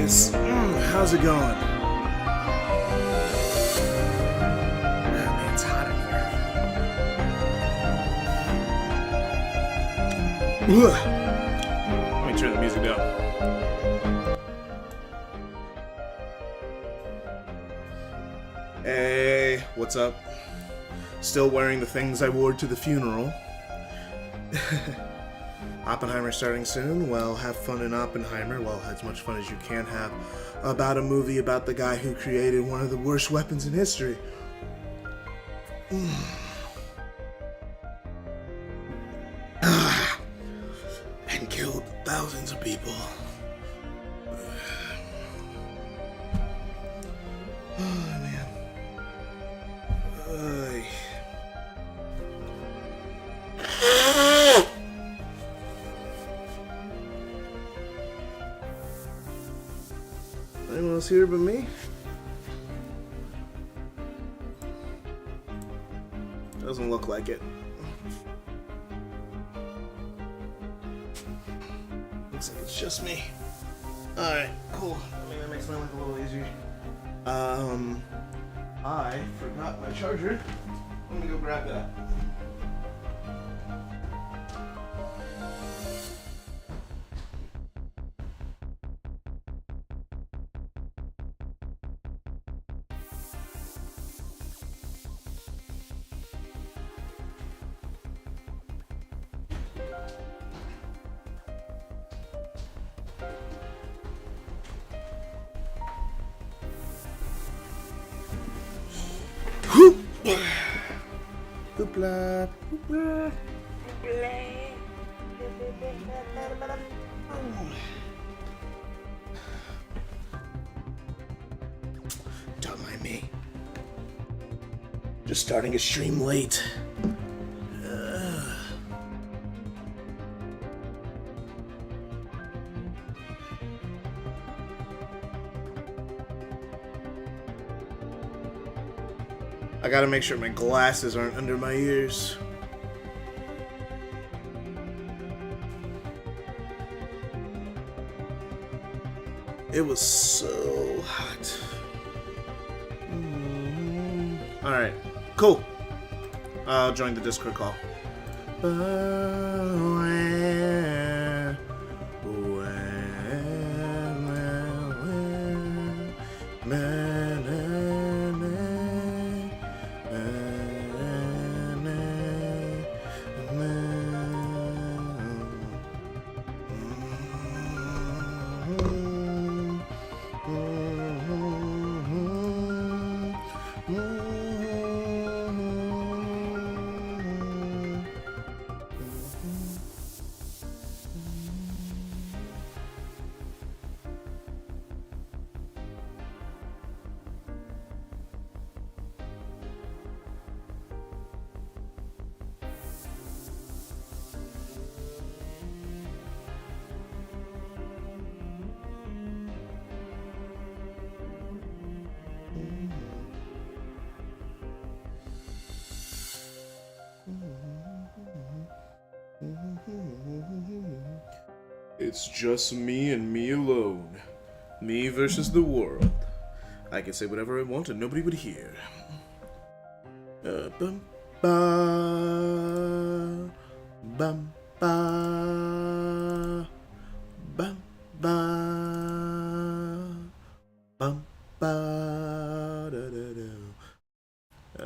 boys. How's it going? Man, it's hot in here. Let me turn the music down. Hey, what's up? Still wearing the things I wore to the funeral. Oppenheimer starting soon. Well, have fun in Oppenheimer. Well, as much fun as you can have about a movie about the guy who created one of the worst weapons in history. And killed thousands of people. Oh, man. Anyone else here but me? Doesn't look like it. Looks like it's just me. Alright, cool. I mean, that makes my life a little easier. I forgot my charger. Let me go grab that. Hoopla, hoopla, Don't mind me. Just starting a stream late. I gotta make sure my glasses aren't under my ears. It was so hot. Alright, cool. I'll join the Discord call. It's just me and me alone. Me versus the world. I could say whatever I want and nobody would hear. Bum ba bum ba bum ba bum ba da da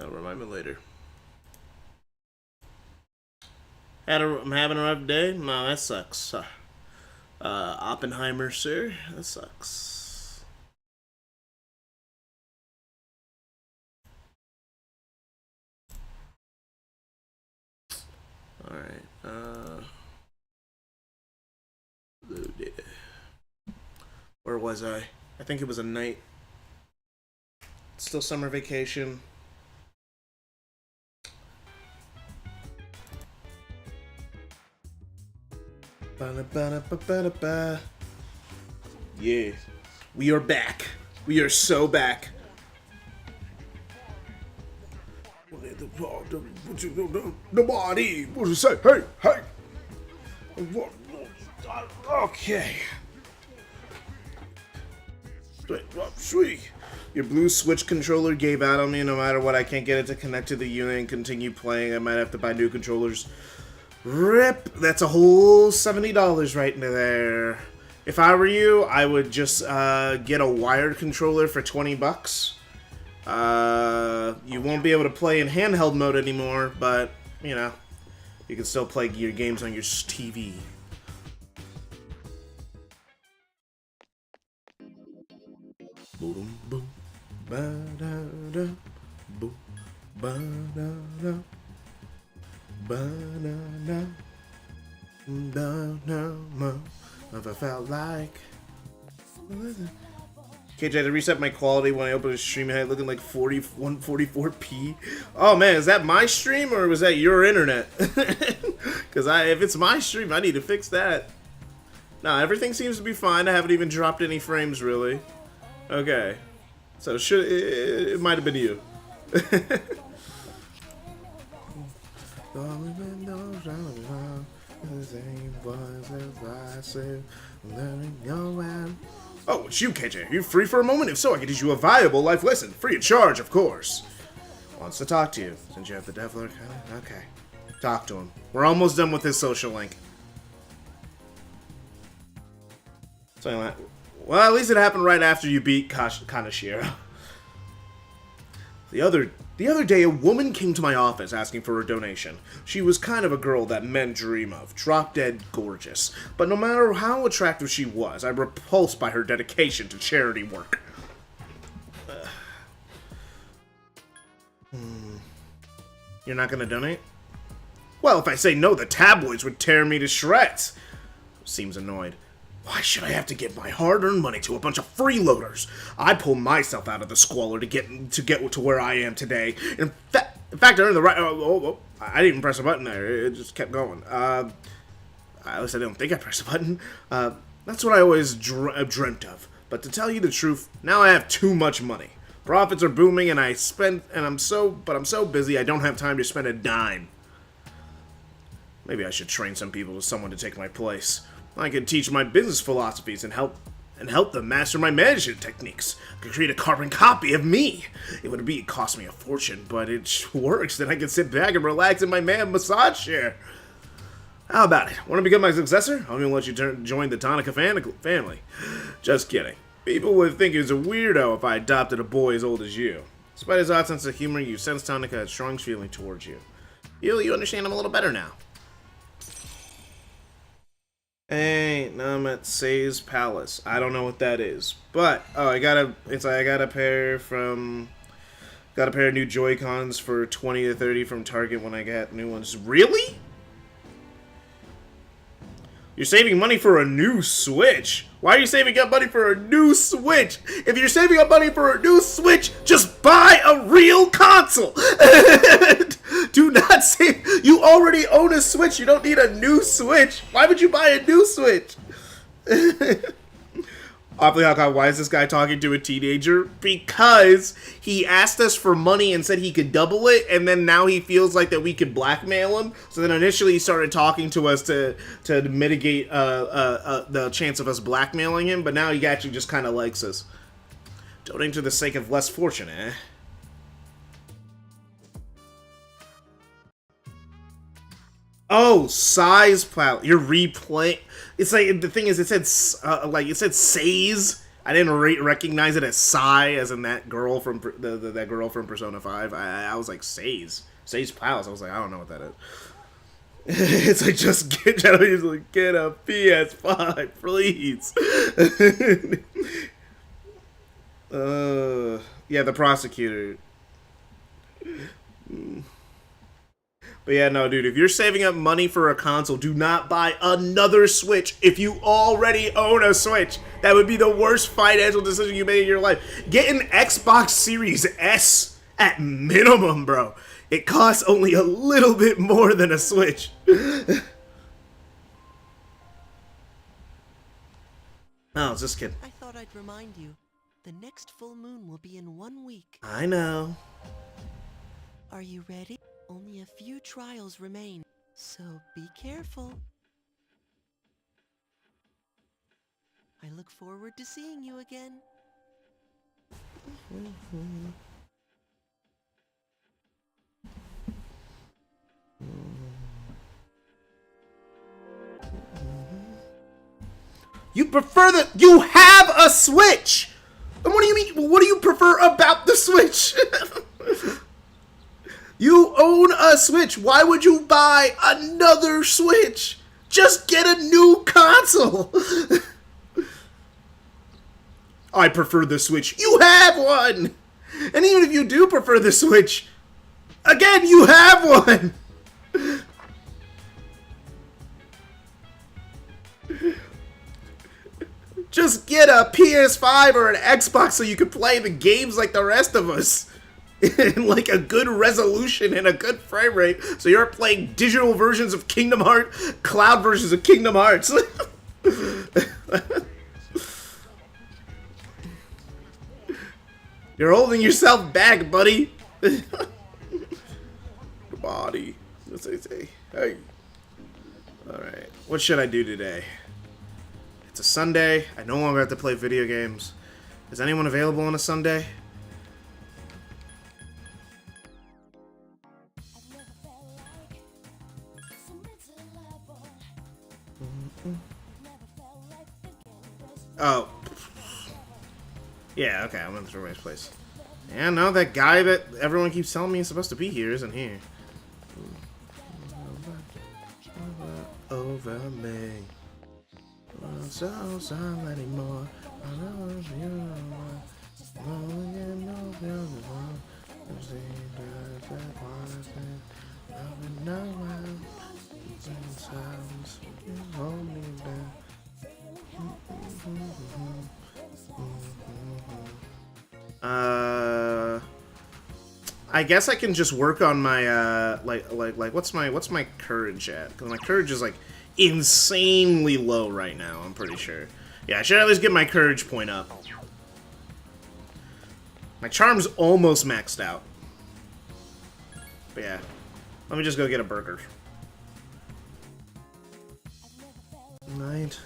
da. Remind me later. I'm having a rough day? No, that sucks. Oppenheimer, sir? That sucks. Alright, loaded. Where was I? I think it was a night. It's still summer vacation. Yeah, we are back. We are so back. Nobody. What did you say? Hey, hey. Okay. Oh, sweet. Your blue Switch controller gave out on me. No matter what, I can't get it to connect to the unit and continue playing. I might have to buy new controllers. RIP. That's a whole $70 right into there. If I were you, I would just get a wired controller for 20 bucks. You won't be able to play in handheld mode anymore, but, you know, you can still play your games on your TV. Boom, boom, ba-da-da, boom, ba-da-da, ba-da-da, da-da-da, if I felt like... KJ, I had to reset my quality when I opened a stream. I had it looking like 144p. Oh man, is that my stream or was that your internet? Because if it's my stream, I need to fix that. No, everything seems to be fine. I haven't even dropped any frames, really. Okay. So it might have been you. Oh, it's you, KJ. Are you free for a moment? If so, I can teach you a valuable life lesson. Free of charge, of course. Wants to talk to you, since you have the Devler. Okay. Talk to him. We're almost done with his social link. So, well, at least it happened right after you beat Kanashiro. The other day, a woman came to my office asking for a donation. She was kind of a girl that men dream of, drop-dead gorgeous. But no matter how attractive she was, I'm repulsed by her dedication to charity work. You're not gonna donate? Well, if I say no, the tabloids would tear me to shreds. Seems annoyed. Why should I have to give my hard-earned money to a bunch of freeloaders? I pulled myself out of the squalor to get to where I am today. In fact, I earned the right. I didn't even press a button there. It just kept going. At least I don't think I pressed a button. That's what I always dreamt of. But to tell you the truth, now I have too much money. Profits are booming, and I'm so busy I don't have time to spend a dime. Maybe I should train some people to someone to take my place. I could teach my business philosophies and help them master my management techniques. I could create a carbon copy of me. It would cost me a fortune, but it works. Then I can sit back and relax in my massage chair. How about it? Want to become my successor? I'll even let you join the Tanaka family. Just kidding. People would think he was a weirdo if I adopted a boy as old as you. Despite his odd sense of humor, you sense Tanaka has strong feeling towards you. You understand him a little better now. Hey, now I'm at Say's Palace. I don't know what that is, but I got a pair of new Joy-Cons for 20 to 30 from Target when I got new ones. Really? You're saving money for a new Switch. Why are you saving up money for a new Switch? If you're saving up money for a new Switch, just buy a real console. Do not save. You already own a Switch. You don't need a new Switch. Why would you buy a new Switch? Awfully Hawkeye, why is this guy talking to a teenager? Because he asked us for money and said he could double it, and then now he feels like that we could blackmail him. So then initially he started talking to us to mitigate the chance of us blackmailing him, but now he actually just kind of likes us. Donating to the sake of less fortune, eh? Oh, size plow. You're replaying. It's like the thing is, it said Says. I didn't recognize it as Sai, as in that girl from that girl from Persona 5. I was like Says Plows. I was like, I don't know what that is. It's like just get a PS5, please. Yeah, the prosecutor. But yeah, no, dude, if you're saving up money for a console, do not buy another Switch if you already own a Switch. That would be the worst financial decision you made in your life. Get an Xbox Series S at minimum, bro. It costs only a little bit more than a Switch. Oh, just kidding. I thought I'd remind you. The next full moon will be in 1 week. I know. Are you ready? Only a few trials remain, so be careful. I look forward to seeing you again. You prefer the... You have a Switch! And what do you mean? What do you prefer about the Switch? You own a Switch. Why would you buy another Switch? Just get a new console. I prefer the Switch. You have one! And even if you do prefer the Switch, again, you have one! Just get a PS5 or an Xbox so you can play the games like the rest of us. In like a good resolution and a good frame rate. So you're playing digital versions of Kingdom Hearts, cloud versions of Kingdom Hearts. You're holding yourself back, buddy. Body. What's they say? Hey. Alright. What should I do today? It's a Sunday. I no longer have to play video games. Is anyone available on a Sunday? Oh. Yeah, okay, I'm in the right place. Yeah, no, that guy that everyone keeps telling me is supposed to be here isn't here. Over me. So anymore. I guess I can just work on my like what's my courage at? Because my courage is like insanely low right now. I'm pretty sure. Yeah, I should at least get my courage point up. My charm's almost maxed out. But yeah, let me just go get a burger. Night.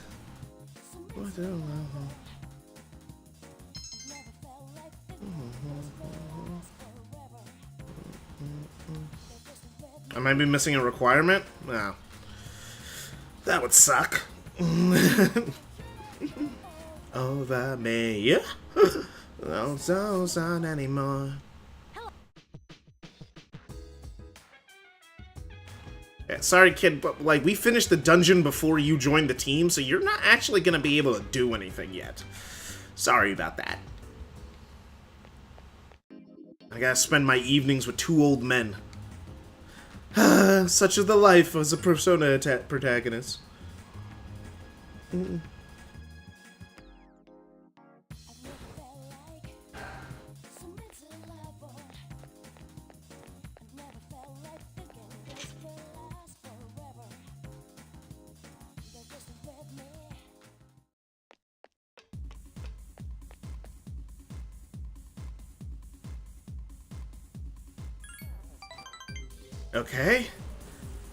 I might be missing a requirement? No. That would suck. Over me. Don't so sound anymore. Yeah, sorry, kid, but like we finished the dungeon before you joined the team, so you're not actually gonna be able to do anything yet. Sorry about that. I gotta spend my evenings with two old men. Such is the life as a Persona protagonist. Okay.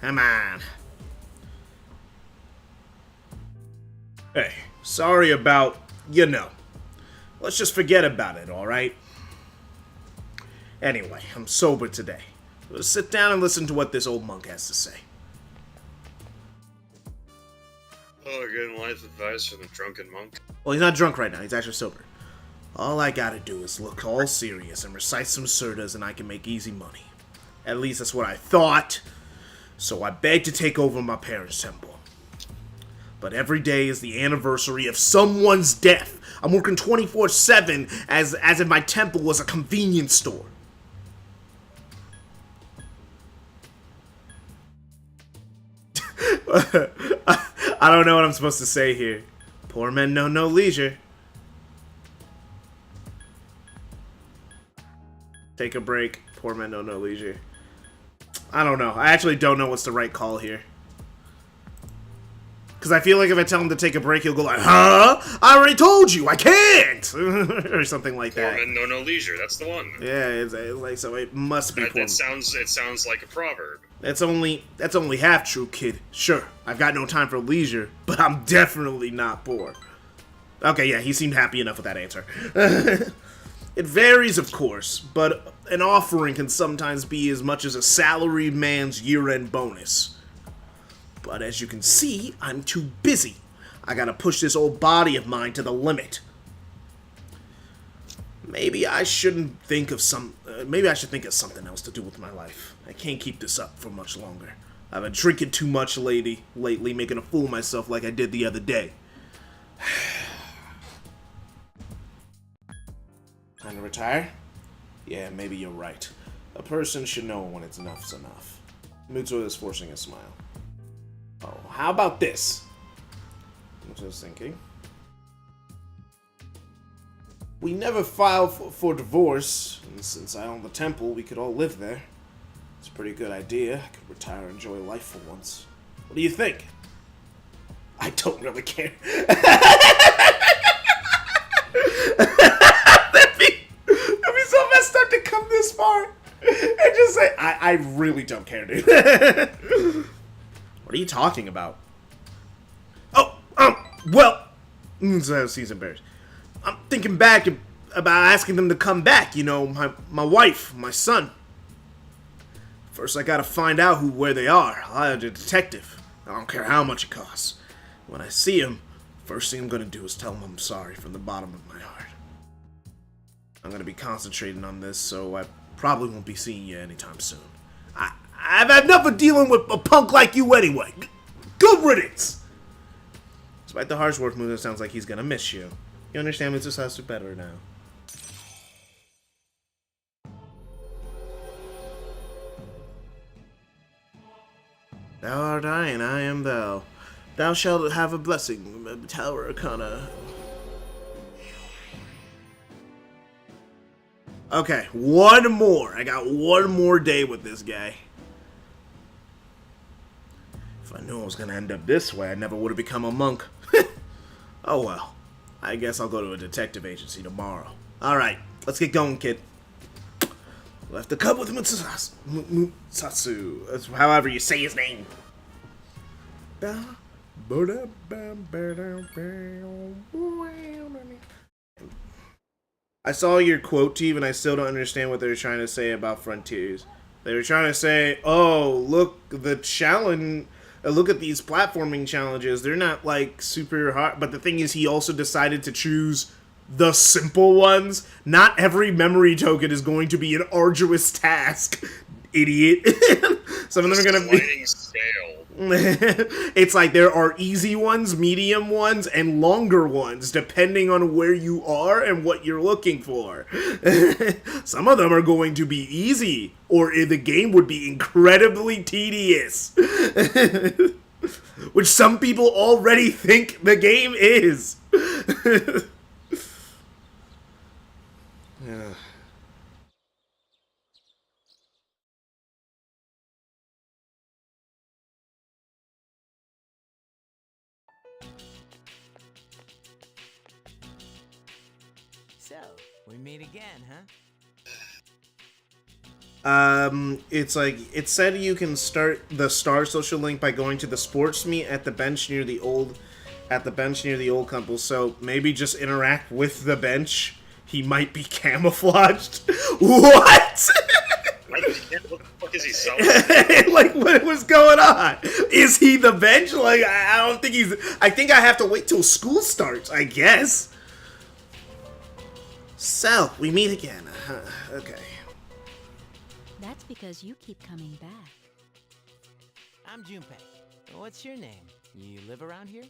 Come on. Hey, sorry about, you know. Let's just forget about it, alright? Anyway, I'm sober today. Let's sit down and listen to what this old monk has to say. Oh, getting life advice from the drunken monk? Well, he's not drunk right now. He's actually sober. All I gotta do is look all serious and recite some surdas and I can make easy money. At least that's what I thought. So I begged to take over my parents' temple. But every day is the anniversary of someone's death. I'm working 24/7 as if my temple was a convenience store. I don't know what I'm supposed to say here. Poor men know no leisure. Take a break. Poor men know no leisure. I don't know. I actually don't know what's the right call here. Because I feel like if I tell him to take a break, he'll go like, huh? I already told you, I can't! Or something like that. Poor men know no leisure, that's the one. Yeah, it's like, so it must be poor. It sounds like a proverb. That's only half true, kid. Sure, I've got no time for leisure, but I'm definitely not poor. Okay, yeah, he seemed happy enough with that answer. It varies, of course, but an offering can sometimes be as much as a salaried man's year-end bonus. But as you can see, I'm too busy. I gotta push this old body of mine to the limit. Maybe I shouldn't think of maybe I should think of something else to do with my life. I can't keep this up for much longer. I've been drinking too much lately, making a fool of myself like I did the other day. Time to retire? Yeah, maybe you're right. A person should know when enough's enough. Mutsuo is forcing a smile. Oh, how about this? I was thinking. We never filed for divorce, and since I own the temple, we could all live there. It's a pretty good idea. I could retire and enjoy life for once. What do you think? I don't really care. That'd be so messed up to come this far and just say, I really don't care, dude. What are you talking about? Oh, well, he's embarrassed. I'm thinking back about asking them to come back, you know, my wife, my son. First, I gotta find out where they are. I'll hire a detective. I don't care how much it costs. When I see him, first thing I'm gonna do is tell him I'm sorry from the bottom of my heart. I'm gonna be concentrating on this, so I probably won't be seeing you anytime soon. I've had enough of dealing with a punk like you anyway. Good riddance! Despite the harsh work mood, it sounds like he's gonna miss you. You understand Mr. Sasu better now. Thou art I, and I am thou. Thou shalt have a blessing, Tower Arcana. Okay, one more. I got one more day with this guy. If I knew I was gonna end up this way, I never would have become a monk. Oh well. I guess I'll go to a detective agency tomorrow. Alright, let's get going, kid. Left the cup with Mutsatsu. That's however you say his name. I saw your quote, Steve, and I still don't understand what they were trying to say about Frontiers. They were trying to say, oh, look, the challenge... look at these platforming challenges. They're not, like, super hard. But the thing is, he also decided to choose the simple ones. Not every memory token is going to be an arduous task, idiot. Some of them are going to be... It's like there are easy ones, medium ones, and longer ones, depending on where you are and what you're looking for. Some of them are going to be easy, or the game would be incredibly tedious. Which some people already think the game is. Yeah. So, we meet again, huh? It's like, it said you can start the Star social link by going to the sports meet at the bench near the old couple, so maybe just interact with the bench. He might be camouflaged. What? What the fuck is he selling? Like, what was going on? Is he the bench? Like, I don't think he's... I think I have to wait till school starts, I guess. So, we meet again. Okay. That's because you keep coming back. I'm Junpei. What's your name? You live around here?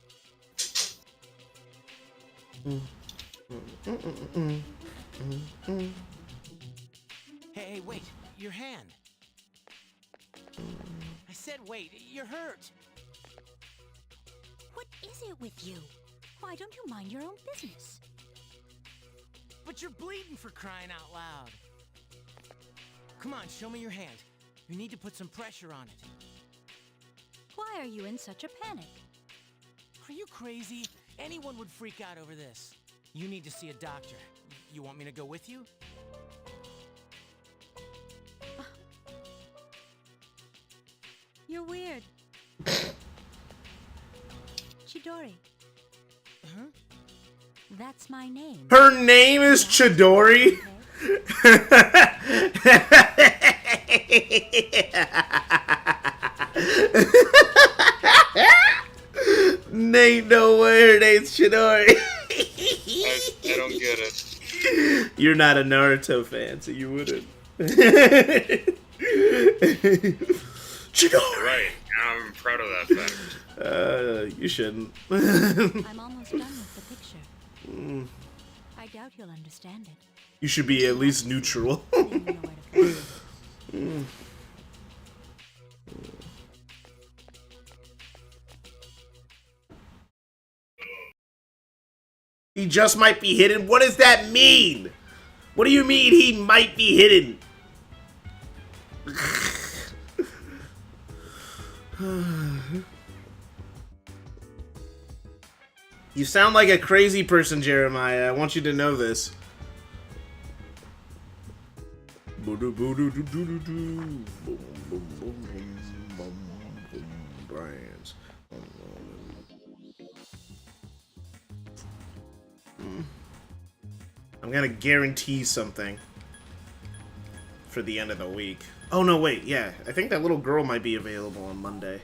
Hey, wait. Your hand. I said wait. You're hurt. What is it with you? Why don't you mind your own business? But you're bleeding, for crying out loud. Come on, show me your hand. You need to put some pressure on it. Why are you in such a panic? Are you crazy? Anyone would freak out over this. You need to see a doctor. You want me to go with you? You're weird. Chidori. Huh? That's my name. Her name is Chidori? Nate, no way, her name's Chidori. I don't get it. You're not a Naruto fan, so you wouldn't. Chidori! Right, I'm proud of that fact. You shouldn't. I'm almost done with the picture. I doubt you'll understand it. You should be at least neutral. Then you know where to find it. He just might be hidden? What does that mean? What do you mean he might be hidden? You sound like a crazy person, Jeremiah. I want you to know this. Brands. I'm gonna guarantee something for the end of the week. Oh no, wait, yeah. I think that little girl might be available on Monday.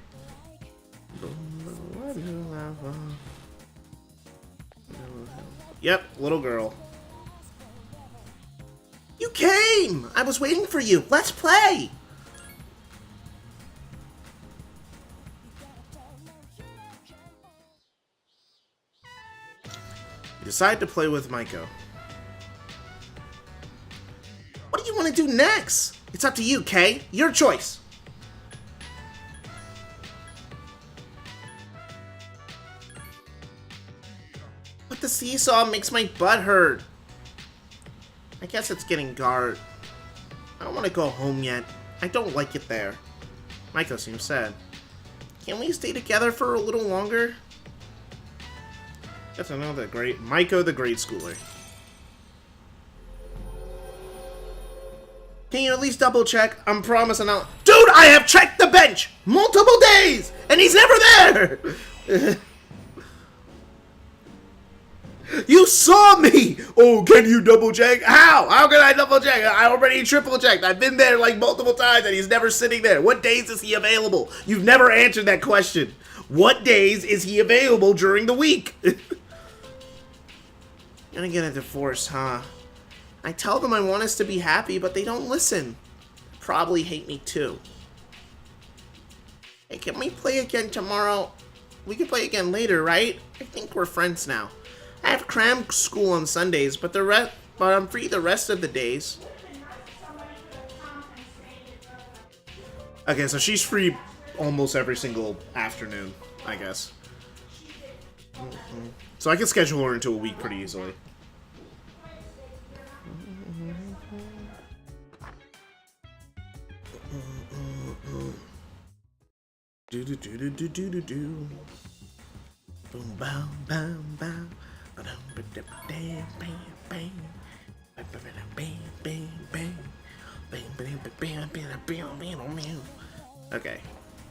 Yep, little girl. You came! I was waiting for you. Let's play! You decide to play with Maiko. What do you want to do next? It's up to you, Kay. Your choice. But the seesaw makes my butt hurt. I guess it's getting dark. I don't want to go home yet. I don't like it there. Maiko seems sad. Can we stay together for a little longer? Get to know the great Maiko, the grade schooler. Can you at least double check? I'm promising I'll— Dude, I have checked the bench multiple days, and he's never there. You saw me! Oh, can you double check? How? How can I double check? I already triple checked. I've been there like multiple times and he's never sitting there. What days is he available? You've never answered that question. What days is he available during the week? Gonna get a divorce, huh? I tell them I want us to be happy, but they don't listen. Probably hate me too. Hey, can we play again tomorrow? We can play again later, right? I think we're friends now. I have cram school on Sundays, but I'm free the rest of the days. Okay, so she's free almost every single afternoon, I guess. So I can schedule her into a week pretty easily. Do do do do do do do do. Boom, bow, bow, bow. Okay.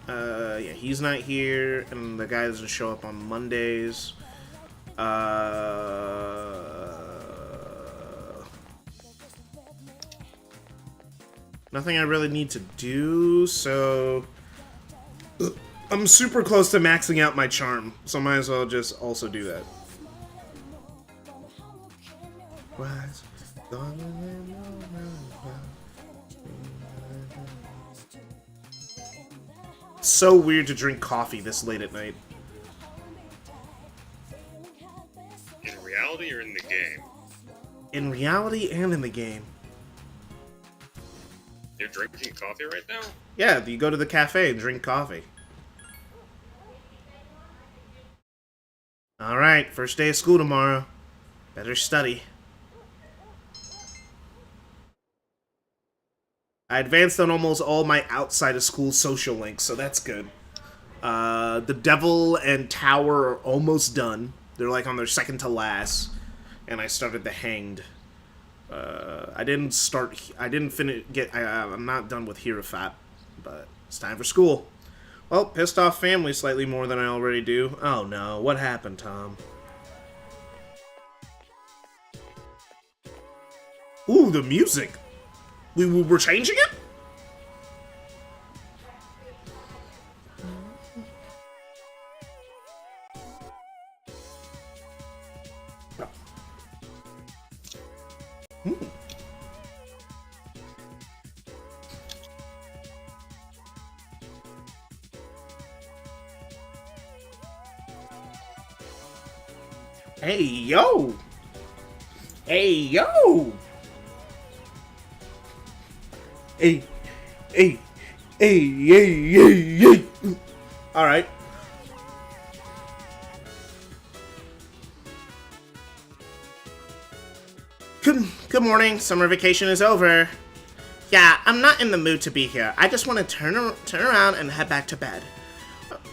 Yeah, he's not here, and the guy doesn't show up on Mondays. Nothing I really need to do, so I'm super close to maxing out my charm, so might as well just also do that. So weird to drink coffee this late at night. In reality or in the game? In reality and in the game. You're drinking coffee right now? Yeah, you go to the cafe and drink coffee. Alright, first day of school tomorrow. Better study. I advanced on almost all my outside of school social links, so that's good. The Devil and Tower are almost done. They're like on their second to last. And I started the Hanged. I didn't finish, I'm not done with Hirofat, but it's time for school. Well, pissed off family slightly more than I already do. Oh no, what happened, Tom? Ooh, the music. We're changing it? Hey, yo! Hey, yo! Hey, hey, hey, hey, hey, hey! Alright. Good morning. Summer vacation is over. Yeah, I'm not in the mood to be here. I just want to turn around and head back to bed.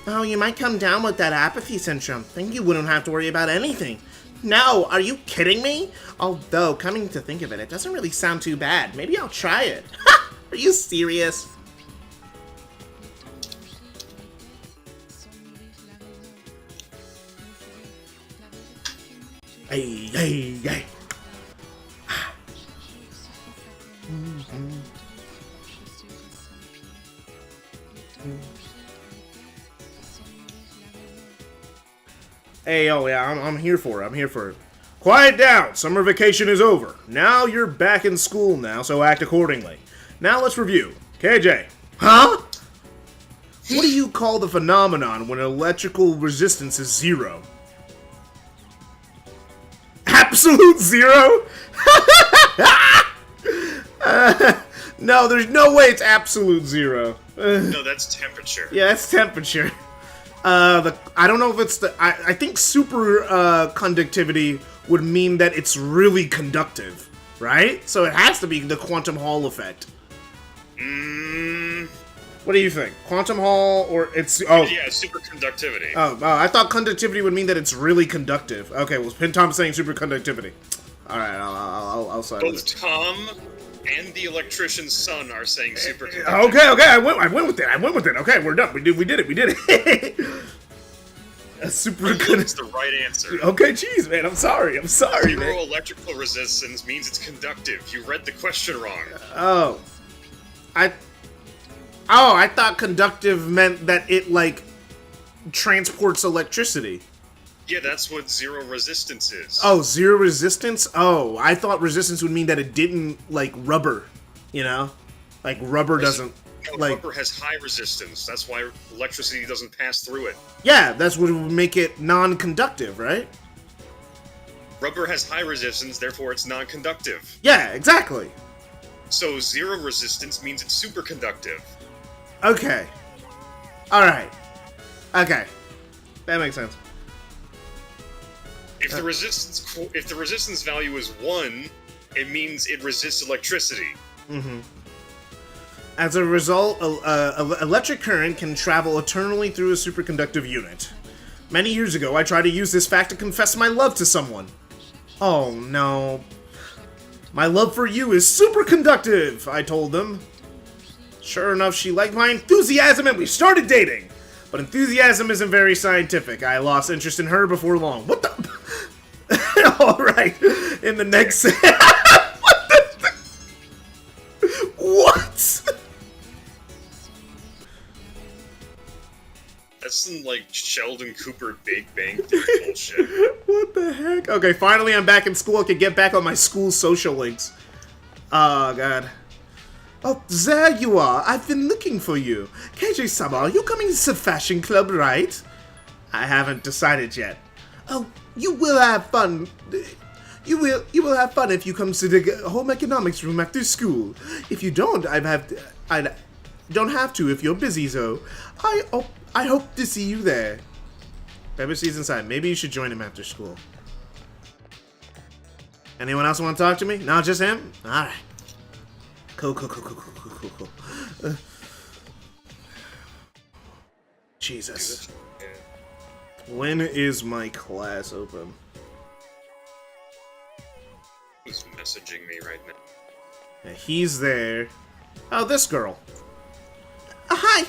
Oh, you might come down with that apathy syndrome. Then you wouldn't have to worry about anything. No, are you kidding me? Although, coming to think of it, it doesn't really sound too bad. Maybe I'll try it. Are you serious? Hey, hey, hey. Hey, oh yeah, I'm here for it. I'm here for it. Quiet down. Summer vacation is over. Now you're back in school now, so act accordingly. Now let's review. KJ. Huh? What do you call the phenomenon when electrical resistance is 0? Absolute 0? No, there's no way it's absolute 0. No, that's temperature. Yeah, that's temperature. I don't know if it's the... I think super conductivity would mean that it's really conductive, right? So it has to be the quantum Hall effect. What do you think? Quantum Hall or it's... Oh, yeah, superconductivity. Oh, I thought conductivity would mean that it's really conductive. Okay, well, Tom's saying superconductivity. Alright, I'll side with Both it. Tom and the electrician's son are saying superconductivity. Okay, I went with it. Okay, we're done. We did it. A super good. That's the right answer. Okay, jeez, man. I'm sorry, man. Zero electrical resistance means it's conductive. You read the question wrong. I thought conductive meant that it, like, transports electricity. Yeah, that's what zero resistance is. Oh, zero resistance? Oh, I thought resistance would mean that it didn't, like, rubber, you know? Like, rubber doesn't, No, like... rubber has high resistance. That's why electricity doesn't pass through it. Yeah, that's what would make it non-conductive, right? Rubber has high resistance, therefore it's non-conductive. Yeah, exactly. So zero resistance means it's superconductive. Okay. Alright. Okay. That makes sense. If the resistance value is 1, it means it resists electricity. As a result, electric current can travel eternally through a superconductive unit. Many years ago, I tried to use this fact to confess my love to someone. Oh no. My love for you is superconductive, I told them. Sure enough, she liked my enthusiasm and we started dating. But enthusiasm isn't very scientific. I lost interest in her before long. What the? Alright, in the next... What? That's some, like, Sheldon Cooper Big Bang Theory bullshit. What the heck? Okay, finally I'm back in school. I can get back on my school social links. Oh, God. Oh, there you are. I've been looking for you. KJ-sama, you coming to the fashion club, right? I haven't decided yet. Oh, you will have fun. You will have fun if you come to the home economics room after school. If you don't, I don't have to if you're busy, so I hope to see you there. Pepper's inside. Maybe you should join him after school. Anyone else want to talk to me? No, just him? Alright. Cool. Jesus. When is my class open? Who's messaging me right now? Yeah, he's there. Oh, this girl. Hi!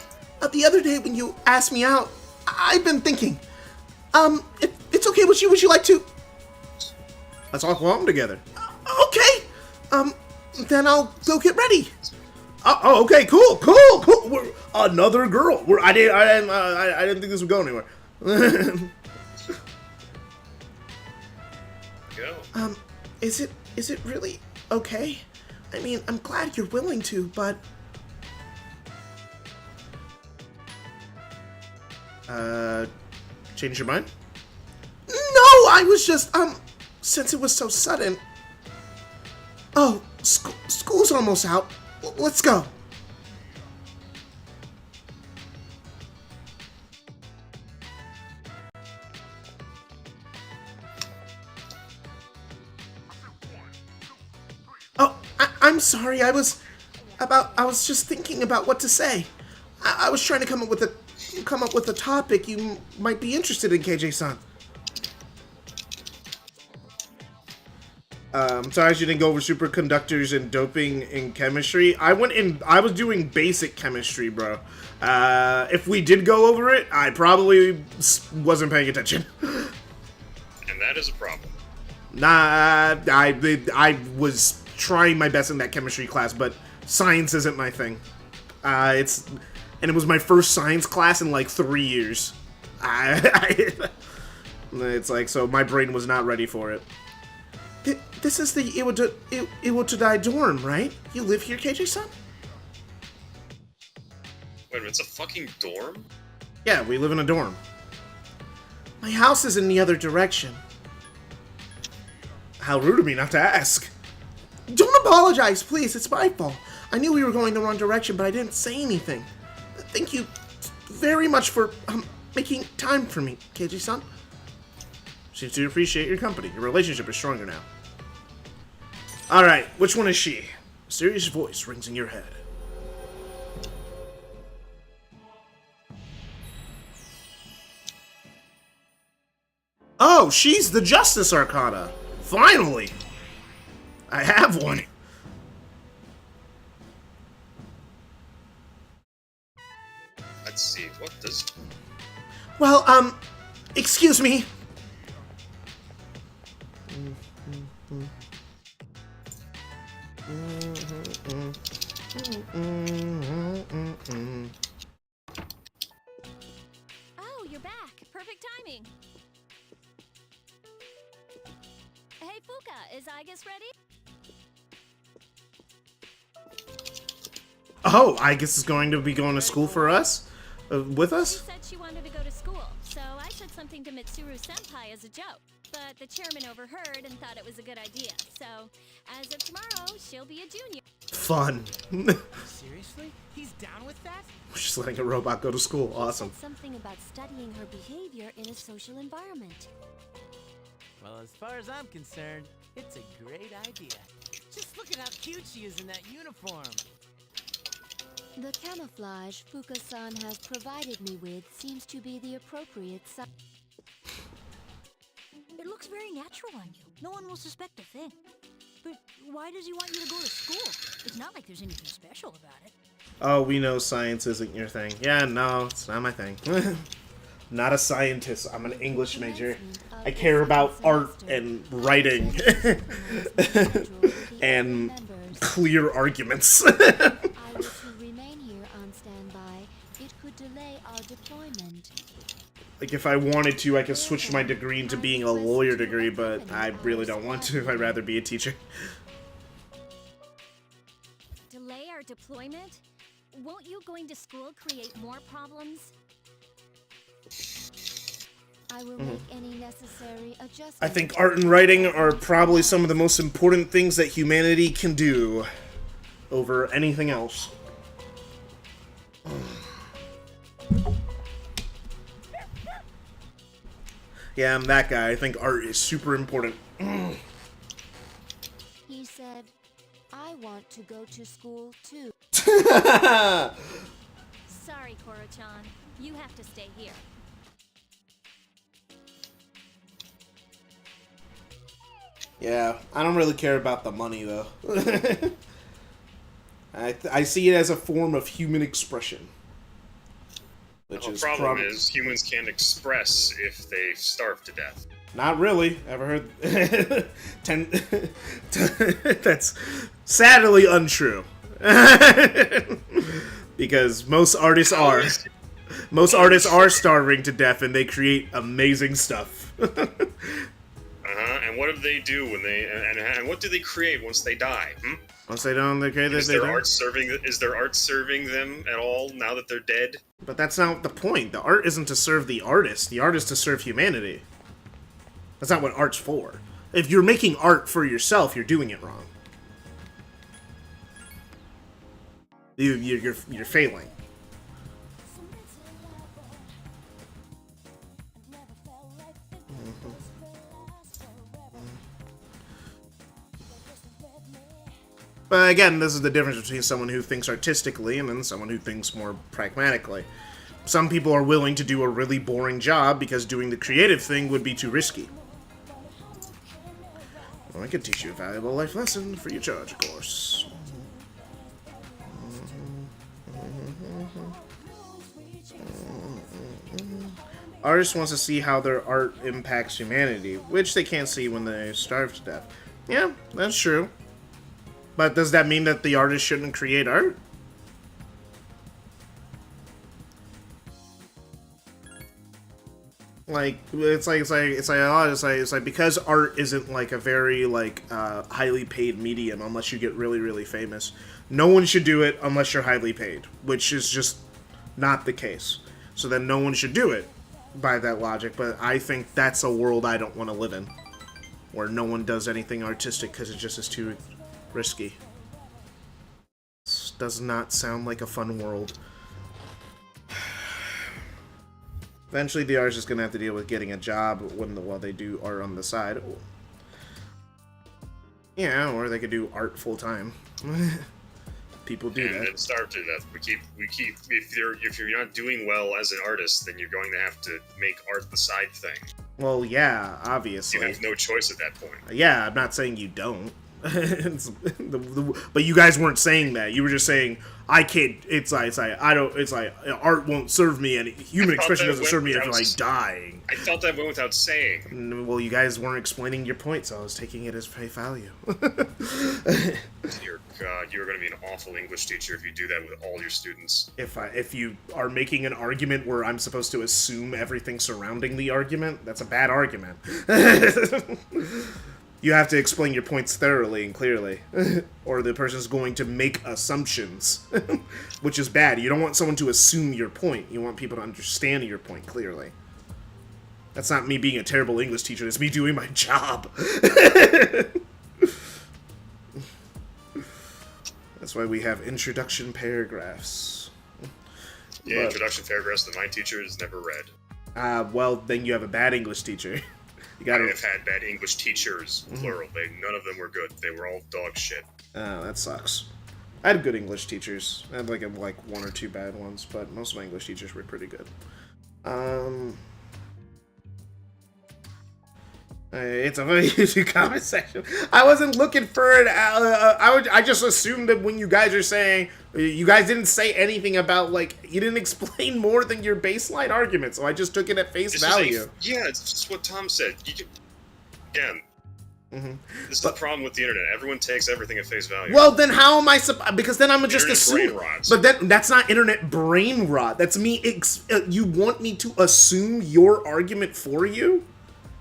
The other day when you asked me out, I've been thinking. If it's okay with you, would you like to... Let's walk along together. Okay! Then I'll go get ready. Oh, okay, cool. Another girl. I didn't think this would go anywhere. Go. Is it really okay? I mean, I'm glad you're willing to, but... Change your mind? No, I was just, since it was so sudden... Oh, school's almost out. Let's go. Oh, I'm sorry. I was just thinking about what to say. I was trying to come up with a topic you might be interested in, KJ-san. Sorry you didn't go over superconductors and doping in chemistry. I was doing basic chemistry, bro. If we did go over it, I probably wasn't paying attention. And that is a problem. Nah, I was trying my best in that chemistry class, but science isn't my thing. And it was my first science class in like 3 years. It's like, so my brain was not ready for it. This is the Iwotodai dorm, right? You live here, KJ-san? Wait a minute, it's a fucking dorm? Yeah, we live in a dorm. My house is in the other direction. How rude of me not to ask. Don't apologize, please. It's my fault. I knew we were going the wrong direction, but I didn't say anything. Thank you very much for making time for me, KJ-san. Seems to appreciate your company. Your relationship is stronger now. Alright, which one is she? A serious voice rings in your head. Oh, she's the Justice Arcana. Finally! I have one. Let's see, what does... Well, excuse me. Oh, you're back. Perfect timing. Hey, Fuka, is Igus ready? Oh, Igus is going to be going to school for us? With She us? said she wanted to go to school, so I said something to Mitsuru-senpai as a joke. But the chairman overheard and thought it was a good idea. So, as of tomorrow, she'll be a junior. Fun. Seriously? He's down with that? We're just letting a robot go to school. Awesome. Said something about studying her behavior in a social environment. Well, as far as I'm concerned, it's a great idea. Just look at how cute she is in that uniform. The camouflage Fuka-san has provided me with seems to be the appropriate size. It looks very natural on you. No one will suspect a thing. But why does he want you to go to school? It's not like there's anything special about it. Oh, we know science isn't your thing. Yeah, no, it's not my thing. Not a scientist. I'm an English major. I care about art and writing. And clear arguments. I were to remain here on standby, it could delay our deployment. Like, if I wanted to, I could switch my degree into being a lawyer degree, but I really don't want to. I'd rather be a teacher. Delay our deployment? Won't you going to school create more problems? I will make any necessary adjustments. I think art and writing are probably some of the most important things that humanity can do over anything else. Yeah, I'm that guy. I think art is super important. He said, I want to go to school too. Sorry, Koro-chan. You have to stay here. Yeah, I don't really care about the money, though. I see it as a form of human expression. The problem is, humans can't express if they starve to death. Not really. Ever heard? That's sadly untrue. Because most artists are. Most artists are starving to death, and they create amazing stuff. And what do they do when they and what do they create once they die? Once they don't, they create. Is their art serving them at all now that they're dead? But that's not the point. The art isn't to serve the artist. The art is to serve humanity. That's not what art's for. If you're making art for yourself, you're doing it wrong. You're failing. But again, this is the difference between someone who thinks artistically and then someone who thinks more pragmatically. Some people are willing to do a really boring job because doing the creative thing would be too risky. Well, I could teach you a valuable life lesson for your charge course. Artist wants to see how their art impacts humanity, which they can't see when they starve to death. Yeah, that's true. But does that mean that the artist shouldn't create art? It's like because art isn't like a very highly paid medium unless you get really, really famous. No one should do it unless you're highly paid, which is just not the case. So then no one should do it by that logic, but I think that's a world I don't want to live in, where no one does anything artistic because it just is too risky. This does not sound like a fun world. Eventually, the artist is going to have to deal with getting a job while they do art on the side. Yeah, or they could do art full time. People do that. And starve to death. We keep. If you're not doing well as an artist, then you're going to have to make art the side thing. Well, yeah, obviously. You have no choice at that point. Yeah, I'm not saying you don't. But you guys weren't saying that. You were just saying I can't. Art won't serve me, and human expression doesn't serve me if I'm dying. I thought that went without saying. Well, you guys weren't explaining your point, so I was taking it as face value. Dear God, you're going to be an awful English teacher if you do that with all your students. If you are making an argument where I'm supposed to assume everything surrounding the argument, that's a bad argument. You have to explain your points thoroughly and clearly, or the person's going to make assumptions, which is bad. You don't want someone to assume your point. You want people to understand your point clearly. That's not me being a terrible English teacher. It's me doing my job. That's why we have introduction paragraphs. Yeah, introduction paragraphs that my teacher has never read. Well, then you have a bad English teacher. I have had bad English teachers, plural. None of them were good. They were all dog shit. Oh, that sucks. I had good English teachers. I had like one or two bad ones, but most of my English teachers were pretty good. It's a very easy comment section. I wasn't looking for it. I just assumed that when you guys are saying, you guys didn't say anything about you didn't explain more than your baseline argument, so I just took it at face value. It's just what Tom said. Again, this is the problem with the internet. Everyone takes everything at face value. Well, then how am I because then I'm just assuming. But then that's not internet brain rot. That's me. You want me to assume your argument for you?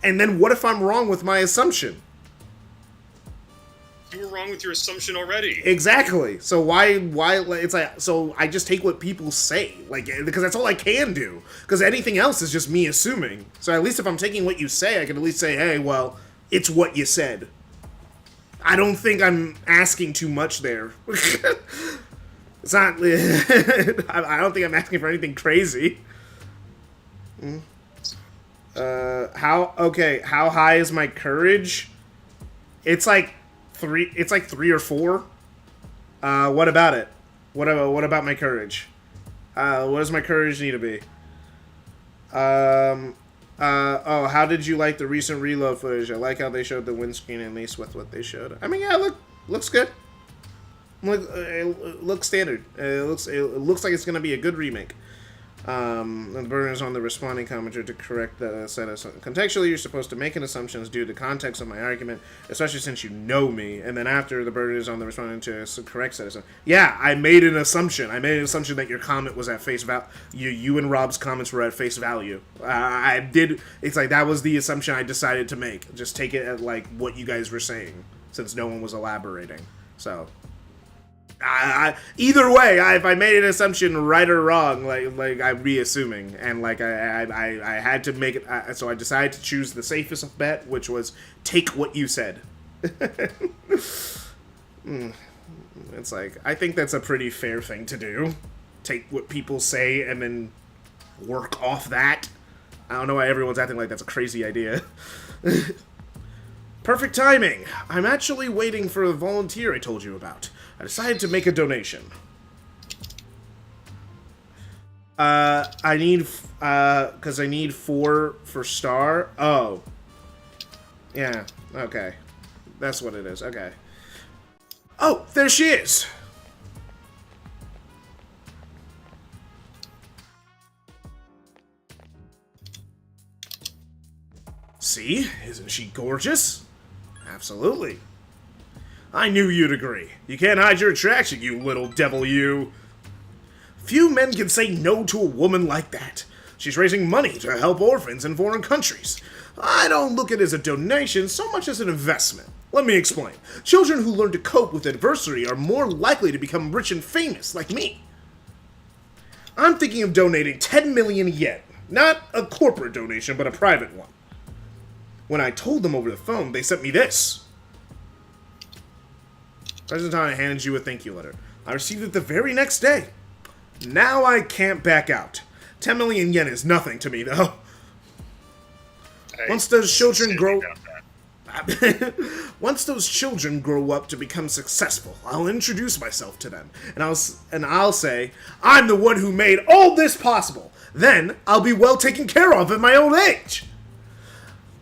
And then what if I'm wrong with my assumption? You were wrong with your assumption already. Exactly. So why it's so I just take what people say, because that's all I can do. Because anything else is just me assuming. So at least if I'm taking what you say, I can at least say, hey, well, it's what you said. I don't think I'm asking too much there. It's not. I don't think I'm asking for anything crazy. How high is my courage? It's like 3 or 4. What about it? What about my courage? What does my courage need to be? How did you like the recent reload footage? I like how they showed the windscreen, at least with what they showed. I mean, yeah, looks good. It looks standard. It looks like it's gonna be a good remake. And the burden is on the responding commenter to correct the set of... Contextually, you're supposed to make an assumptions due to the context of my argument, especially since you know me, and then after, the burden is on the responding to correct set of... Yeah, I made an assumption. I made an assumption that your comment was at face value. You and Rob's comments were at face value. I did... It's like, that was the assumption I decided to make. Just take it at, like, what you guys were saying, since no one was elaborating. So... either way, if I made an assumption right or wrong, like I'm reassuming, and like I had to make it, so I decided to choose the safest bet, which was take what you said. It's like, I think that's a pretty fair thing to do. Take what people say and then work off that. I don't know why everyone's acting like that's a crazy idea. Perfect timing. I'm actually waiting for the volunteer I told you about. I decided to make a donation. I need, because I need 4 for star. Oh. Yeah, okay. That's what it is, okay. Oh, there she is! See? Isn't she gorgeous? Absolutely. I knew you'd agree. You can't hide your attraction, you little devil, you. Few men can say no to a woman like that. She's raising money to help orphans in foreign countries. I don't look at it as a donation so much as an investment. Let me explain. Children who learn to cope with adversity are more likely to become rich and famous, like me. I'm thinking of donating 10 million yen. Not a corporate donation, but a private one. When I told them over the phone, they sent me this. President I handed you a thank you letter. I received it the very next day. Now I can't back out. 10 million yen is nothing to me, though. Once those children grow... Once those children grow up to become successful, I'll introduce myself to them, and I'll say, I'm the one who made all this possible. Then, I'll be well taken care of at my old age.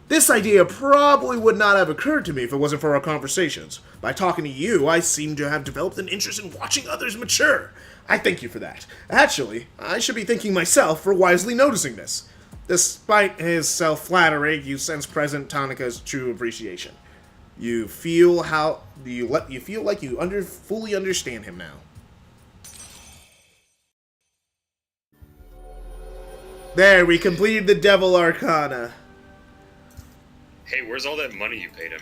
This idea probably would not have occurred to me if it wasn't for our conversations. By talking to you, I seem to have developed an interest in watching others mature. I thank you for that. Actually, I should be thanking myself for wisely noticing this. Despite his self-flattery, you sense President Tanaka's true appreciation. You feel like you fully understand him now. There, we completed the Devil Arcana. Hey, where's all that money you paid him?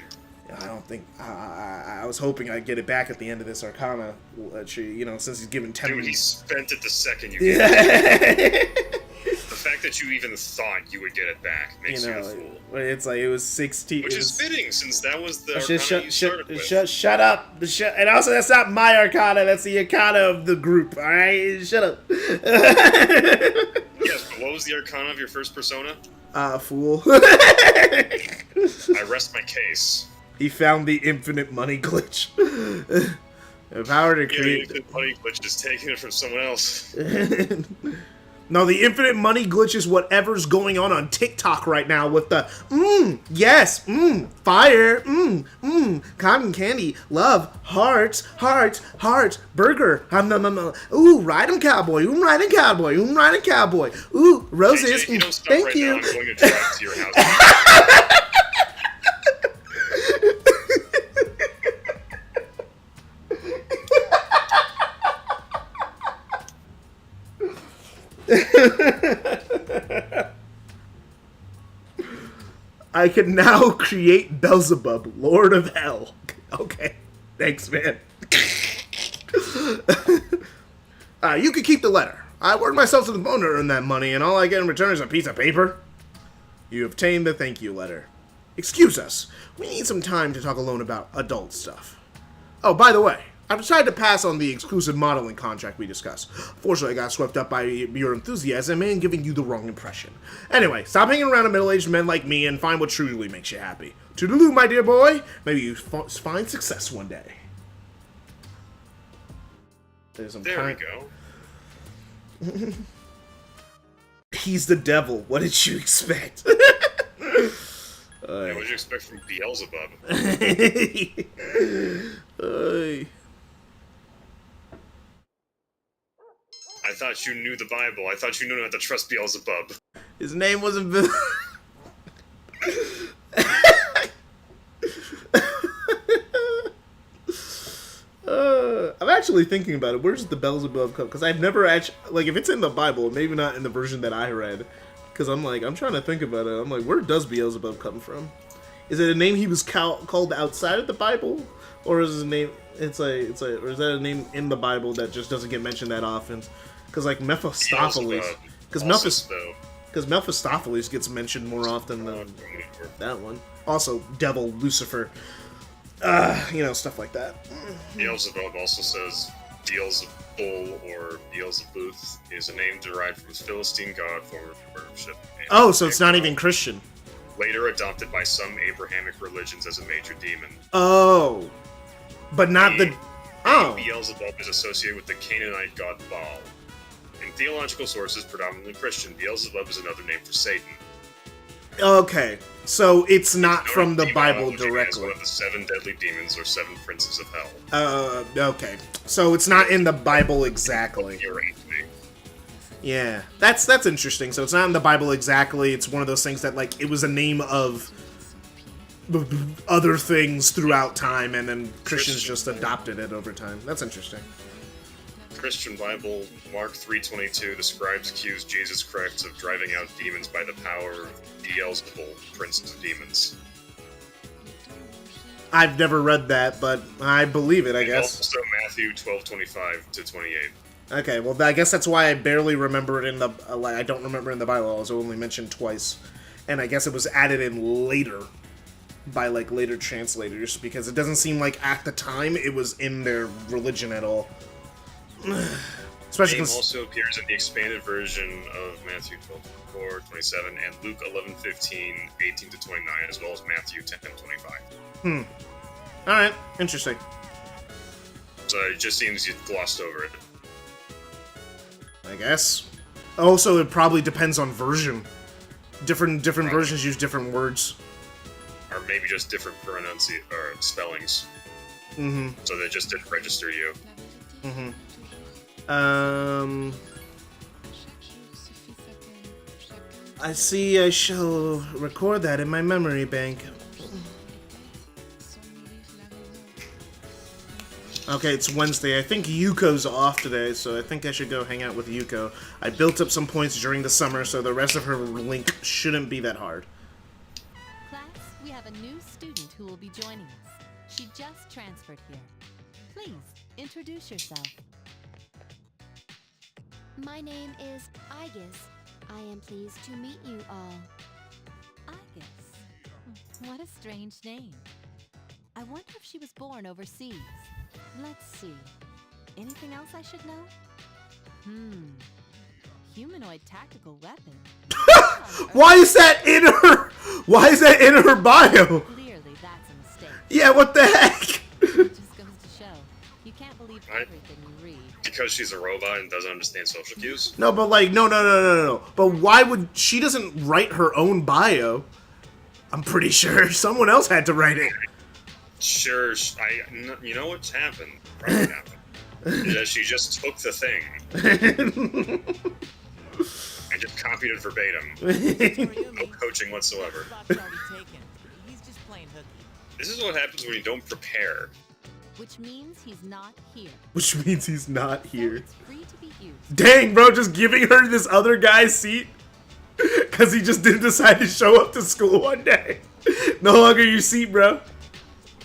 I don't think... I was hoping I'd get it back at the end of this Arcana. You know, since he's given 10 Dude, million. he spent it the second you gave it. The fact that you even thought you would get it back makes you a fool. It's like, it was 16... Which is fitting, since that was the Arcana you started with. Shut up! And also, that's not my Arcana, that's the Arcana of the group, alright? Shut up. Yes, but what was the Arcana of your first persona? Fool. I rest my case. He found the infinite money glitch. The power to create... the infinite money glitch is taking it from someone else. No, the infinite money glitch is whatever's going on TikTok right now with the, yes, fire, cotton candy, love, hearts, burger, ooh, riding cowboy, riding cowboy, riding cowboy, ooh, roses, JJ, if you don't stop thank right you. Now, I'm going to drive to your house. I can now create Beelzebub, Lord of Hell. Okay, thanks, man. You can keep the letter. I worked myself to the bone to earn that money, and all I get in return is a piece of paper. You obtained the thank you letter. Excuse us. We need some time to talk alone about adult stuff. Oh, by the way, I've decided to pass on the exclusive modeling contract we discussed. Fortunately, I got swept up by your enthusiasm and giving you the wrong impression. Anyway, stop hanging around middle-aged men like me and find what truly makes you happy. Toodaloo, my dear boy. Maybe you find success one day. There we go. He's the devil. What did you expect? What did you expect from Beelzebub? I thought you knew the Bible. I thought you knew not to trust Beelzebub. His name wasn't Bill. I'm actually thinking about it. Where's the Beelzebub come? Because I've never actually, like, if it's in the Bible, maybe not in the version that I read. Because I'm trying to think about it. I'm like, where does Beelzebub come from? Is it a name he was called outside of the Bible, or is his name? It's like, or is that a name in the Bible that just doesn't get mentioned that often? Because like Mephistopheles, because Mephistopheles gets mentioned more often than that one. Also, devil, Lucifer, stuff like that. Beelzebub also says Beelzebul or Beelzebuth is a name derived from Philistine god form of worship. Oh, so it's not even Christian. Later adopted by some Abrahamic religions as a major demon. Oh, but not the. Oh. Beelzebub is associated with the Canaanite god Baal. In theological sources, predominantly Christian, Beelzebub is another name for Satan. Okay, so it's not from the Bible As directly. one of the 7 deadly demons or 7 princes of hell. Okay, so it's not in the Bible exactly. You're right. Yeah, that's interesting. So it's not in the Bible exactly. It's one of those things that, like, it was a name of other things throughout time, and then Christians just adopted it over time. That's interesting. Christian Bible, Mark 3:22, the scribes accused Jesus Christ of driving out demons by the power of Beelzebul, prince of demons. I've never read that, but I believe it, I guess. Also Matthew 12:25-28. Okay, well, I guess that's why I barely remember it in the... I don't remember in the Bible. It was only mentioned twice. And I guess it was added in later by, like, later translators, because it doesn't seem like at the time it was in their religion at all. Especially name because... also appears in the expanded version of Matthew 12:24-27 and Luke 11:15, 18-29, as well as Matthew 10:25. Alright, interesting. So it just seems you glossed over it. I guess. Also, it probably depends on version. Different versions use different words. Or maybe just different or spellings. Mm-hmm. So they just didn't register you. Mm-hmm. I see I shall record that in my memory bank. Okay, it's Wednesday. I think Yuko's off today, so I think I should go hang out with Yuko. I built up some points during the summer, so the rest of her link shouldn't be that hard. Class, we have a new student who will be joining us. She just transferred here. Please, introduce yourself. My name is Igus. I am pleased to meet you all. Igus. What a strange name. I wonder if she was born overseas. Let's see. Anything else I should know? Humanoid tactical weapon. Why is that in her? Why is that in her bio? Clearly, that's a mistake. Yeah, what the heck? It just goes to show you can't believe everything you read. Because she's a robot and doesn't understand social cues? No, but like, no. But why would she doesn't write her own bio? I'm pretty sure someone else had to write it. Sure, you know what's happened? Probably happened. Is that she just took the thing and just copied it verbatim. No coaching whatsoever. He's just playing hooky. This is what happens when you don't prepare. Which means he's not here. Which means he's not So here. it's free to be used. Dang, bro, just giving her this other guy's seat because he just didn't decide to show up to school one day. No longer your seat, bro.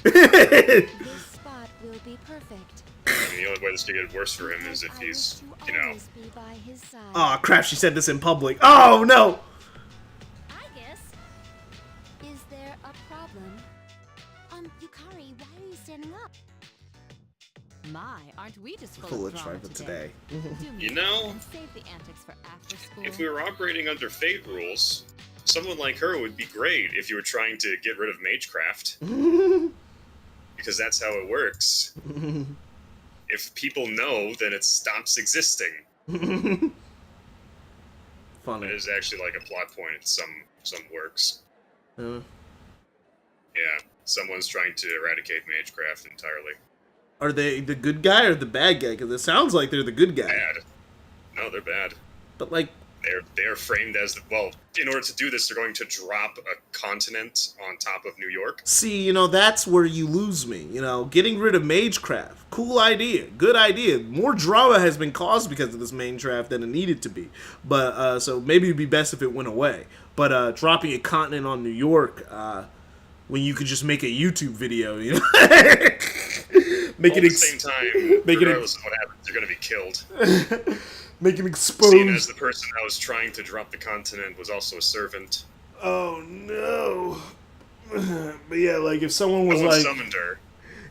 This spot will be perfect. And the only way this could get worse for him is if he's, you know... Be by his side. Aw, crap, she said this in public. Oh, no! Igus? Is there a problem? Yukari, why are you standing up? My, aren't we just Full of drama trouble today. Do You me know, and save the antics for after school. if we were operating under Fate rules, someone like her would be great if you were trying to get rid of Magecraft. Because that's how it works. If people know, then it stops existing. Funny. It is actually like a plot point in some works. Yeah, someone's trying to eradicate Magecraft entirely. Are they the good guy or the bad guy? Because it sounds like they're the good guy. Bad. No, they're bad. But like, They're framed as well. In order to do this, they're going to drop a continent on top of New York. see, that's where you lose me. Getting rid of Magecraft, cool idea, good idea. More drama has been caused because of this Magecraft than it needed to be. But so maybe it'd be best if it went away. But dropping a continent on New York, when you could just make a YouTube video, make At it the same time, regardless of what happens, you're going to be killed. make it exposed. Seeing as the person that was trying to drop the continent was also a servant. Oh no! But yeah, like if someone was No one like, summoned her.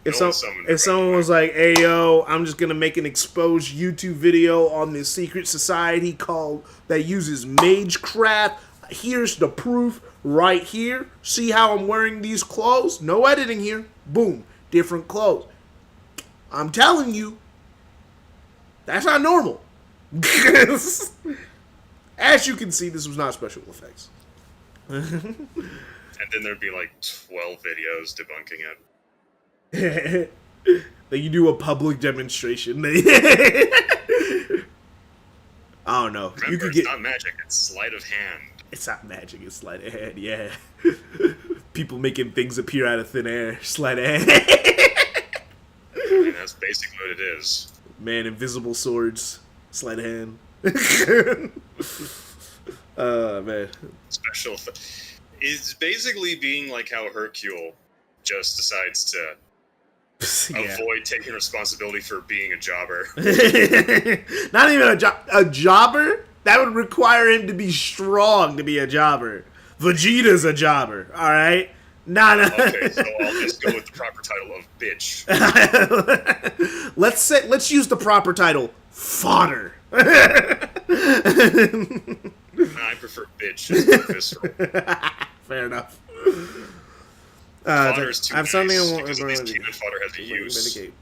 if No one summoned her, if someone was like, "Hey yo, I'm just gonna make an exposed YouTube video on this secret society called that uses Magecraft. Here's the proof right here. See how I'm wearing these clothes? No editing here. Boom, different clothes. I'm telling you, that's not normal." As you can see, this was not special effects. And then there'd be like 12 videos debunking it. Like you do a public demonstration. I don't know. Remember, You could it's get. not magic, it's sleight of hand. It's not magic. It's sleight of hand. Yeah. People making things appear out of thin air. Sleight of hand. And that's basically what it is. Man, invisible swords. Sleight of hand. Man. Special it's basically being like how Hercule just decides to Yeah. avoid taking responsibility for being a jobber. Not even a jobber? That would require him to be strong to be a jobber. Vegeta's a jobber, alright? Nah. Okay, so I'll just go with the proper title of bitch. Let's use the proper title, fodder. I prefer bitch as more visceral. Fair enough. Fodder is too I have something nice, I want because to at least cannon fodder has a use. mitigate.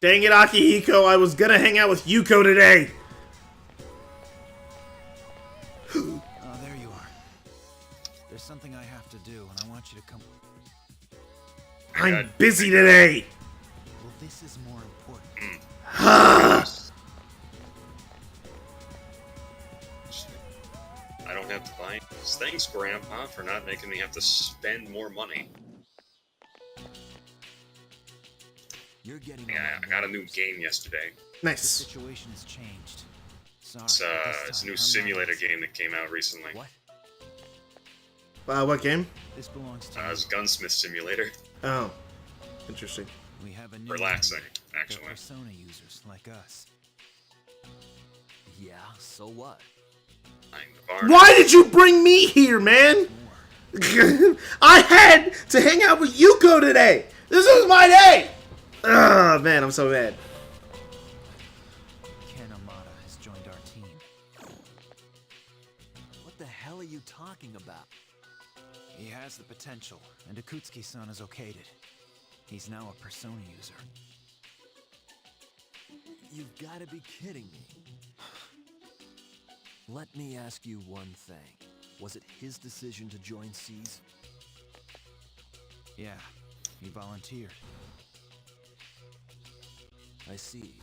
Dang it, Akihiko, I was gonna hang out with Yuko today. Oh, there you are. There's something I have to do, and I want you to come. I'm busy today. Well, this is more important. I don't have to buy. Thanks, Grandpa, for not making me have to spend more money. You're getting. Yeah, I got a new game yesterday. The Nice. situation has changed. Sorry. It's but this it's a time new I'm not simulator asking. game that came out recently. What? What game? This belongs to It's you. Gunsmith Simulator. Oh, interesting. We have a new Relaxing, enemy. They're actually. Persona users like us. Yeah, so what? I'm the Varn. Why did you bring me here, man? I had to hang out with Yuko today. This was my day. Ugh, man, I'm so mad. Ken Amata has joined our team. What the hell are you talking about? He has the potential, and Akutsuki-san has okayed it. He's now a Persona user. You've got to be kidding me. Let me ask you one thing. Was it his decision to join C's? Yeah, he volunteered. I see.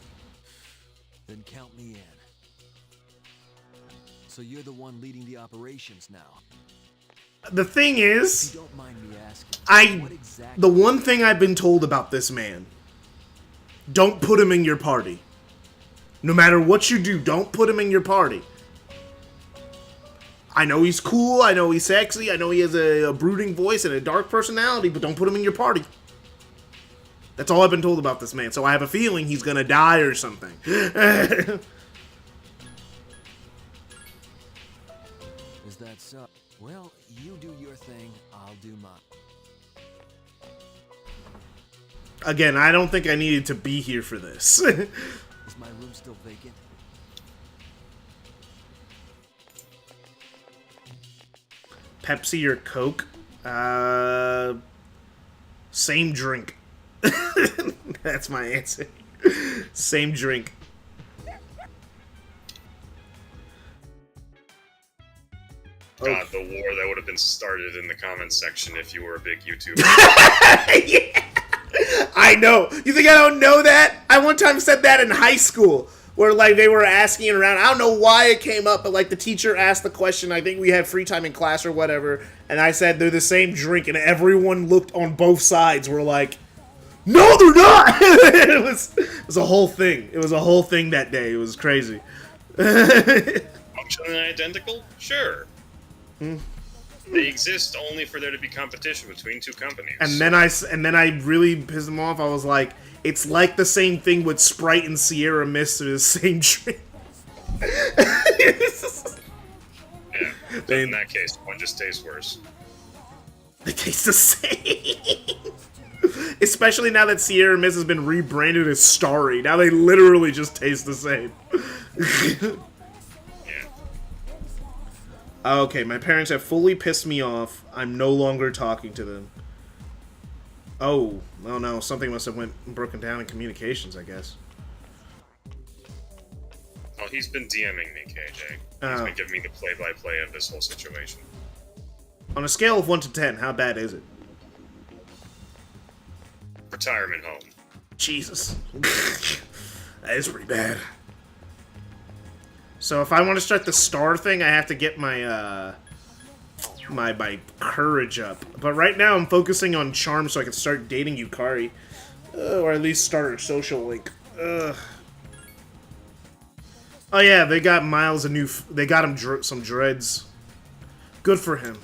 Then count me in. So you're the one leading the operations now. The thing If is, you don't mind me asking, what exactly... the one thing I've been told about this man, don't put him in your party. No matter what you do, don't put him in your party. I know he's cool, I know he's sexy, I know he has a brooding voice and a dark personality, but don't put him in your party. That's all I've been told about this man, so I have a feeling he's gonna die or something. Is that so? Well, you do your thing, I'll do mine. Again, I don't think I needed to be here for this. Is my room still vacant? Pepsi or Coke? Same drink. That's my answer. Same drink. God, the war that would have been started in the comments section if you were a big YouTuber. Yeah. I know. You think I don't know that? I one time said that in high school, where like they were asking it around. I don't know why it came up, but like the teacher asked the question. I think we had free time in class or whatever, and I said they're the same drink, and everyone looked on both sides. Were like, no, they're not. It was a whole thing. It was a whole thing that day. It was crazy. Functionally identical? Sure. They exist only for there to be competition between two companies. And then I really pissed them off. I was like, it's like the same thing with Sprite and Sierra Mist. They're the same drink. Yeah, but in that case, one just tastes worse. They taste the same. Especially now that Sierra Mist has been rebranded as Starry. Now they literally just taste the same. Okay, my parents have fully pissed me off. I'm no longer talking to them. Oh no, something must have broken down in communications, I guess. Oh, he's been DMing me, KJ. He's been giving me the play-by-play of this whole situation. On a scale of 1 to 10, how bad is it? Retirement home. Jesus. That is pretty bad. So if I want to start the star thing, I have to get my my courage up. But right now I'm focusing on charm so I can start dating Yukari. Or at least start a social link. Ugh. Oh yeah, they got Miles a new... They got him some dreads. Good for him.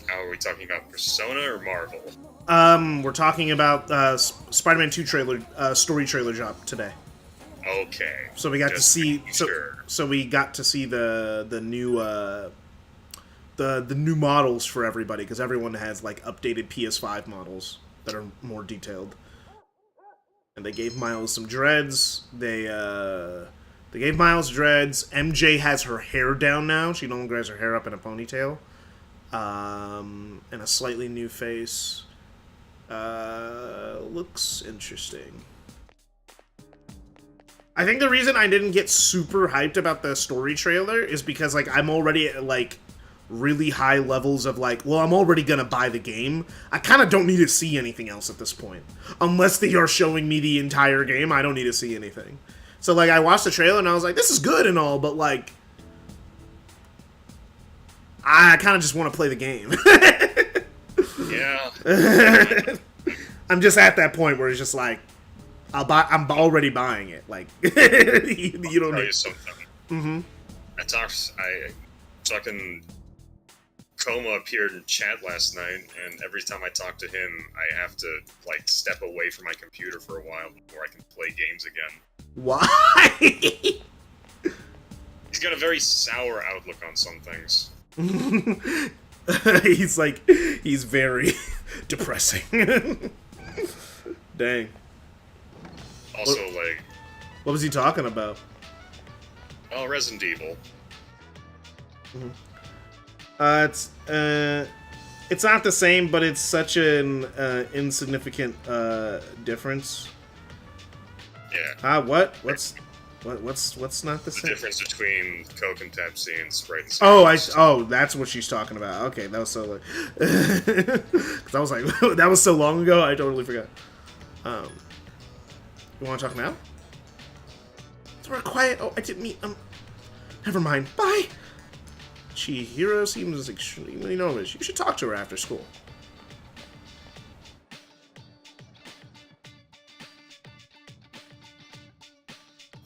How are we talking about Persona or Marvel? We're talking about Spider-Man 2 trailer, story trailer drop today. Okay. So we got to see. Sure. So we got to see the new the new models for everybody because everyone has like updated PS5 models that are more detailed. And they gave Miles some dreads. They gave Miles dreads. MJ has her hair down now. She no longer has her hair up in a ponytail. And a slightly new face. Looks interesting. I think the reason I didn't get super hyped about the story trailer is because, like, I'm already at, like, really high levels of, like, well, I'm already gonna buy the game. I kind of don't need to see anything else at this point. Unless they are showing me the entire game, I don't need to see anything. So, like, I watched the trailer and I was like, this is good and all, but, like, I kind of just want to play the game. Yeah. I'm just at that point where it's just like, I'm already buying it. Like, you don't need something. Mm-hmm. Fucking Coma appeared in chat last night, and every time I talk to him, I have to like step away from my computer for a while before I can play games again. Why? He's got a very sour outlook on some things. He's very depressing. Dang. Also, like... What was he talking about? Oh, Resident Evil. It's not the same, but it's such an insignificant difference. Yeah. What's not the same? The difference between Coke and Pepsi and Sprite and Oh, that's what she's talking about. Okay, that was so like... Because I was like, that was so long ago, I totally forgot. You want to talk now? So we're quiet. Oh, I didn't mean... Never mind. Bye! Chihiro seems extremely nervous. You should talk to her after school.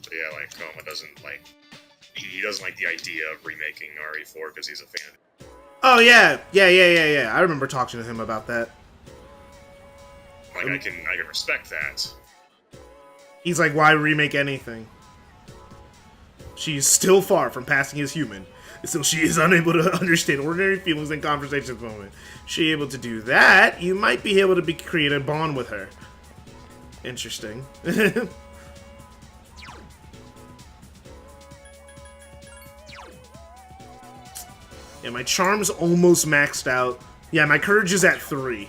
So yeah, like, Coma doesn't like... He doesn't like the idea of remaking RE4 because he's a fan. Oh, yeah. Yeah. I remember talking to him about that. Like, I can respect that. He's like, why remake anything? She is still far from passing as human, so she is unable to understand ordinary feelings and conversations at the moment. She able to do that, you might be able to create a bond with her. Interesting. Yeah, my charm's almost maxed out. Yeah, my courage is at 3.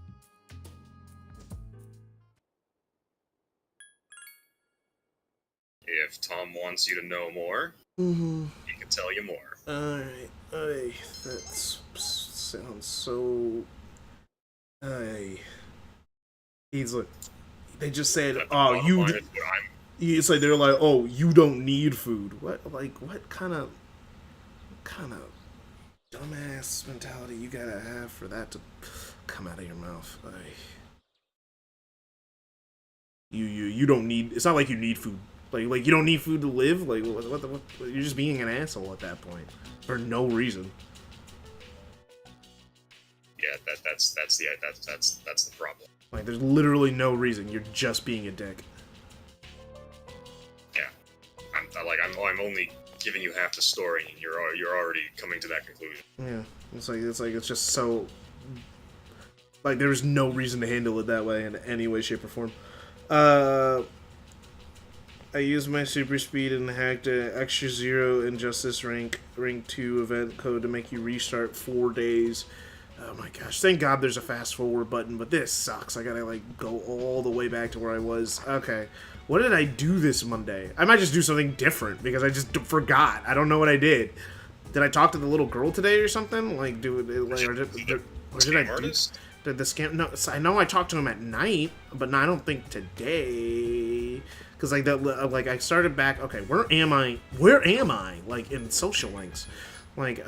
Tom wants you to know more, Mm-hmm. he can tell you more. Alright. That sounds so... He's like... They just said, But the oh, bottom line is what I'm It's like they're like, oh, you don't need food. What kind of dumbass mentality you gotta have for that to come out of your mouth? Like, you don't need. It's not like you need food. Like you don't need food to live. Like what? You're just being an asshole at that point for no reason. Yeah, that's the problem. Like there's literally no reason. You're just being a dick. Yeah, I'm only giving you half the story, and you're already coming to that conclusion. Yeah, it's just so. Like there's no reason to handle it that way in any way, shape, or form. I used my super speed and hacked an extra 0 Injustice rank 2 event code to make you restart 4 days. Oh my gosh, thank God there's a fast forward button, but this sucks. I gotta like go all the way back to where I was. Okay, what did I do this Monday? I might just do something different because I just forgot. I don't know what I did. Did I talk to the little girl today or something? Like, or did I do? Did the scam? No, I know I talked to him at night, but no, I don't think today. Cause like like I started back. Okay, where am I? Where am I? Like in social links, like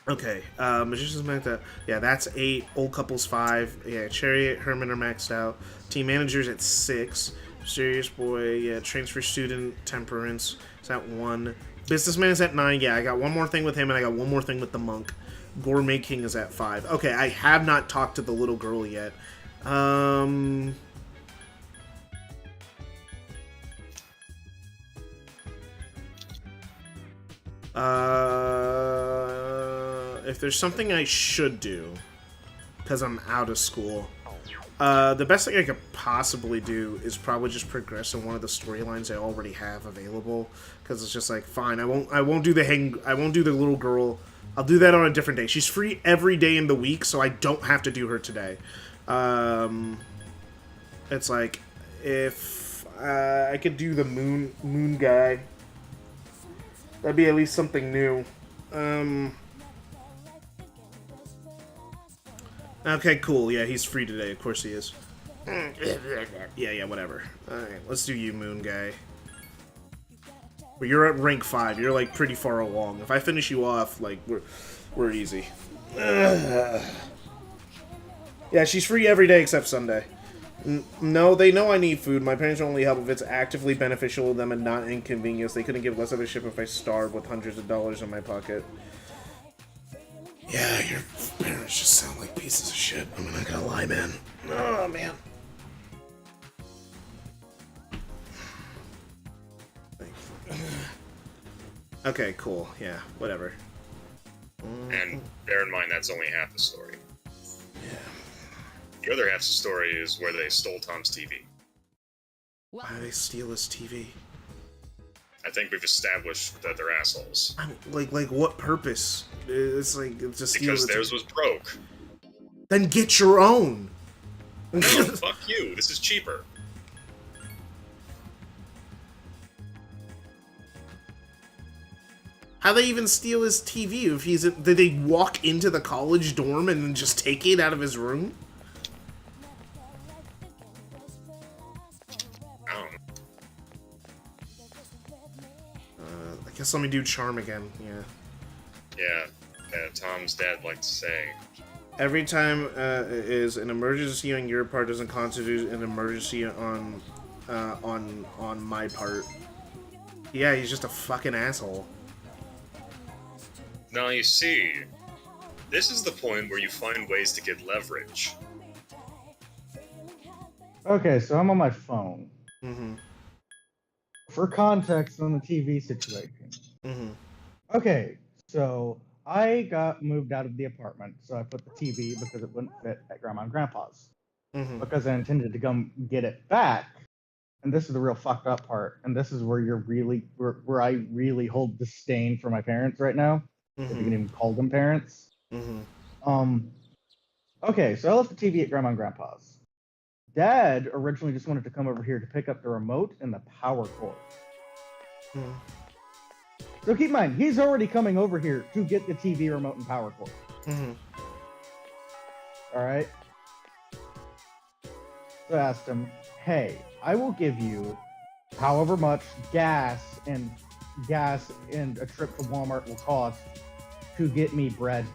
Okay, Magician's Max out. Yeah, that's 8. Old Couple's 5. Yeah, Chariot, Herman are maxed out. Team Manager's at 6. Serious Boy, yeah, Transfer Student, Temperance is at 1. Businessman's at 9. Yeah, I got one more thing with him, and I got one more thing with the Monk. Gourmet King is at 5. Okay, I have not talked to the little girl yet. If there's something I should do, because I'm out of school, the best thing I could possibly do is probably just progress in one of the storylines I already have available. Because it's just like, fine, I won't do the little girl. I'll do that on a different day. She's free every day in the week, so I don't have to do her today. It's like if I could do the moon guy, that'd be at least something new. Okay, cool. Yeah, he's free today. Of course he is. Yeah, whatever. Alright, let's do you, Moon Guy. Well, you're at rank 5. You're, like, pretty far along. If I finish you off, like, we're easy. Yeah, she's free every day except Sunday. No, they know I need food. My parents only help if it's actively beneficial to them and not inconvenience. They couldn't give less of a shit if I starve with hundreds of dollars in my pocket. Yeah, your parents just sound like pieces of shit. I'm not gonna lie, man. Oh, man. Okay, cool. Yeah, whatever. And bear in mind, that's only half the story. Yeah. The other half of the story is where they stole Tom's TV. Why do they steal his TV? I think we've established that they're assholes. Like what purpose? It's like, it's just because theirs was broke. Then get your own. No, fuck you. This is cheaper. How they even steal his TV? If he's did they walk into the college dorm and then just take it out of his room? I don't know. I guess let me do charm again. Yeah, Tom's dad liked to say. Every time is an emergency on your part doesn't constitute an emergency on my part. Yeah, he's just a fucking asshole. Now you see, this is the point where you find ways to get leverage. Okay, so I'm on my phone. Mm-hmm. For context on the TV situation. Mm-hmm. Okay, so I got moved out of the apartment, so I put the TV because it wouldn't fit at Grandma and Grandpa's. Mm-hmm. Because I intended to come get it back, and this is the real fucked up part, and this is where where I really hold disdain for my parents right now. If you can even call them parents. Mm-hmm. Okay, so I left the TV at Grandma and Grandpa's. Dad originally just wanted to come over here to pick up the remote and the power cord. So keep in mind, he's already coming over here to get the TV remote and power cord. All right. So I asked him, hey, I will give you however much gas and a trip to Walmart will cost to get me bread.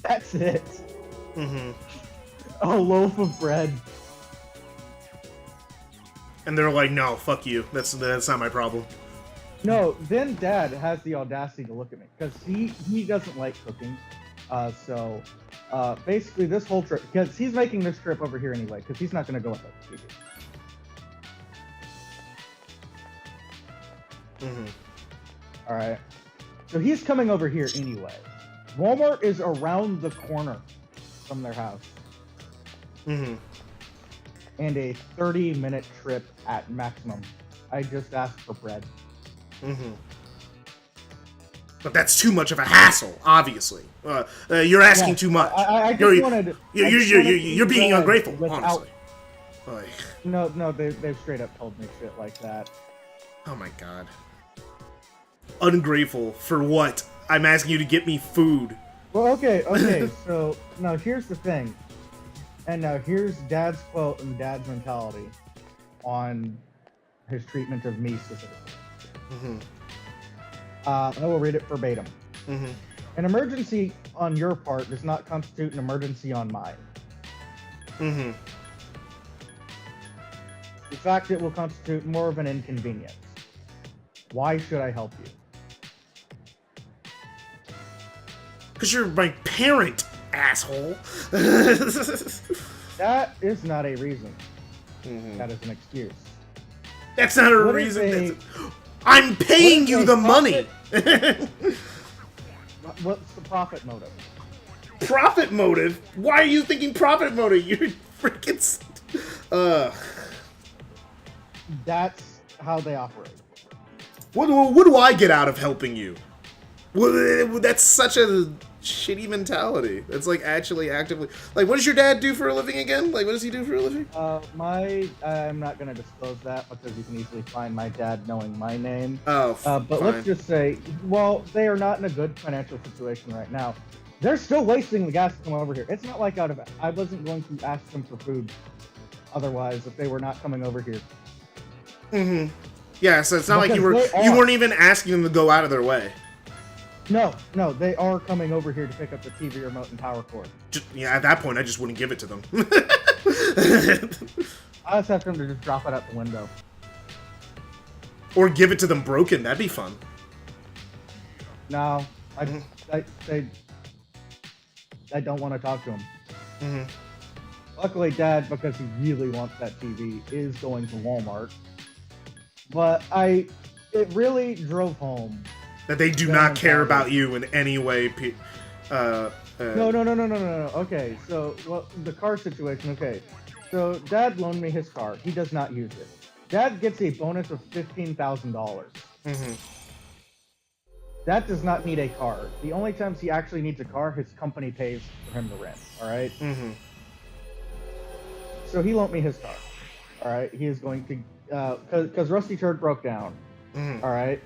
That's it. A loaf of bread. And they're like, no, fuck you. That's not my problem. No, then Dad has the audacity to look at me because he doesn't like cooking. So basically this whole trip, because he's making this trip over here anyway, because he's not going to go with us. All right. So he's coming over here anyway. Walmart is around the corner from their house. And a 30-minute trip at maximum. I just asked for bread. But that's too much of a hassle, obviously. You're asking too much. You're being ungrateful, honestly. No, they've straight up told me shit like that. Oh my god. Ungrateful for what? I'm asking you to get me food. Well, okay, so now here's the thing. And now here's Dad's quote and Dad's mentality on his treatment of me specifically. I will read it verbatim. An emergency on your part does not constitute an emergency on mine. In fact, it will constitute more of an inconvenience. Why should I help you? Because you're my parent, asshole. That is not a reason. That is an excuse. That's not a reason. I'm paying you the money. What's the profit motive? Profit motive? Why are you thinking profit motive? You're freaking... That's how they operate. What do I get out of helping you? Well, that's such a shitty mentality. It's like actually actively... Like, what does your dad do for a living again? Like, what does he do for a living? I'm not going to disclose that because you can easily find my dad knowing my name. Oh, but fine. let's just say, well, they are not in a good financial situation right now. They're still wasting the gas to come over here. It's not like I wasn't going to ask them for food otherwise if they were not coming over here. Yeah, so it's not like you weren't even asking them to go out of their way. No, they are coming over here to pick up the TV remote and power cord. At that point, I just wouldn't give it to them. I just have them to just drop it out the window. Or give it to them broken. That'd be fun. No, I don't want to talk to him. Luckily, Dad, because he really wants that TV, is going to Walmart. But it really drove home that they do not care about you in any way. No. Okay, so the car situation. Okay, so Dad loaned me his car. He does not use it. Dad gets a bonus of $15,000. That does not need a car. The only times he actually needs a car, his company pays for him to rent. All right. So he loaned me his car. All right. He is going to because Rusty Turd broke down. All right.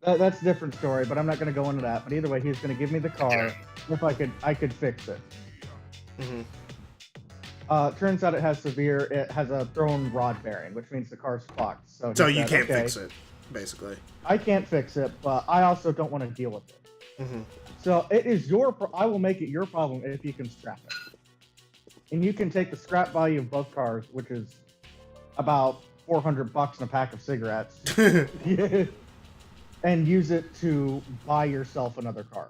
That's a different story, but I'm not going to go into that. But either way, he's going to give me the car if I could fix it. Turns out it has a thrown rod bearing, which means the car's fucked. So you can't fix it, basically. I can't fix it, but I also don't want to deal with it. So it is I will make it your problem if you can scrap it. And you can take the scrap value of both cars, which is about $400 in a pack of cigarettes, and use it to buy yourself another car.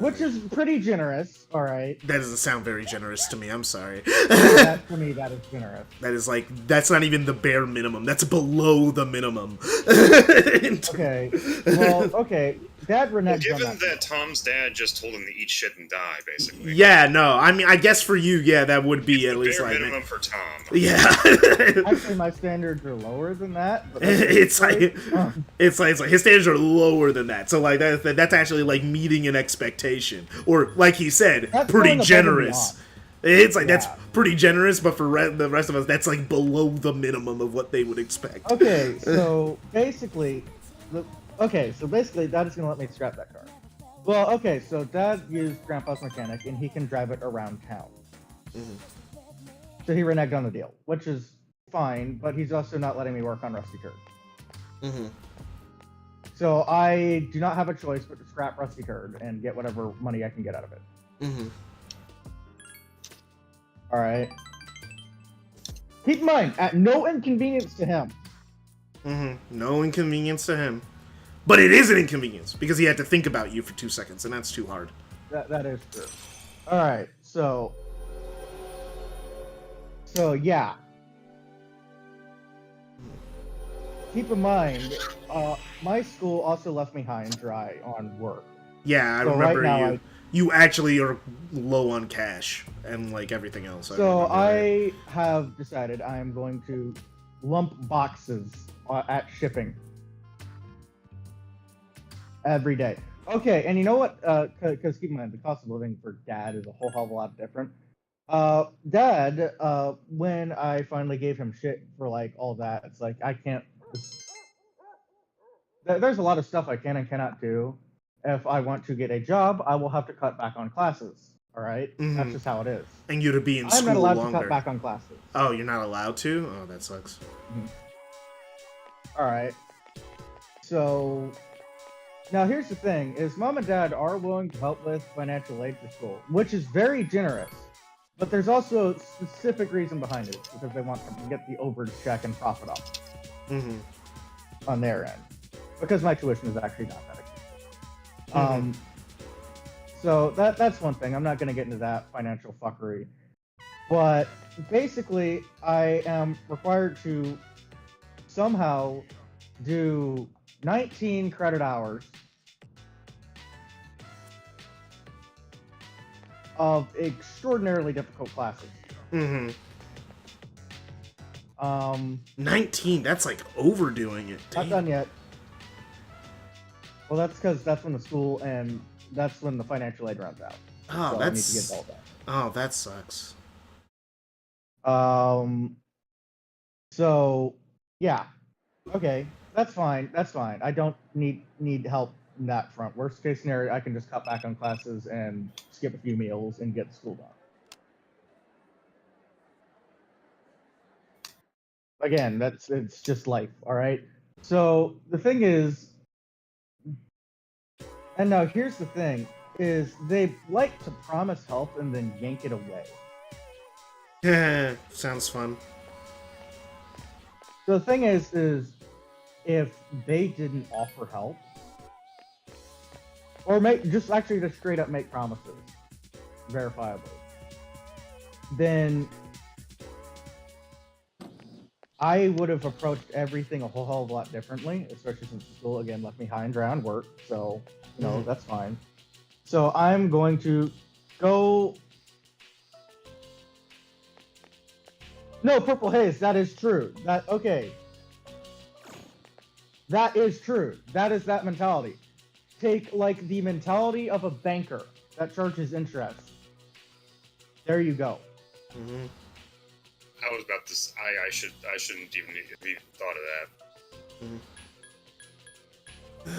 which is pretty generous. All right. That doesn't sound very generous to me. I'm sorry. For me, that is generous. That is like, that's not even the bare minimum. That's below the minimum. Okay. Well, okay. Dad Well, reneged on given that. that Tom's dad just told him to eat shit and die, basically. Yeah, no. I mean, I guess for you, yeah, that would be at least Bare like minimum for Tom. Yeah. Actually, my standards are lower than that. But it's like his standards are lower than that. So like that's actually like meeting an expectation, or like he said, That's pretty going above and generous. It's like that's Yeah. pretty generous, but for the rest of us, that's like below the minimum of what they would expect. Okay, so basically, Dad is gonna let me scrap that car. Well, okay, so Dad used Grandpa's mechanic, and he can drive it around town. So he reneged on the deal, which is fine, but he's also not letting me work on Rusty Turd. So I do not have a choice but to scrap Rusty Turd and get whatever money I can get out of it. All right. Keep in mind, at no inconvenience to him. No inconvenience to him. But it is an inconvenience, because he had to think about you for 2 seconds, and that's too hard. That is true. All right, so yeah. Keep in mind, my school also left me high and dry on work. Yeah, I So remember right now you actually are low on cash and like everything else. So remember I have decided I am going to lump boxes at shipping every day. Okay, and you know what? Because keep in mind, the cost of living for Dad is a whole hell of a lot different. Dad, when I finally gave him shit for like all that, it's like I can't. There's a lot of stuff I can and cannot do. If I want to get a job, I will have to cut back on classes. All right? That's just how it is. And you to be in I'm school not allowed longer. to cut back on classes. Oh, you're not allowed to? Oh, that sucks. All right. So now here's the thing: is Mom and Dad are willing to help with financial aid for school, which is very generous. But there's also a specific reason behind it, because they want to get the overage check and profit off on their end. Because my tuition is actually not that expensive. So that's one thing. I'm not going to get into that financial fuckery. But basically, I am required to somehow do 19 credit hours of extraordinarily difficult classes. 19, that's like overdoing it. Not done yet. Well, that's because that's when the school and that's when the financial aid runs out. Oh, so that's... I need to get all that. Oh, that sucks. So, yeah. Okay, that's fine. That's fine. I don't need help in that front. Worst case scenario, I can just cut back on classes and skip a few meals and get school done. Again, it's just life, all right? So the thing is, and now here's the thing, is they like to promise help and then yank it away. Sounds fun. So the thing is if they didn't offer help, or just straight up make promises, verifiably, then I would have approached everything a whole hell of a lot differently, especially since the school, again, left me high and dry on work, so, you know, that's fine. So I'm going to go... No, Purple Haze, that is true. Okay. That is true. That is that mentality. Take, like, the mentality of a banker that charges interest. There you go. I was about to. I shouldn't even be thought of that.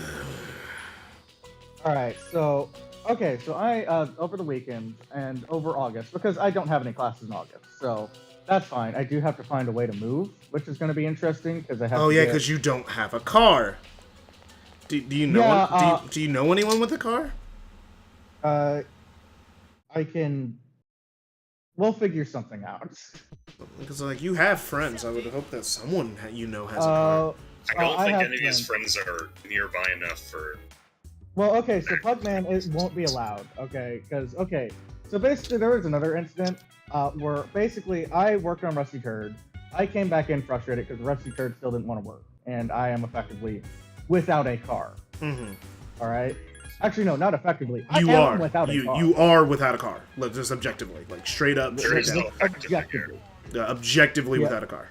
All right. So, okay. So I over the weekend and over August, because I don't have any classes in August, so that's fine. I do have to find a way to move, which is going to be interesting because I have. Oh yeah, because you don't have a car. Do you know? Yeah, do you know anyone with a car? I can. We'll figure something out. Because like you have friends, I would hope that someone you know has a car. I don't think any of his friends are nearby enough for Well, okay, so Pugman won't be allowed, okay? Because, okay, so basically there was another incident where basically I worked on Rusty Turd. I came back in frustrated because Rusty Turd still didn't want to work, and I am effectively without a car. All right? Actually, no, not effectively. You I am are. without a car. You are without a car. Like, just objectively. Like, straight up, straight down. Objectively. Objectively Yeah. without a car.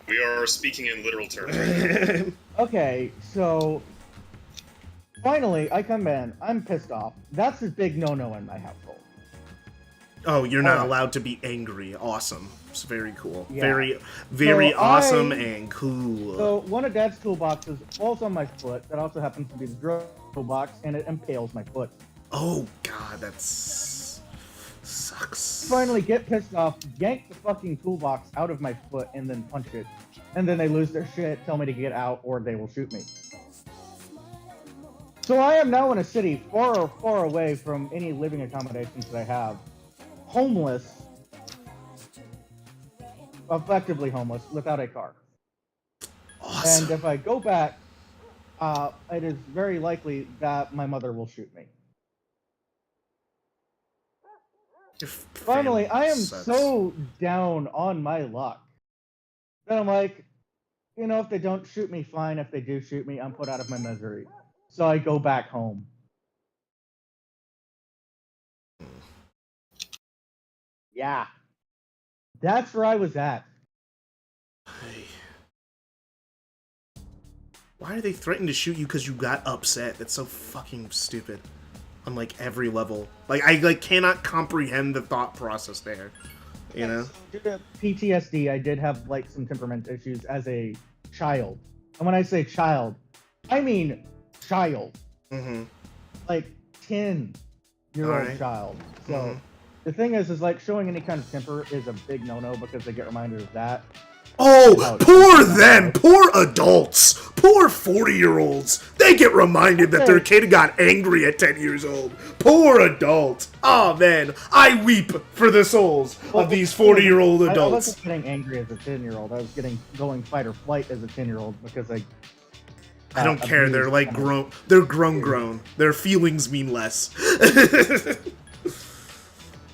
We are speaking in literal terms. Okay, so finally I come in. I'm pissed off. That's a big no-no in my household. Oh, you're not Alright. allowed to be angry. Awesome. It's very cool. Yeah. Very So awesome and cool. So one of Dad's toolboxes falls on my foot. That also happens to be the drill box, and it impales my foot. Oh god, that's sucks. Finally get pissed off, yank the fucking toolbox out of my foot, and then punch it. And then they lose their shit, tell me to get out, or they will shoot me. So I am now in a city far, far away from any living accommodations that I have. Homeless. Effectively homeless, without a car. Awesome. And if I go back, it is very likely that my mother will shoot me. Finally, I am sucks. so down on my luck that I'm like, you know, if they don't shoot me, fine. If they do shoot me, I'm put out of my misery. So I go back home. Yeah. That's where I was at. Why are they threatening to shoot you because you got upset? That's so fucking stupid. On like every level. Like I cannot comprehend the thought process there. You know? Due to PTSD, I did have like some temperament issues as a child. And when I say child, I mean child. Like 10-year-old Alright. child. So the thing is like showing any kind of temper is a big no-no because they get reminded of that. Oh, poor them! Poor adults! Poor 40-year-olds! They get reminded that their kid got angry at 10 years old. Poor adult! Oh man, I weep for the souls of these 40-year-old I adults. wasn't getting angry as a 10-year-old. I was going fight or flight as a 10-year-old because I don't care, they're like grown. They're grown. Their feelings mean less.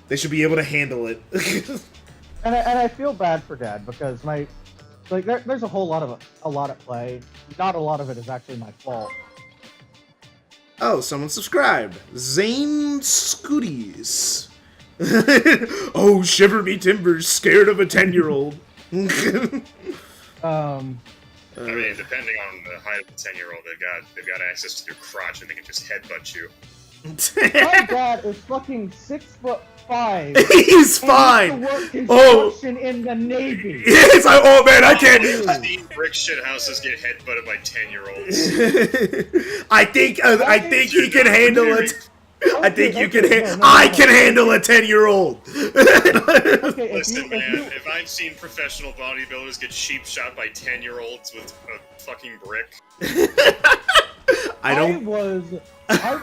They should be able to handle it. And I feel bad for Dad because there's a lot at play. Not a lot of it is actually my fault. Oh, someone subscribed. Zane Scooties. Oh, shiver me timbers, scared of a 10-year-old. I mean, depending on the height of the 10-year-old, they've got access to your crotch and they can just headbutt you. My dad is fucking 6'5". He's fine. Oh, in the Navy. Yes, oh man, I can't. I've seen brick shit houses get headbutted by 10-year-olds. I think he can handle it. I think you can. I can handle a 10-year-old. Listen, man, if I've seen professional bodybuilders get sheep shot by 10-year-olds with a fucking brick, I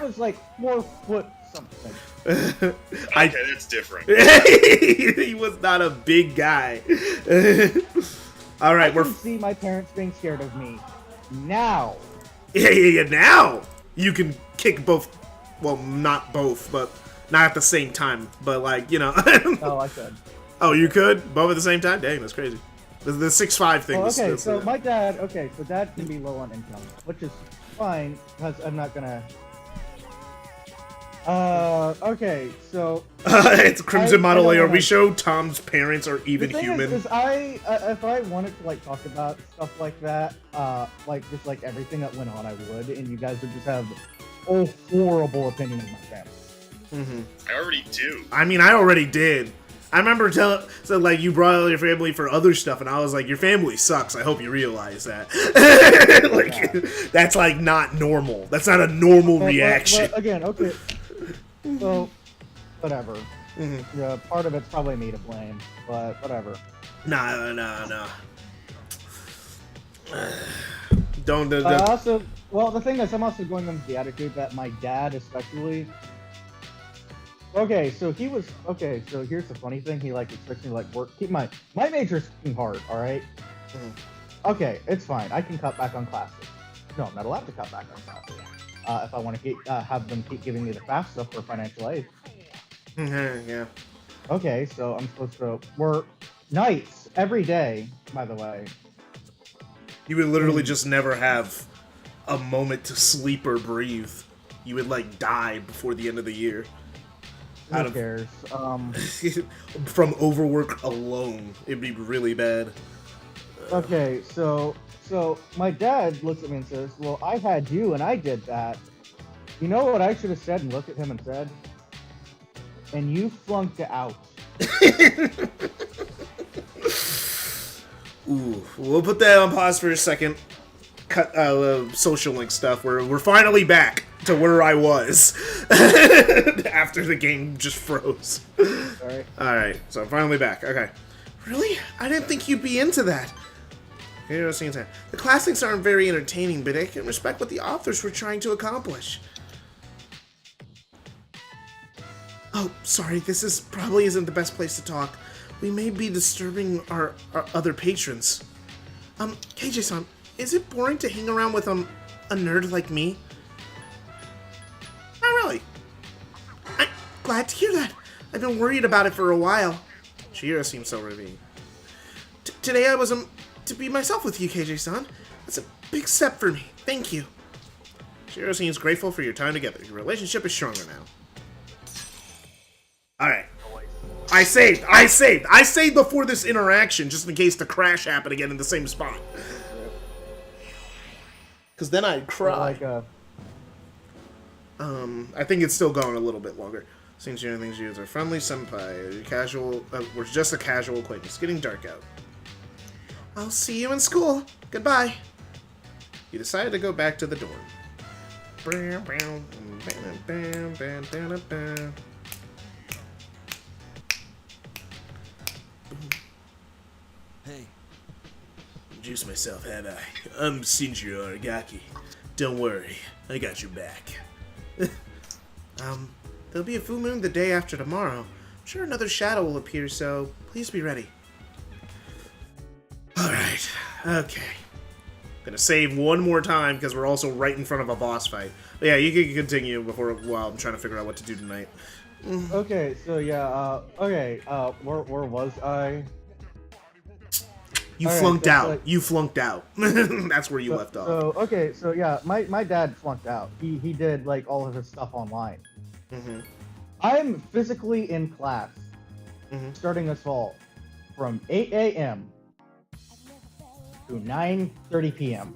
was like 4 foot something. Okay, that's different. He was not a big guy. All right, I can see my parents being scared of me now. Yeah. Now you can kick both. Well, not both, but not at the same time. But like, you know. Oh, I could. Oh, you could both at the same time? Dang, that's crazy. The 6'5" thing. Okay, so my dad. Okay, so Dad can be low on income, which is fine because I'm not gonna. Okay, so it's Crimson Model A. We show Tom's parents are even the thing human. Is if I wanted to like talk about stuff like that, like just like everything that went on, I would, and you guys would just have a horrible opinion of my family. I already do. I mean, I already did. I remember like you brought out your family for other stuff, and I was like, your family sucks. I hope you realize that. That's like not normal. That's not a normal reaction. But again, okay. So, whatever. Yeah, part of it's probably me to blame, but whatever. No. Don't. Also, well, the thing is, I'm also going under the attitude that my dad, especially. Okay, so here's the funny thing. He like expects me to like work. Keep my major's fucking hard. All right. Okay, it's fine. I can cut back on classes. No, I'm not allowed to cut back on classes. if I want to have them keep giving me the fast stuff for financial aid. Yeah. Okay, so I'm supposed to work nights every day, by the way. You would literally just never have a moment to sleep or breathe. You would like die before the end of the year. Who cares? From overwork alone, it'd be really bad. Okay, so my dad looks at me and says, "Well, I had you and I did that." You know what I should have said and looked at him and said? "And you flunked out." Ooh, we'll put that on pause for a second. Cut social link stuff. We're finally back to where I was after the game just froze. Alright. Alright, so I'm finally back. Okay. Really? I didn't think you'd be into that. The classics aren't very entertaining, but I can respect what the authors were trying to accomplish. Oh, sorry, this probably isn't the best place to talk. We may be disturbing our other patrons. KJ-san, is it boring to hang around with a nerd like me? Not really. I'm glad to hear that. I've been worried about it for a while. Chihiro seems so relieved. Today I was to be myself with you, KJ-san. That's a big step for me. Thank you. Chihiro seems grateful for your time together. Your relationship is stronger now. Alright. I saved before this interaction, just in case the crash happened again in the same spot. Because then I'd cry. I think it's still going a little bit longer. Seems you things you are friendly senpai, casual, we're just a casual acquaintance. It's getting dark out. I'll see you in school. Goodbye. You decided to go back to the dorm. Hey. Juice myself, have I? I'm Shinjiro Aragaki. Don't worry, I got your back. There'll be a full moon the day after tomorrow. I'm sure another shadow will appear, so please be ready. Alright, okay. Gonna save one more time because we're also right in front of a boss fight. But yeah, you can continue while I'm trying to figure out what to do tonight. Okay, so yeah, where was I? You flunked out. You flunked out. That's where you left off. So, okay, so yeah, my dad flunked out. He did, like, all of his stuff online. I'm physically in class, starting this fall, from 8 a.m. to 9:30 p.m.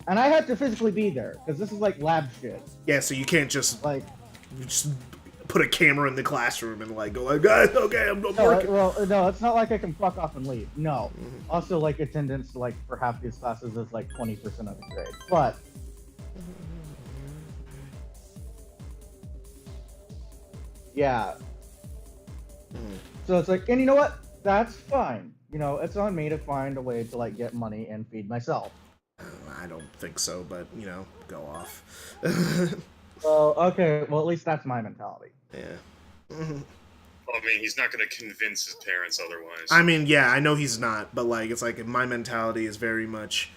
And I have to physically be there, because this is, like, lab shit. Yeah, so you can't just, like, put a camera in the classroom and, like, go like, guys, okay, I'm working. Well, no, it's not like I can fuck off and leave. No. Also, like, attendance, like, for half these classes is, like, 20% of the grade. But yeah. So it's like, and you know what? That's fine. You know, it's on me to find a way to, like, get money and feed myself. I don't think so, but, you know, go off. Well, okay, well, at least that's my mentality. Yeah. Well, I mean, he's not going to convince his parents otherwise. I mean, yeah, I know he's not, but, like, it's like, my mentality is very much,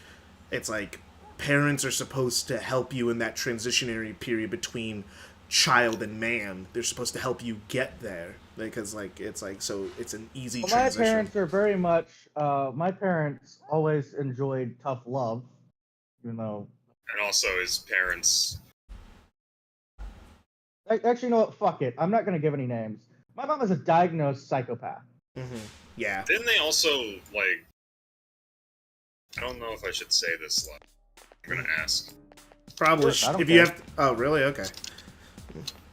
it's like, parents are supposed to help you in that transitionary period between child and man. They're supposed to help you get there, because, like, it's like, so it's an easy transition. My parents are very much, my parents always enjoyed tough love, even though... And also his parents... Actually, you know what? Fuck it. I'm not going to give any names. My mom is a diagnosed psychopath. Yeah. Didn't they also, like... I don't know if I should say this, like... I'm gonna ask. Probably. Sure, if you have... Oh, really? Okay.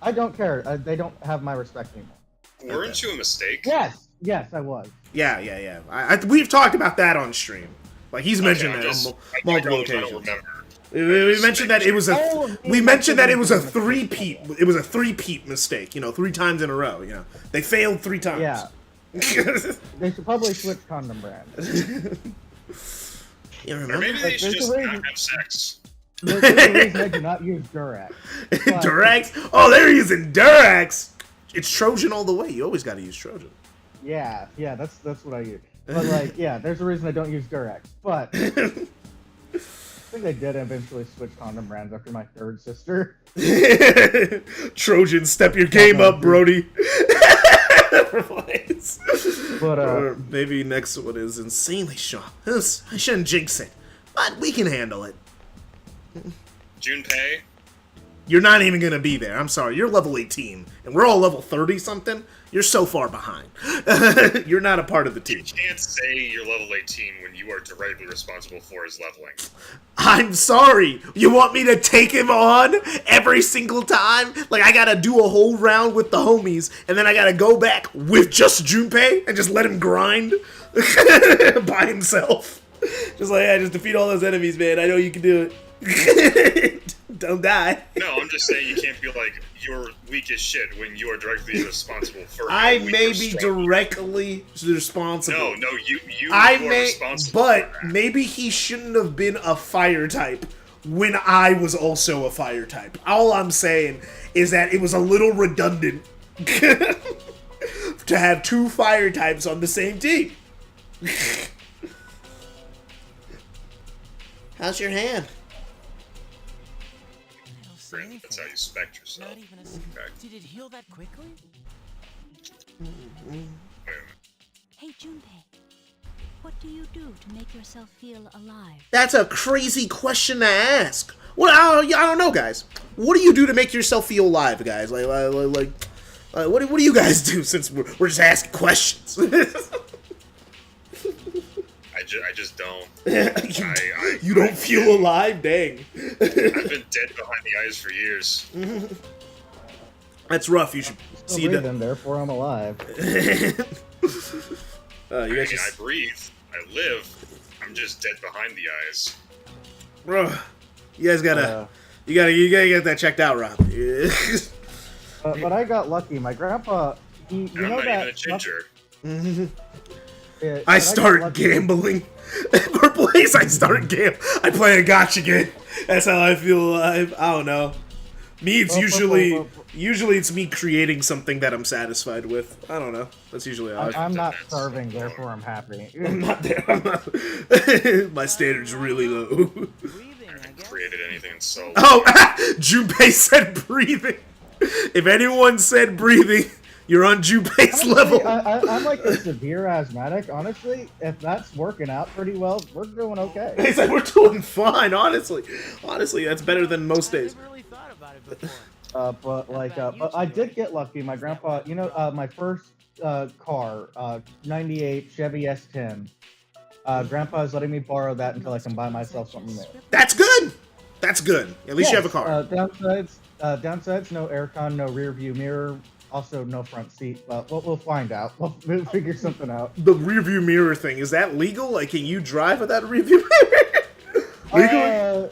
I don't care. They don't have my respect anymore. Weren't you a mistake? Yes. Yes, I was. Yeah. We've talked about that on stream. Like, he's mentioned that on multiple occasions. I don't remember. We mentioned that it was a. We mentioned that it was a three-peat. It was a three-peat mistake. You know, 3 times in a row. You know, they failed 3 times. Yeah. They should probably switch condom brands. You remember? Or maybe they should just not have sex. There's a reason I do not use Durax. Durax? Oh, they're using Durax. It's Trojan all the way. You always got to use Trojan. Yeah, that's what I use. But like, yeah, there's a reason I don't use Durax. But think I did eventually switch condom brands after my third sister. Trojan, step your game up, Brody. But or maybe next one is insanely sharp. I shouldn't jinx it, but we can handle it. Junpei, You're not even gonna be there. I'm sorry. You're level 18, and we're all level 30 something. You're so far behind. You're not a part of the team. you can't say you're level 18 when you are directly responsible for his leveling. I'm sorry. You want me to take him on every single time? Like, I gotta do a whole round with the homies, and then I gotta go back with just Junpei and just let him grind by himself. Just like, yeah, just defeat all those enemies, man. I know you can do it. Don't die. No, I'm just saying you can't be like, you're weak as shit when you are directly responsible for I how weak may or be strong. directly responsible. No, you I are may, responsible but for that. maybe he shouldn't have been a fire type when I was also a fire type. All I'm saying is that it was a little redundant to have two fire types on the same team. How's your hand? That's how you spec yourself. Not even a Okay. Did it heal that quickly? Hey, Junpei. What do you do to make yourself feel alive? That's a crazy question to ask. Well, I don't know, guys. What do you do to make yourself feel alive, guys? What do you guys do? Since we're just asking questions. I just don't. You don't feel alive, dang. I've been dead behind the eyes for years. That's rough. You should see breathing, that. therefore I'm alive. I breathe. I live. I'm just dead behind the eyes. Bro, you guys gotta, you gotta get that checked out, Rob. But I got lucky. My grandpa, you And I'm know not that. even a ginger. I start gambling. For plays, I start I play a gotcha game. That's how I feel alive. I don't know. Me, it's usually it's me creating something that I'm satisfied with. I don't know. That's usually how I'm not starving, therefore I'm happy. I'm not there. I'm not. My standard's really low. I haven't created anything in so long. Oh, Junpei said breathing. If anyone said breathing, you're on Junpei's level. I'm like a severe asthmatic. Honestly, if that's working out pretty well, we're doing okay. He said we're doing fine, honestly. Honestly, that's better than most days. But I did get lucky. My grandpa, my first car, 98 Chevy S10. Grandpa is letting me borrow that until I can buy myself something new. That's good. That's good. At least you have a car. Downsides, no aircon, no rear view mirror. Also, no front seat, but we'll find out. We'll figure something out. The rearview mirror thing, is that legal? Like, can you drive with that rearview mirror?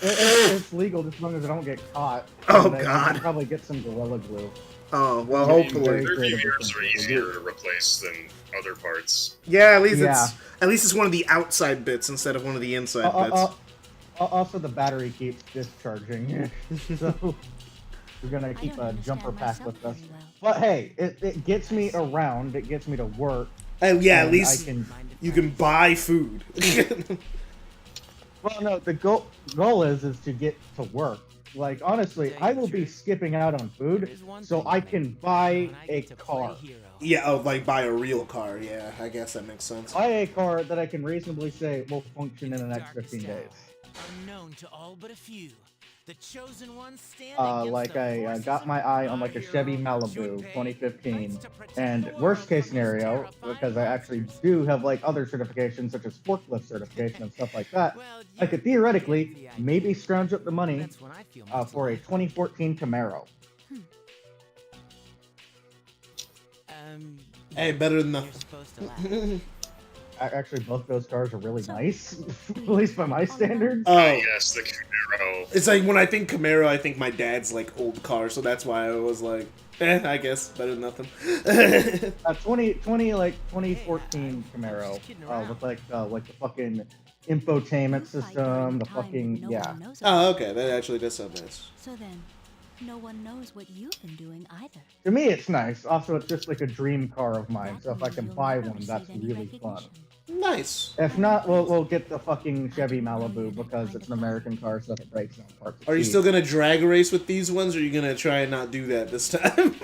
It's legal as long as I don't get caught. Oh, and God. I can probably get some Gorilla Glue. Oh, well, hopefully. Rearview mirrors are easier to replace than other parts. Yeah, at least it's one of the outside bits instead of one of the inside bits. Also, the battery keeps discharging, so we're gonna keep a jumper pack with us. But hey, it gets me around. It gets me to work. Yeah, at least you can buy food. Well, no, the goal is to get to work. Like, honestly, I will be skipping out on food so I can buy a car. Yeah, like buy a real car. Yeah, I guess that makes sense. Buy a car that I can reasonably say will function in the next 15 days. Unknown to all but a few. The chosen ones stand Like I got my eye on like a Chevy Malibu 2015, and worst case scenario, because I actually do have like other certifications such as forklift certification and stuff like that, I could theoretically maybe scrounge up the money for a 2014 Camaro. Hey, better than nothing. Actually, both those cars are really nice, at least by my standards. Oh, yes, the Camaro. It's like when I think Camaro, I think my dad's like old car, so that's why I was like, I guess better than nothing. 2014 Camaro with like the fucking infotainment system, the fucking Oh, okay, that actually does sound nice. So then, no one knows what you've been doing either. To me, it's nice. Also, it's just like a dream car of mine, so if I can buy one, that's really fun. Nice. If not, we'll get the fucking Chevy Malibu because it's an American car, so if it breaks down parts. Are you still gonna drag race with these ones, or are you gonna try and not do that this time?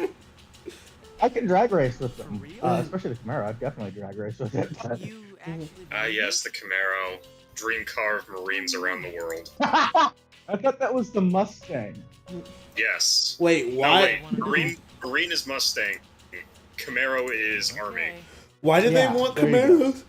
I can drag race with them, especially the Camaro. I'd definitely drag race with it. Yes, the Camaro. Dream car of Marines around the world. I thought that was the Mustang. Yes. Wait, No, why? wait. Marine is Mustang. Camaro is Army. Why did they want Camaros?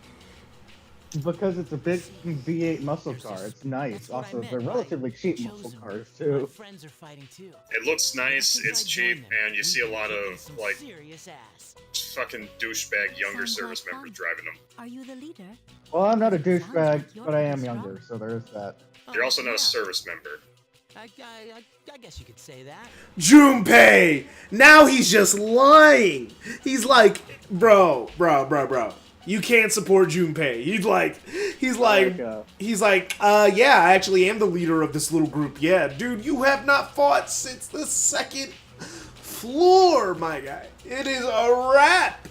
Because it's a big V8 muscle car. It's nice. Also, they're relatively cheap muscle cars too. Friends are fighting too. It looks nice, it's cheap, and you see a lot of, like, Serious ass. fucking douchebag younger service members driving them. Are you the leader? Well, I'm not a douchebag, but I am younger, so there's that. You're also not a service member. I guess you could say that. Junpei! Now he's just lying! He's like, bro. You can't support Junpei. He's like, yeah, I actually am the leader of this little group. Yeah, dude, you have not fought since the second floor, my guy. It is a wrap!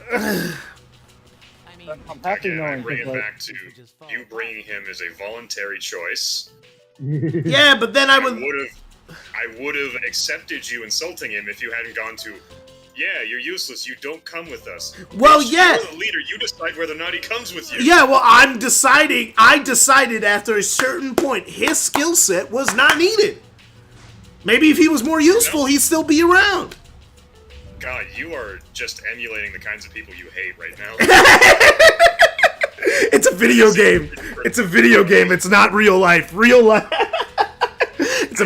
I'm happy Again, I knowing bring it because, back to you bringing him as a voluntary choice. Yeah, but then I would have accepted you insulting him if you hadn't gone to, yeah, you're useless, you don't come with us. Well, Bitch, yeah. You're the leader, you decide whether or not he comes with you. Yeah, well, I decided after a certain point his skill set was not needed. Maybe if he was more useful, he'd still be around. God, you are just emulating the kinds of people you hate right now. It's a video game. It's a video game. It's not real life. Real life. I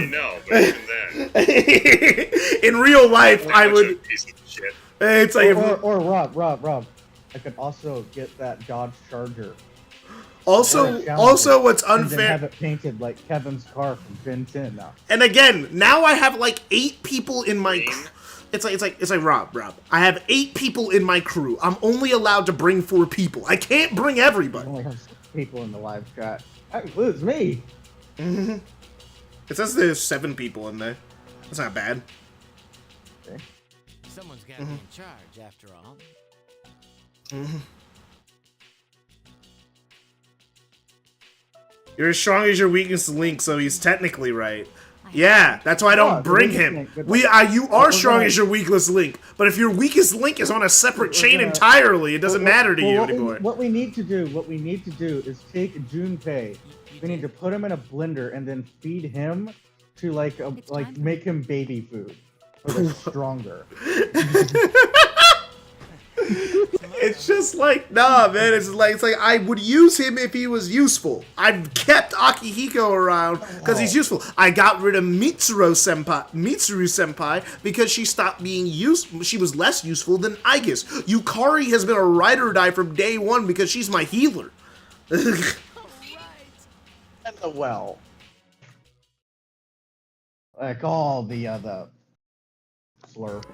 know, but even then. In real life, I would. Piece of shit. It's like or Rob. I could also get that Dodge Charger. Also, what's And then unfair? have it painted like Kevin's car from Ben 10 now. And again, now I have like 8 people in my. It's like Rob. I have 8 people in my crew. I'm only allowed to bring 4 people. I can't bring everybody. I only have 6 people in the live chat. That includes me. Mm-hmm. It says there's 7 people in there. That's not bad. Okay. Someone's got to be in charge, after all. Mm-hmm. You're as strong as your weakest link, so he's technically right. Yeah, that's why I don't bring him. You are strong as your weakest link, but if your weakest link is on a separate chain entirely, it doesn't matter to you anymore. What we need to do is take Junpei. We need to put him in a blender and then feed him to make him baby food, so they're stronger. It's just like, nah, man. It's like I would use him if he was useful. I've kept Akihiko around because he's useful. I got rid of Mitsuru Senpai because she stopped being useful. She was less useful than Aegis. Yukari has been a ride or die from day one because she's my healer. And the well, like all the other slurp.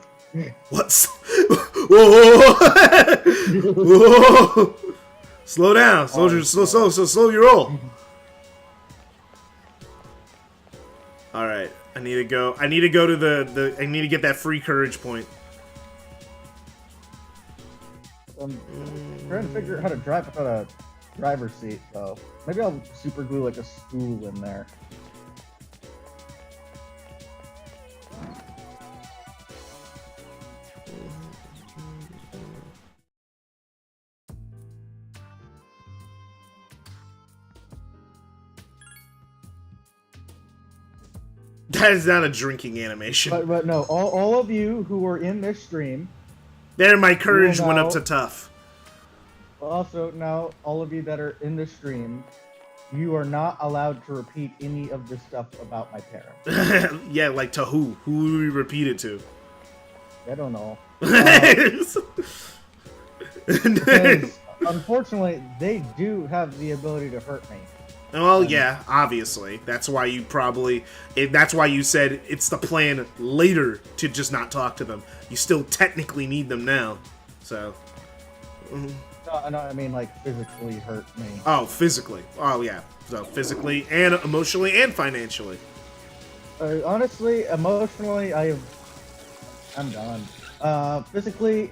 What's? Whoa! Whoa! Slow down. Slow your roll. All right. I need to go. I need to go to the. I need to get that free courage point. I'm trying to figure out how to drive without a driver's seat, so maybe I'll super glue like a spool in there. That is not a drinking animation. But no, all of you who are in this stream. There, my courage went up to tough. Also, now all of you that are in the stream, you are not allowed to repeat any of this stuff about my parents. Yeah, like to who? Who do we repeat it to? I don't know. Because, unfortunately, they do have the ability to hurt me. Well, yeah, obviously. That's why you that's why you said it's the plan later to just not talk to them. You still technically need them now. So. No, I mean, like, physically hurt me. Oh, physically. Oh, yeah. So, physically and emotionally and financially. Honestly, emotionally, I'm done. Physically,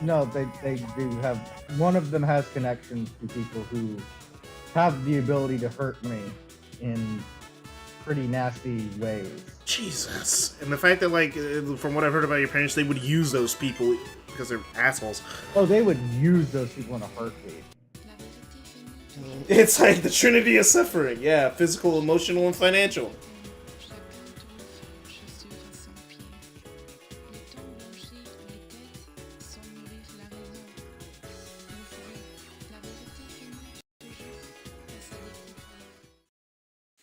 No, they do have. One of them has connections to people who have the ability to hurt me in pretty nasty ways. Jesus. And the fact that, like, from what I've heard about your parents, they would use those people because they're assholes. Oh, they would use those people in a heartbeat. It's like the trinity of suffering. Yeah, physical, emotional, and financial.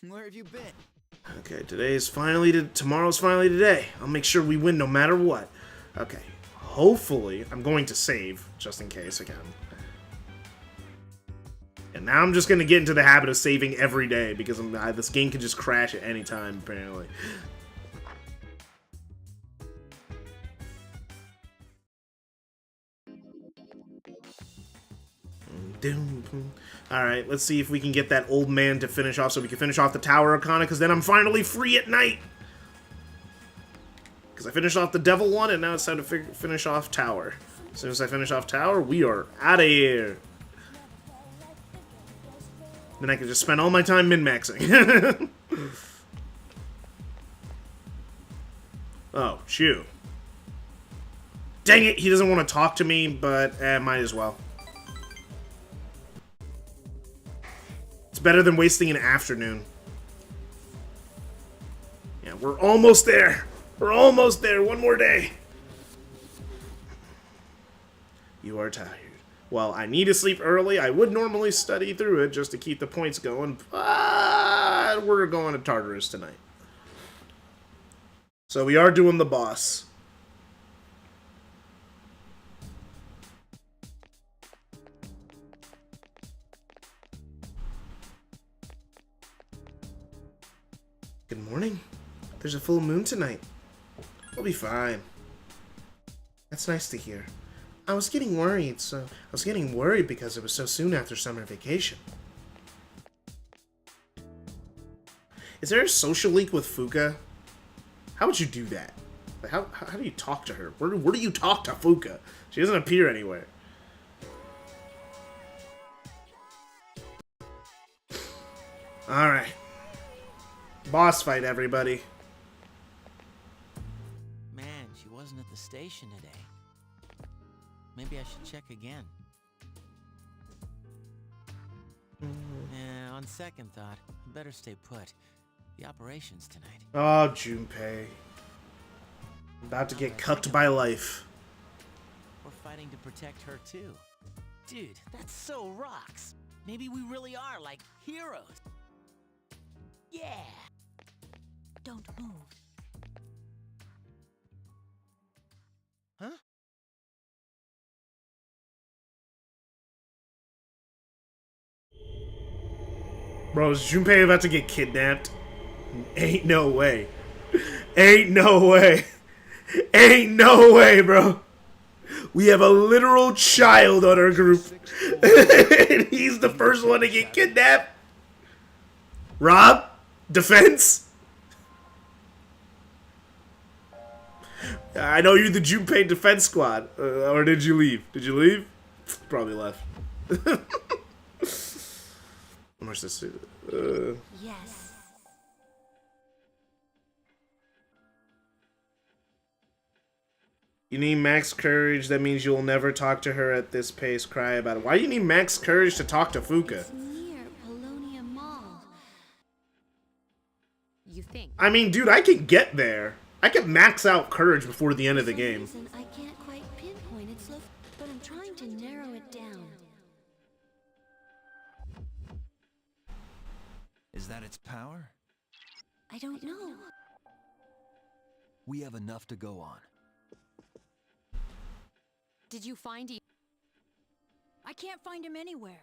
Where have you been? Okay, tomorrow's finally today. I'll make sure we win no matter what. Okay, hopefully, I'm going to save, just in case again. And now I'm just going to get into the habit of saving every day, because this game can just crash at any time, apparently. Alright, let's see if we can get that old man to finish off so we can finish off the Tower Arcana, because then I'm finally free at night! Because I finished off the Devil one, and now it's time to finish off Tower. As soon as I finish off Tower, we are out of here! Then I can just spend all my time min-maxing. Oh, shoo. Dang it, he doesn't want to talk to me, but might as well. It's better than wasting an afternoon. Yeah, we're almost there. We're almost there. One more day. You are tired. Well, I need to sleep early. I would normally study through it just to keep the points going, but we're going to Tartarus tonight. So we are doing the boss. Good morning. There's a full moon tonight. We'll be fine. That's nice to hear. I was getting worried because it was so soon after summer vacation. Is there a social link with Fuka? How would you do that? Like, how do you talk to her? Where do you talk to Fuka? She doesn't appear anywhere. Alright. Boss fight, everybody. Man, she wasn't at the station today. Maybe I should check again. Yeah, on second thought, I better stay put. The operation's tonight. Oh, Junpei. I'm about to get cucked by life. We're fighting to protect her too. Dude, that's so rocks. Maybe we really are like heroes. Yeah. Don't move. Huh? Bro, is Junpei about to get kidnapped? Ain't no way. Ain't no way. Ain't no way, bro. We have a literal child on our group. And he's the first one to get kidnapped. Rob? Defense? I know you're the Junpei defense squad. Or did you leave? Did you leave? Probably left. How much this? Yes. You need max courage. That means you'll never talk to her at this pace. Cry about it. Why do you need max courage to talk to Fuka? It's near Polonia Mall. You think? I mean, dude, I can get there. I can max out courage before the end of the game. I can't quite pinpoint its location, but I'm trying to narrow it down. Is that its power? I don't know. We have enough to go on. Did you find I can't find him anywhere.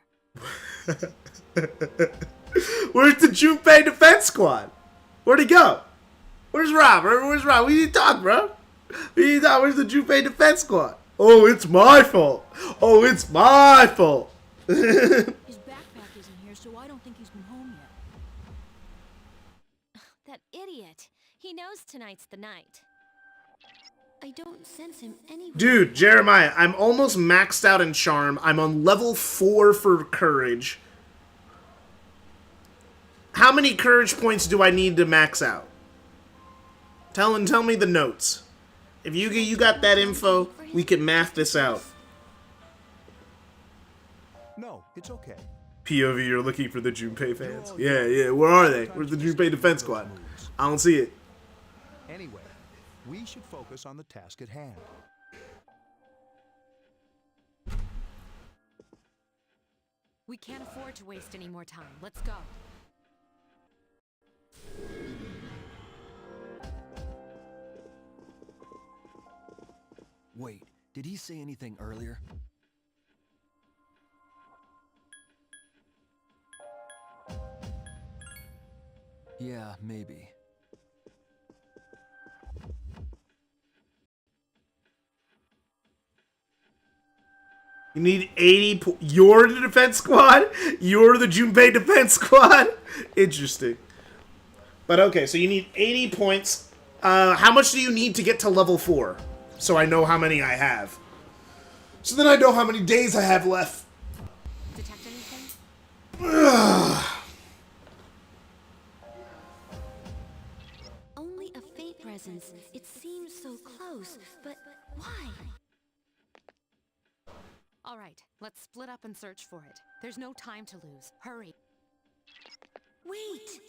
Where's the Junpei defense squad? Where'd he go? Where's Rob? Where's Rob? We need to talk, bro. We need to talk. Where's the Junpei defense squad? Oh, it's my fault. Oh, it's my fault. His backpack isn't here, so I don't think he's been home yet. That idiot. He knows tonight's the night. I don't sense him anywhere. Dude, Jeremiah, I'm almost maxed out in charm. I'm on level 4 for courage. How many courage points do I need to max out? Tell me the notes. If you got that info, we can math this out. No, it's okay. POV, you're looking for the Junpei fans. Yeah, where are they? Where's the Junpei Defense Squad? I don't see it. Anyway, we should focus on the task at hand. We can't afford to waste any more time. Let's go. Wait, did he say anything earlier? Yeah, maybe. You need 80 You're the defense squad? You're the Junpei defense squad? Interesting. But okay, so you need 80 points. How much do you need to get to level 4? So I know how many I have. So then I know how many days I have left. Detect anything? Only a faint presence. It seems so close, but why? All right, let's split up and search for it. There's no time to lose. Hurry. Wait!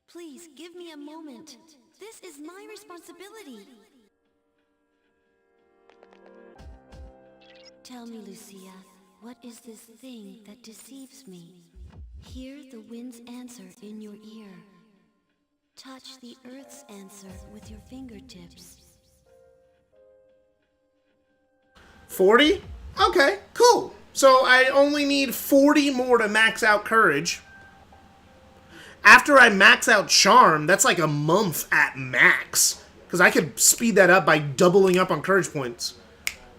Please, give me a moment. This is my responsibility. Tell me, Lucia, what is this thing that deceives me? Hear the wind's answer in your ear. Touch the earth's answer with your fingertips. 40? Okay, cool. So I only need 40 more to max out courage. After I max out charm, that's like a month at max. Because I could speed that up by doubling up on courage points.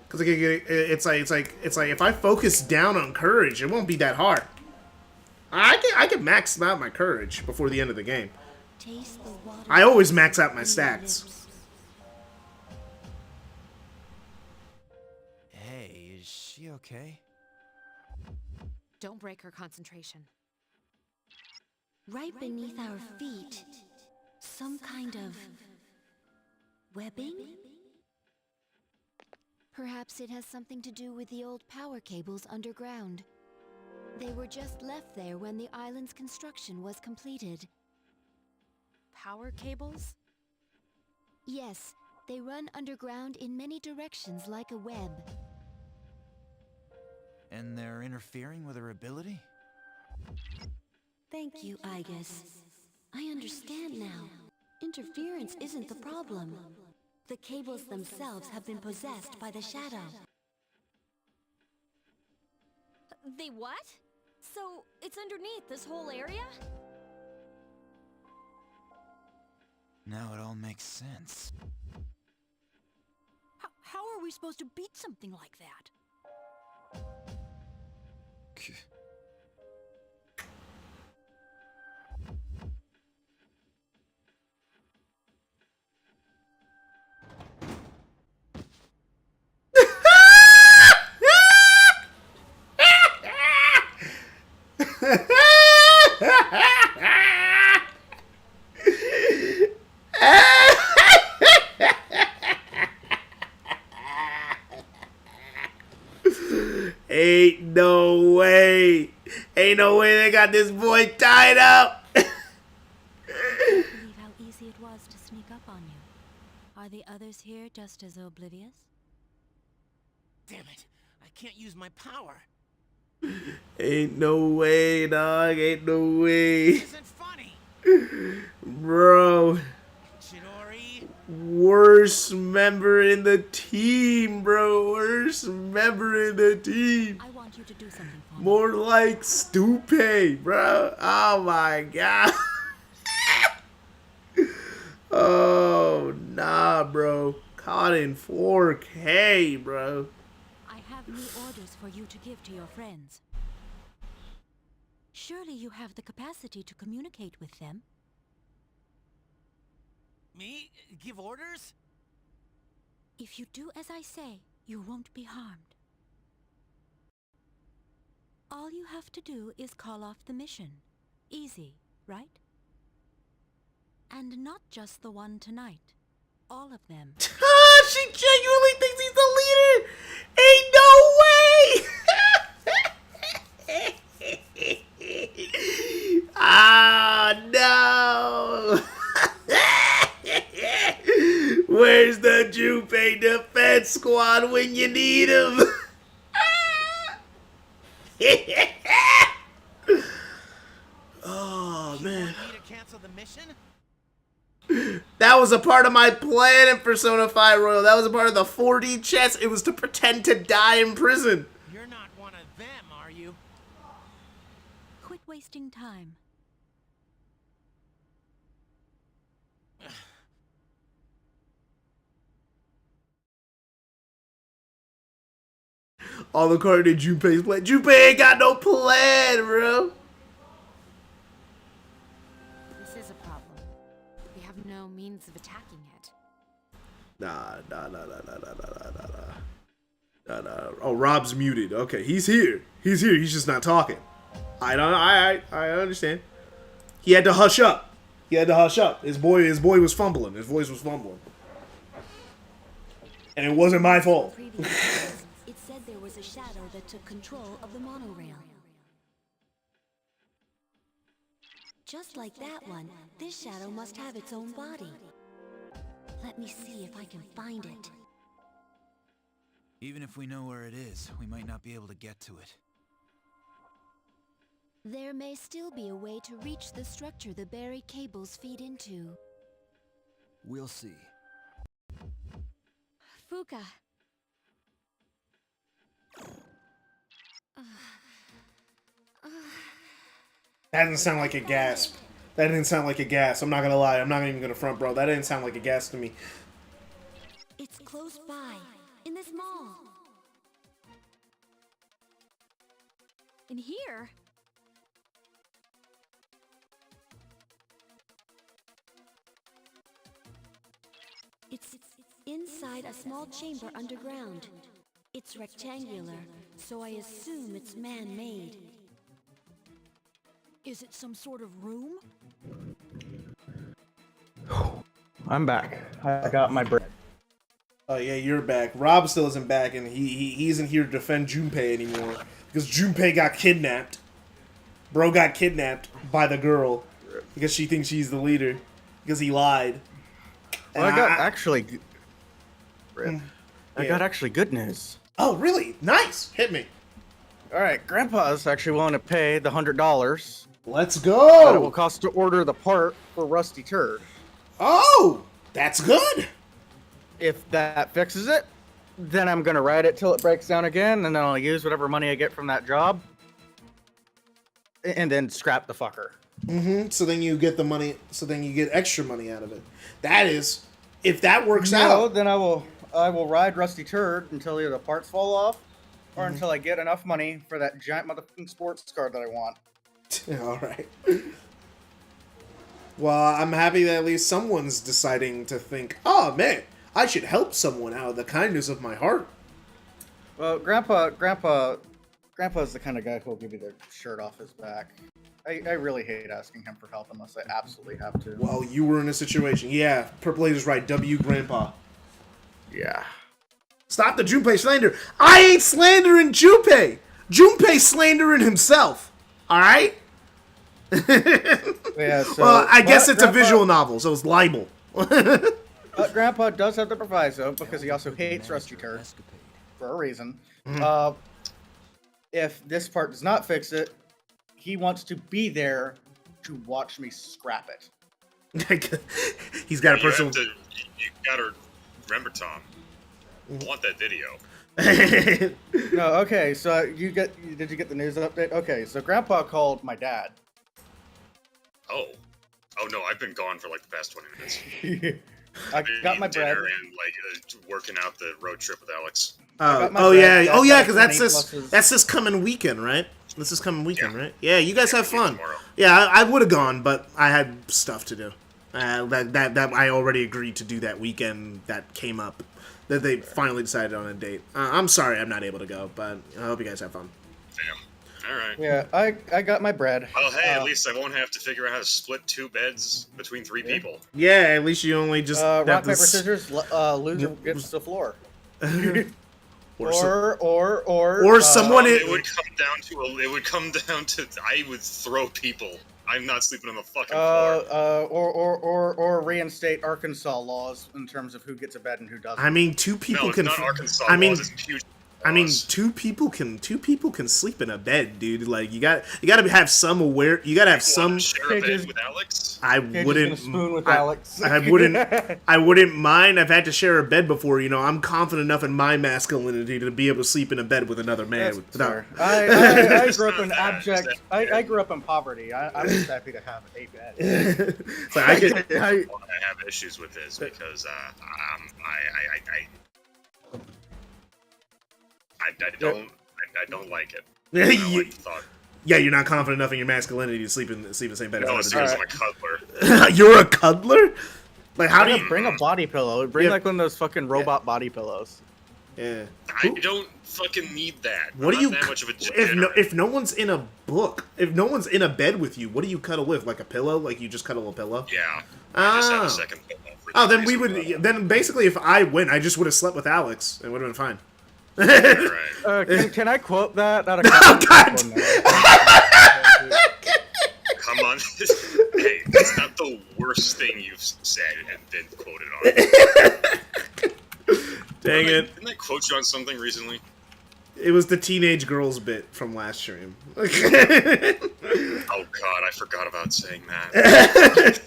Because it's like if I focus down on courage, it won't be that hard. I can max out my courage before the end of the game. Taste the water. I always max out my stats. Hey, is she okay? Don't break her concentration. Right beneath our feet, some kind of webbing? Perhaps it has something to do with the old power cables underground. They were just left there when the island's construction was completed. Power cables? Yes, they run underground in many directions like a web. And they're interfering with her ability? Thank you, Igus. I understand now. Interference isn't the problem. The cables themselves have been possessed by the shadow. They what? So, it's underneath this whole area? Now it all makes sense. How are we supposed to beat something like that? Ain't no way. Ain't no way they got this boy tied up. I can't believe how easy it was to sneak up on you. Are the others here just as oblivious? Damn it! I can't use my power. Ain't no way, dog. Ain't no way. This isn't funny. Bro. Chidori. Worst member in the team, bro. Worst member in the team. I want you to do something for me. More like Stupe, bro. Oh my god. Oh, nah, bro. Caught in 4K, bro. I have new orders for you to give to your friends. Surely you have the capacity to communicate with them. Me? Give orders? If you do as I say, you won't be harmed. All you have to do is call off the mission. Easy, right? And not just the one tonight. All of them. She genuinely thinks he's the leader! Ain't no way! Ah, no! Where's the Junpei Defense Squad when you need him? Oh, man. Me to cancel the mission? That was a part of my plan in Persona 5 Royal. That was a part of the 4D chess. It was to pretend to die in prison. You're not one of them, are you? Quit wasting time. All the card in Junpei's plan. Junpei ain't got no plan, bro. This is a problem. We have no means of attacking it. Nah. Oh, Rob's muted. Okay, he's here. He's here. He's just not talking. I understand. He had to hush up. His boy was fumbling. His voice was fumbling. And it wasn't my fault. It said there was a shadow that took control of the monorail. Just like that one, this shadow must have its own body. Let me see if I can find it. Even if we know where it is, we might not be able to get to it. There may still be a way to reach the structure the buried cables feed into. We'll see. Fuka. That didn't sound like a gasp. That didn't sound like a gasp. I'm not gonna lie. I'm not even gonna front, bro. That didn't sound like a gasp to me. It's close by, in this mall. In here? It's inside a small chamber underground. It's rectangular, so I assume it's man-made. Is it some sort of room? I'm back. I got my bread. Oh yeah, you're back. Rob still isn't back, and he isn't here to defend Junpei anymore because Junpei got kidnapped. Bro got kidnapped by the girl because she thinks she's the leader because he lied. Well, And I got actually. I Yeah. got actually good news. Oh really? Nice. Hit me. All right, Grandpa's actually willing to pay the $100. Let's go. That it will cost to order the part for Rusty Turd. Oh, that's good. If that fixes it, then I'm gonna ride it till it breaks down again, and then I'll use whatever money I get from that job, and then scrap the fucker. Mm-hmm. So then you get the money. So then you get extra money out of it. That is, if that works out. Then I will ride Rusty Turd until either the parts fall off, or until I get enough money for that giant motherfucking sports car that I want. All right. Well, I'm happy that at least someone's deciding to think, oh man, I should help someone out of the kindness of my heart. Well, Grandpa's the kind of guy who'll give you the shirt off his back. I really hate asking him for help unless I absolutely have to. Well, you were in a situation. Yeah, Purple Laser's right. W Grandpa. Yeah. Stop the Junpei slander. I ain't slandering Junpei. Junpei's slandering himself. All right? Yeah, so, well, I guess it's Grandpa, a visual novel, so it's libel. Grandpa does have the proviso because he also hates Rusty Turd for a reason. Mhm. If this part does not fix it, he wants to be there to watch me scrap it. He's got a personal. You gotta remember, Tom. I want that video. No, okay. So did you get the news update? Okay, so Grandpa called my dad. Oh no, I've been gone for like the past 20 minutes. I got my bread. Dinner and like working out the road trip with Alex. Oh yeah, because that's this coming weekend, right? This is coming weekend, right? Yeah, you guys have fun. Yeah, I would have gone, but I had stuff to do. That I already agreed to do that weekend that came up. that they finally decided on a date. I'm sorry I'm not able to go, but I hope you guys have fun. Damn. All right. Yeah, I got my bread. Well, hey, at least I won't have to figure out how to split 2 beds between 3 people. Yeah, at least you only just have rock, to paper, scissors, loser gets the floor. Or or someone. It would come down to I would throw people. I'm not sleeping on the fucking floor. Or reinstate Arkansas laws in terms of who gets a bed and who doesn't. I mean, 2 people No, can. it's not Arkansas I mean, laws, it's Puget I mean, laws. 2 people can sleep in a bed, dude. Like you got to have some aware. You got to have some. Share a bed with Alex? I Kid's wouldn't. gonna spoon with I, Alex. I wouldn't. I wouldn't mind. I've had to share a bed before. You know, I'm confident enough in my masculinity to be able to sleep in a bed with another man. That's Without, fair. I grew up in abject. I grew up in poverty. I'm just happy to have a bed. So I get. I have issues with this because I don't like it. I don't like the thought. Yeah, you're not confident enough in your masculinity to sleep in the same bed. No, as seriously, another I'm a cuddler. dude. You're a cuddler. Like how do you bring a body pillow? Bring Yeah. like one of those fucking robot body pillows. Yeah. I don't fucking need that. What I'm do you? not that much of a If no one's in a book, if no one's in a bed with you, what do you cuddle with? Like a pillow? Like you just cuddle a pillow? Yeah. I just have a second pillow for Oh, that then we reason. would. Then basically, if I win, I just would have slept with Alex. It would have been fine. Can I quote that? Not a Come on. Hey, that's not the worst thing you've said and been quoted on. Dang it. Didn't I quote you on something recently? It was the teenage girls bit from last stream. Oh god, I forgot about saying that.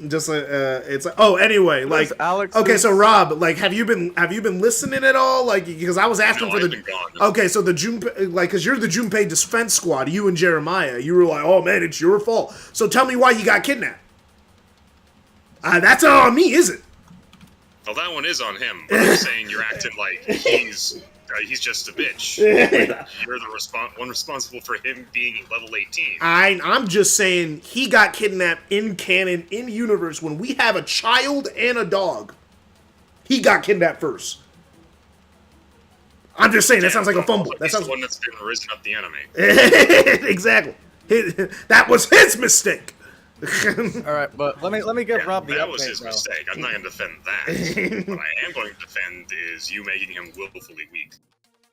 Just like it's like, oh, anyway, like Alex. Okay, so Rob, like, have you been listening at all? Like, because I was asking No, for I've the. been gone. Okay, so the Junpei, like, because you're the Junpei Defense Squad, you and Jeremiah, you were like, oh man, it's your fault. So tell me why you got kidnapped. That's not on me, is it? Well, that one is on him. But I'm saying you're acting like he's just a bitch. You're the one responsible for him being level 18. I'm just saying he got kidnapped in canon, in universe, when we have a child and a dog. He got kidnapped first. I'm just saying, that sounds like a fumble. That He's sounds the one that's been risen up the enemy. exactly. That was his mistake. All right, but let me give Rob the update. That was his though. mistake. I'm not going to defend that. What I am going to defend is you making him willfully weak.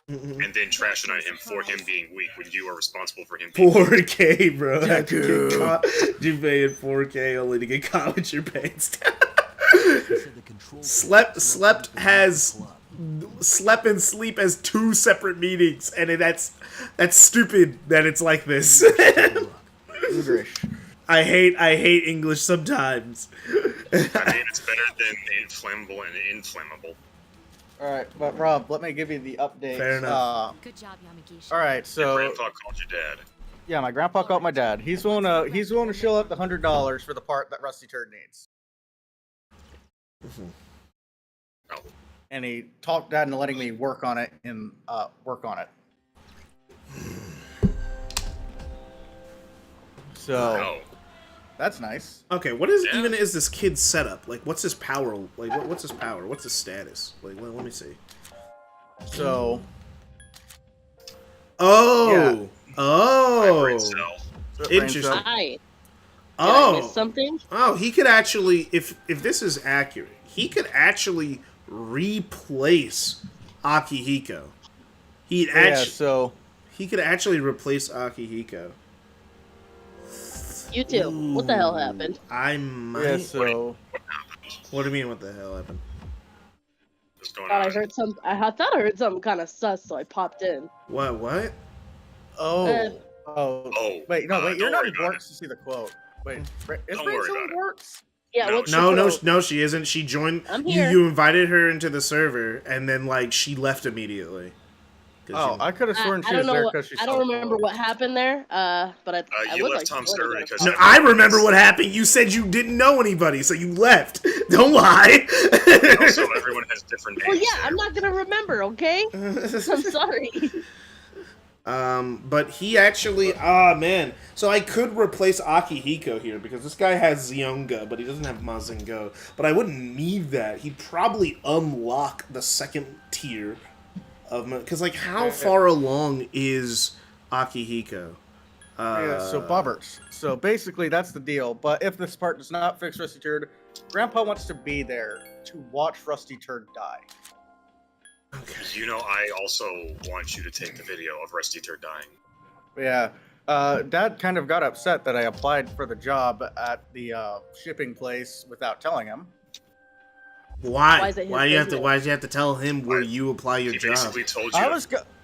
And then trashing on him for him being weak when you are responsible for him being 4K, bro. Deku. You paying 4K only to get caught with your pants down. Slept and sleep as 2 separate meetings, and that's stupid that it's like this. English. I hate English sometimes. I mean, it's better than inflammable and inflammable. All right, but Rob, let me give you the update. Fair enough. Good job, Yamagishi. All right, Your so grandpa called your dad. yeah, my grandpa called my dad. He's willing to shell out the $100 for the part that Rusty Turd needs. Oh. And he talked Dad into letting me work on it and work on it. So Oh. that's nice. Okay, what even is this kid's setup? Like, what's his power? Like, what's his power? What's his status? Like, let me see. So. Oh. Oh. Interesting. Hi. Oh. Did I miss something? Oh, he could actually, if this is accurate, he could actually replace Akihiko. He could actually replace Akihiko. You too. What the hell happened? I might. Yeah, so. What do you mean? What the hell happened? I heard some. I thought I heard something kind of sus, so I popped in. What? Oh. Wait, you're not in Borks to see the quote. Wait, is Brain still in Borks? Yeah. What's No, she isn't. She joined. I'm here. You invited her into the server, and then like she left immediately. Oh, I could have sworn she I was don't there know. because she. I don't remember what happened there. But I You would left like to Tom's join server again. because No, I remember what happened. You said you didn't know anybody, so you left. Don't lie. also everyone has different names. Well, yeah, I'm not gonna remember. Okay. I'm sorry. But he actually, man. So I could replace Akihiko here because this guy has Zionga, but he doesn't have Mazingo. But I wouldn't need that. He'd probably unlock the second tier of, because like how far along is Akihiko? Yeah, so bobbers. So basically, that's the deal. But if this part does not fix Rusty Turd, Grandpa wants to be there to watch Rusty Turd die. You know, I also want you to take the video of Rusty Turd dying. Yeah. Dad kind of got upset that I applied for the job at the shipping place without telling him. Why? Why do you have to tell him where you apply your job? Basically told you.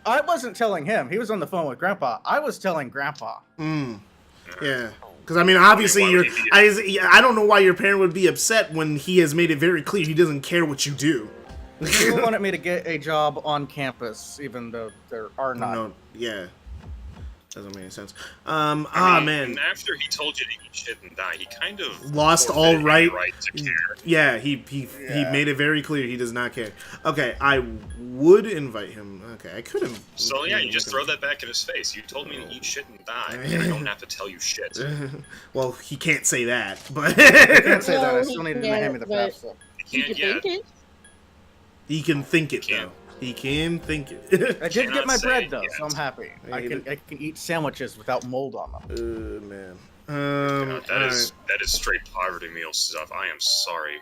I wasn't telling him. He was on the phone with Grandpa. I was telling Grandpa. Yeah. Because, I mean, obviously, I don't know why your parent would be upset when he has made it very clear he doesn't care what you do. He wanted me to get a job on campus, even though there are not. No, yeah. Doesn't make any sense. Man. And after he told you to eat shit and die, he kind of lost all right. To care. Yeah, he made it very clear he does not care. Okay, I would invite him. Okay, I could have. So yeah, you just throw that back in his face. You told me to eat shit and die, and I don't have to tell you shit. Well, he can't say that, but I can't say that. I still need to hand me the pass. He can't yet. He can think it though. He can think it. I did get my bread though, so I'm happy. I can eat sandwiches without mold on them. Man. That is straight poverty meal stuff. I am sorry.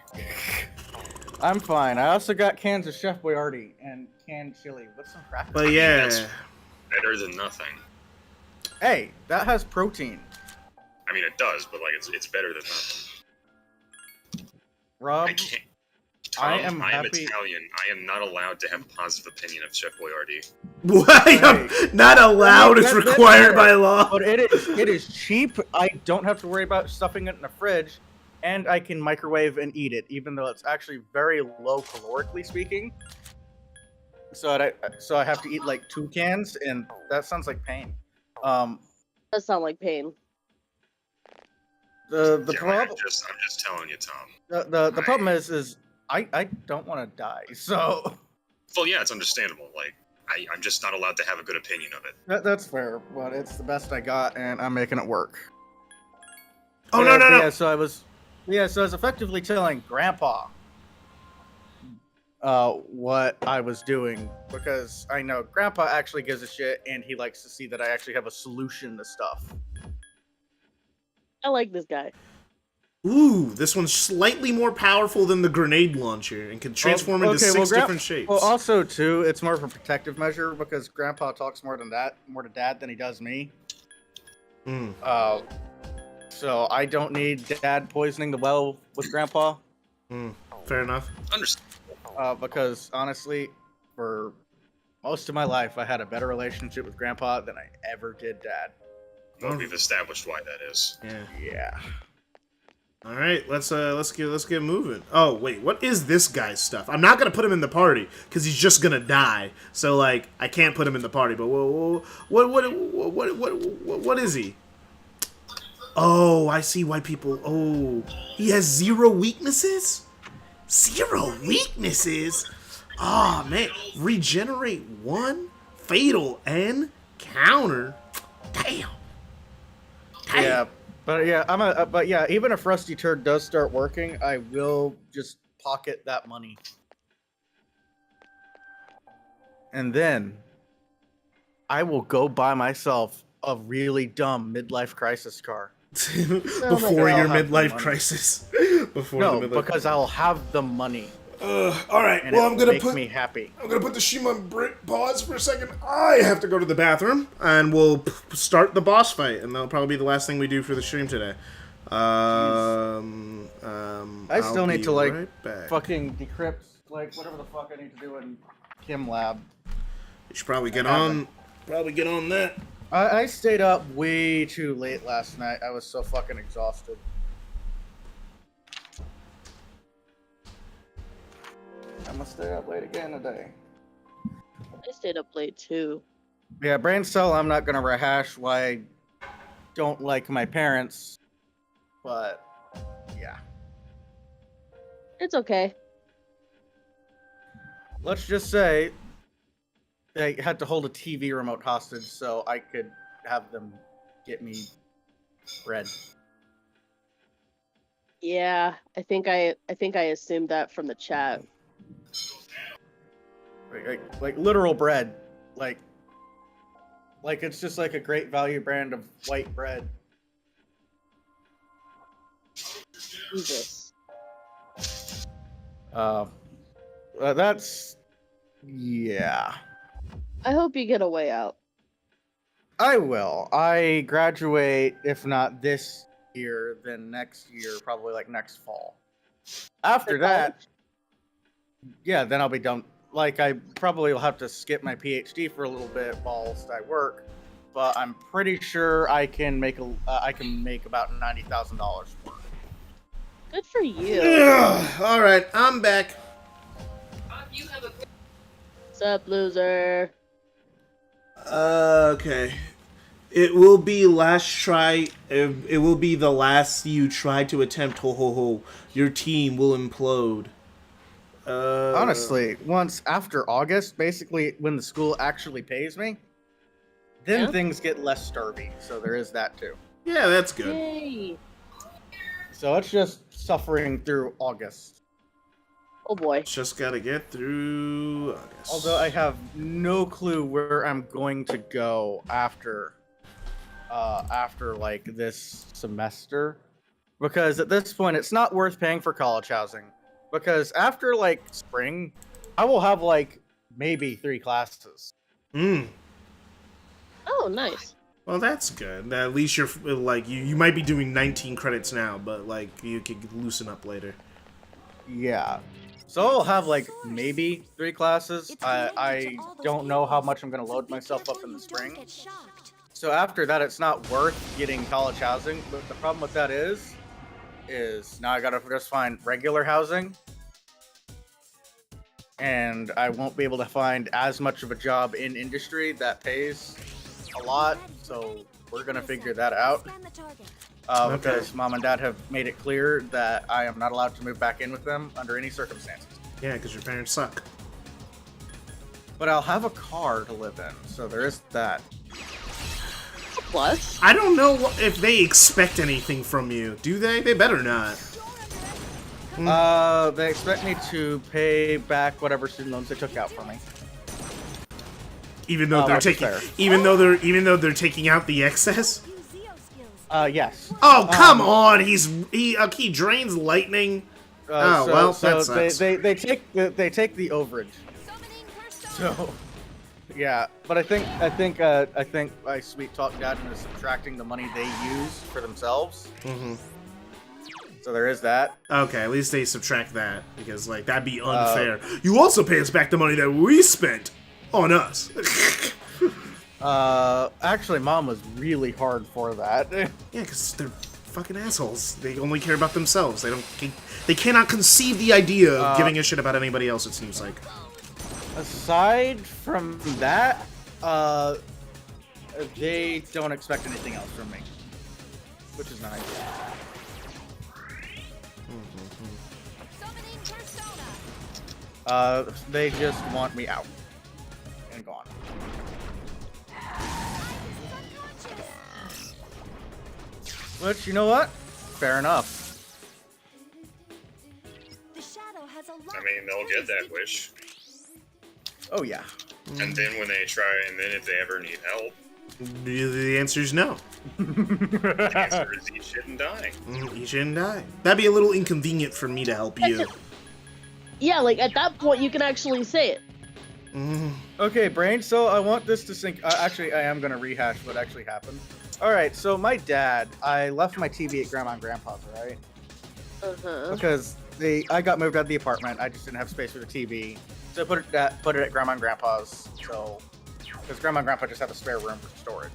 I'm fine. I also got cans of Chef Boyardee and canned chili with some crackers. But yeah, that's better than nothing. Hey, that has protein. I mean, it does, but like it's better than nothing. Rob, I can't. Tom, I am Italian. I am not allowed to have a positive opinion of Chef Boyardee. Why? Not allowed. It's required by law. But it is cheap. I don't have to worry about stuffing it in the fridge, and I can microwave and eat it, even though it's actually very low calorically speaking. So I have to eat like 2 cans, and that sounds like pain. That sounds like pain. I'm just telling you, Tom. The problem is I don't want to die, so. Well, yeah, it's understandable. Like, I'm just not allowed to have a good opinion of it. That's fair, but it's the best I got, and I'm making it work. Oh no! Yeah, so I was effectively telling Grandpa what I was doing because I know Grandpa actually gives a shit, and he likes to see that I actually have a solution to stuff. I like this guy. Ooh, this one's slightly more powerful than the grenade launcher and can transform into 6 different shapes. Well, also, too, it's more of a protective measure because Grandpa talks more to Dad than he does me. So I don't need Dad poisoning the well with Grandpa. Fair enough. Understandable. Because, honestly, for most of my life, I had a better relationship with Grandpa than I ever did Dad. Well, we've established why that is. Yeah. All right, let's get moving. Oh wait, what is this guy's stuff? I'm not gonna put him in the party because he's just gonna die. So like, I can't put him in the party. But what is he? Oh, I see why people. Oh, he has 0 weaknesses. 0 weaknesses. Oh man, regenerate 1, fatal and counter. Damn. Yeah. But yeah, even if Rusty Turd does start working, I will just pocket that money. And then I will go buy myself a really dumb midlife crisis car. Before your midlife crisis. Because I'll have the money. All right. Well, I'm gonna put me happy. I'm gonna put the stream on pause for a second. I have to go to the bathroom, and we'll start the boss fight, and that'll probably be the last thing we do for the stream today. I still need to like fucking decrypt like whatever the fuck I need to do in Chem Lab. You should probably get on. That. I stayed up way too late last night. I was so fucking exhausted. I'm gonna stay up late again today. I stayed up late too. Yeah, brain cell. I'm not gonna rehash why I don't like my parents, but yeah, it's okay. Let's just say I had to hold a TV remote hostage so I could have them get me bread. Yeah, I think I assumed that from the chat. Like literal bread, like it's just like a great value brand of white bread. Jesus. That's yeah. I hope you get a way out. I will. I graduate, if not this year, then next year, probably like next fall. After that, yeah, then I'll be done. Like, I probably will have to skip my PhD for a little bit whilst I work, but I'm pretty sure I can make about $90,000 work. Good for you. All right, I'm back. What's up, loser? Okay. It will be last try. It will be the last you try to attempt. Ho ho ho! Your team will implode. Honestly, once after August, basically when the school actually pays me, then things get less starvy. So there is that too. Yeah, that's good. Yay! So it's just suffering through August. Oh boy. Just gotta get through August. Although I have no clue where I'm going to go after like this semester, because at this point it's not worth paying for college housing, because after like spring I will have like maybe 3 classes. Oh, nice. Well, that's good. At least you're like you might be doing 19 credits now, but like you could loosen up later. Yeah. So I'll have like maybe 3 classes. I don't know how much I'm gonna load myself up in the spring. So after that, it's not worth getting college housing. But the problem with that is now I gotta just find regular housing, and I won't be able to find as much of a job in industry that pays a lot. So we're gonna figure that out. Because Mom and Dad have made it clear that I am not allowed to move back in with them under any circumstances. Yeah, because your parents suck. But I'll have a car to live in, so there is that. Plus, I don't know if they expect anything from you. Do they? They better not. They expect me to pay back whatever student loans they took out for me. Even though they're they're taking out the excess. Yes. Oh, come on! He drains lightning. That sucks. They take the overage. So, yeah, but I think my sweet talk dad is subtracting the money they use for themselves. So there is that. Okay, at least they subtract that, because like that'd be unfair. You also pay us back the money that we spent on us. Actually, Mom was really hard for that. Yeah, because they're fucking assholes. They only care about themselves. They cannot conceive the idea of giving a shit about anybody else, it seems like. Aside from that, they don't expect anything else from me, which is nice. They just want me out and gone. Which, you know what? Fair enough. I mean, they'll get that wish. Oh, yeah. And then when they try, and then if they ever need help, the answer is no. the answer is eat shit and die. Eat shit and die. That'd be a little inconvenient for me to help you. Yeah, like at that point you can actually say it. Okay, Brain, so I want this to sink. Actually, I am going to rehash what actually happened. Alright, so my dad, I left my TV at Grandma and Grandpa's, right? Because I got moved out of the apartment, I just didn't have space for the TV. So I put it at Grandma and Grandpa's, because Grandma and Grandpa just have a spare room for storage.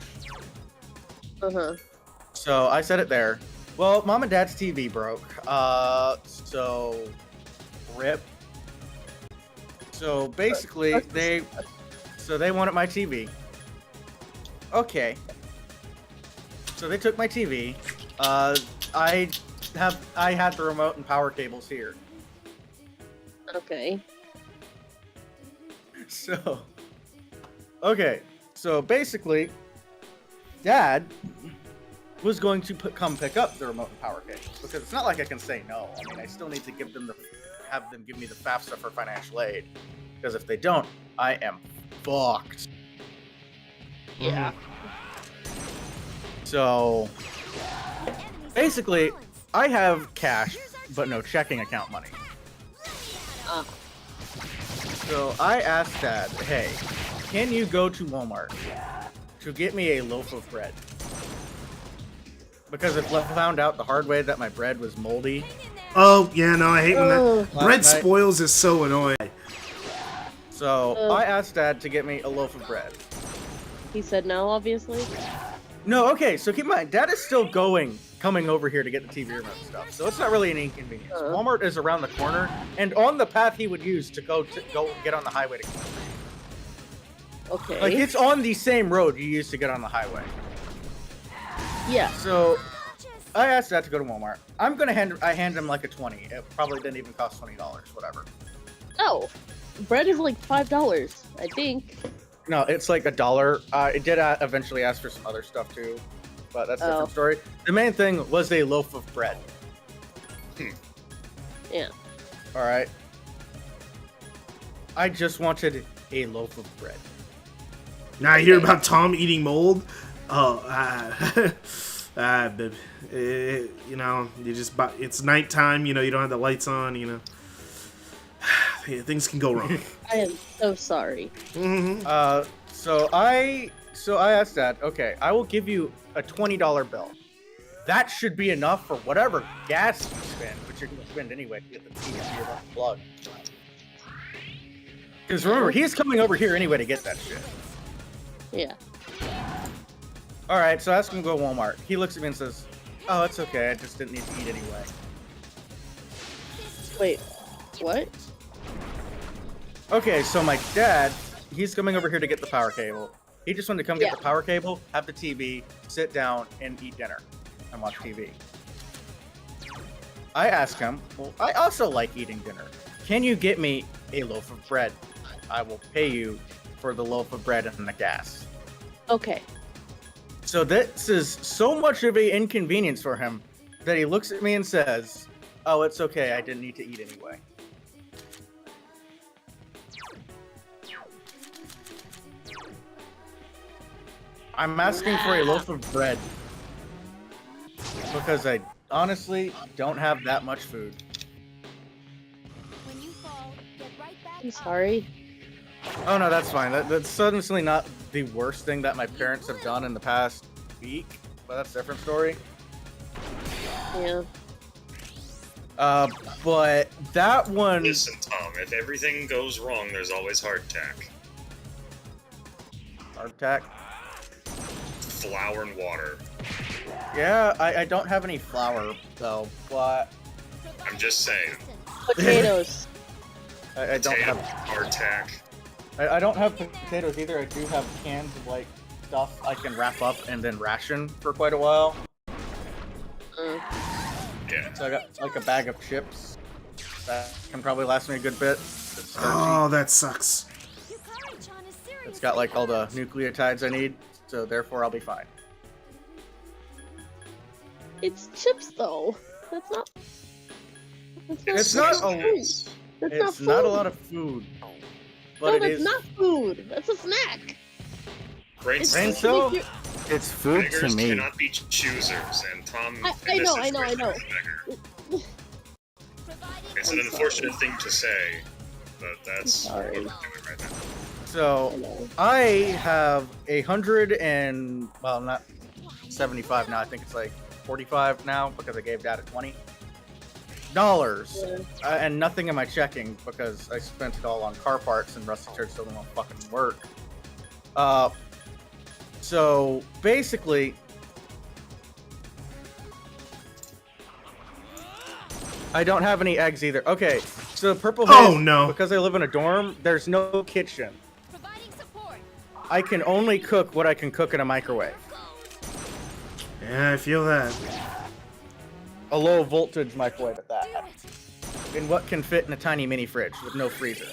So I set it there. Well, Mom and Dad's TV broke, so rip. So basically, they wanted my TV. Okay. So they took my TV. I had the remote and power cables here. Okay. So Okay, so basically, Dad was going to come pick up the remote and power cable because it's not like I can say no. I mean, I still need to have them give me the FAFSA for financial aid because if they don't, I am fucked. Yeah. So basically, I have cash but no checking account money. So I asked Dad, hey, can you go to Walmart to get me a loaf of bread? Because I found out the hard way that my bread was moldy. Oh, yeah, no, I hate when that bread spoils is so annoying. So I asked Dad to get me a loaf of bread. He said no, obviously. No, okay, so keep in mind, Dad is still coming over here to get the TV remote stuff, so it's not really an inconvenience. Walmart is around the corner, and on the path he would use to go get on the highway to. Okay. Like it's on the same road you used to get on the highway. Yeah. So I asked Dad to go to Walmart. I hand him like a 20. It probably didn't even cost $20, whatever. Oh, bread is like $5, I think. No, it's like $1. It did eventually ask for some other stuff too, but that's a different story. The main thing was a loaf of bread. Yeah. All right. I just wanted a loaf of bread. Now I hear about Tom eating mold. Oh, you know, you just it's nighttime. You know, you don't have the lights on. You know, yeah, things can go wrong. I am so sorry. So I asked Dad, okay, I will give you a $20 bill. That should be enough for whatever gas you spend, which you're gonna spend anyway to get the TV unplugged. Because remember, he's coming over here anyway to get that shit. Yeah. All right, so I asked him to go to Walmart. He looks at me and says, "Oh, it's okay. I just didn't need to eat anyway." Wait, what? Okay, so my dad, he's coming over here to get the power cable. He just wanted to come get the power cable, have the TV, sit down, and eat dinner, and watch TV. I asked him, well, I also like eating dinner. Can you get me a loaf of bread? I will pay you for the loaf of bread and the gas. Okay. So this is so much of an inconvenience for him that he looks at me and says, "Oh, it's okay. I didn't need to eat anyway." I'm asking for a loaf of bread because I honestly don't have that much food. I'm sorry. Oh no, that's fine. That's honestly not the worst thing that my parents have done in the past week, but that's a different story. Yeah. But that one... Listen, Tom, if everything goes wrong, there's always hardtack. Hardtack? Flour and water. Yeah, I don't have any flour, though, but... I'm just saying. Potatoes. I don't have... Hardtack. I don't have potatoes either. I do have cans of, like, stuff I can wrap up and then ration for quite a while. Yeah. So I got, like, a bag of chips. That can probably last me a good bit. Oh, that sucks. It's got, like, all the nucleotides I need, so therefore I'll be fine. It's chips, though. That's not... It's not a lot of food. But no, it that's is not food. That's a snack. Brain It's food to beggars me. cannot be choosers, and Tom... I know. It's an unfortunate thing to say, but that's what we're doing right now. So, I have 100 and... well, not 75 now. I think it's like 45 now because I gave Dad a $20. And nothing in my checking because I spent it all on car parts and Rusty Church still won't fucking work. So basically, I don't have any eggs either. Okay, so Purple Haze, no. because I live in a dorm, there's no kitchen. I can only cook what I can cook in a microwave. Yeah, I feel that. A low voltage microwave at that. In what can fit in a tiny mini fridge with no freezer.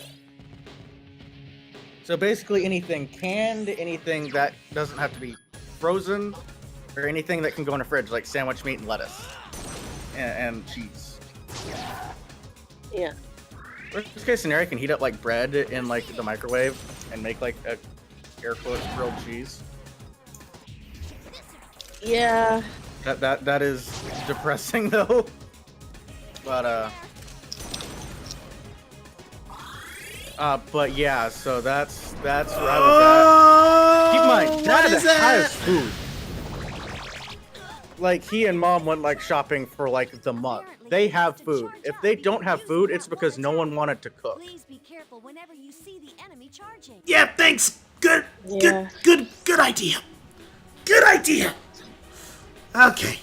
So basically anything canned, anything that doesn't have to be frozen, or anything that can go in a fridge, like sandwich meat and lettuce. And cheese. Yeah. Worst case scenario, I can heat up like bread in like the microwave and make like a air quotes grilled cheese. Yeah. That is depressing though. But yeah, so that's where I was at. Keep in mind, Dad has food. Like he and Mom went like shopping for like the month. They have food. If they don't have food, it's because no one wanted to cook. Please be careful whenever you see the enemy charging. Yeah, thanks. Good idea. Good idea. Okay.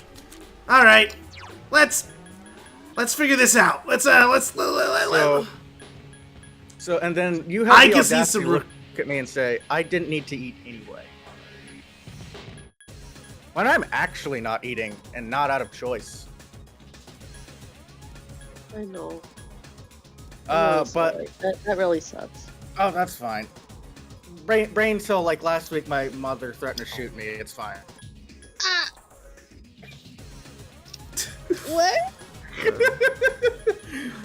All right. Let's figure this out. So and then you have the audacity to look at me and say, I didn't need to eat anyway. When I'm actually not eating and not out of choice. I know. But that really sucks. Oh, that's fine. Brain cell, like last week, my mother threatened to shoot me. It's fine. What?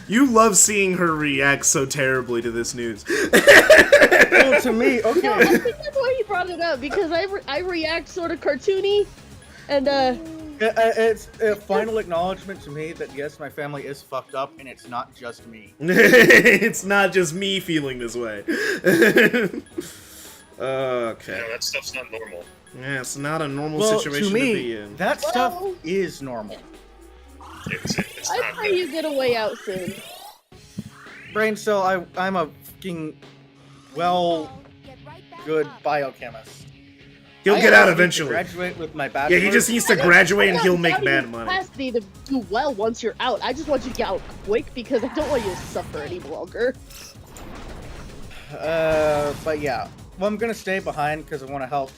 You love seeing her react so terribly to this news. Well, to me, okay. No, I think that's why he brought it up, because I react sort of cartoony, and it's a final acknowledgement to me that yes, my family is fucked up, and it's not just me. It's not just me feeling this way. Okay. No, that stuff's not normal. Yeah, it's not a normal Well, situation to me, be in. that stuff is normal. It's I pray you get a way out soon. Brain cell, I'm a fucking good biochemist. He'll get out eventually. Graduate with my bachelor's. Yeah, he just needs to graduate and he'll make doubting bad your money. capacity to do well once you're out. I just want you to get out quick because I don't want you to suffer any longer. But yeah. Well, I'm gonna stay behind because I want to help.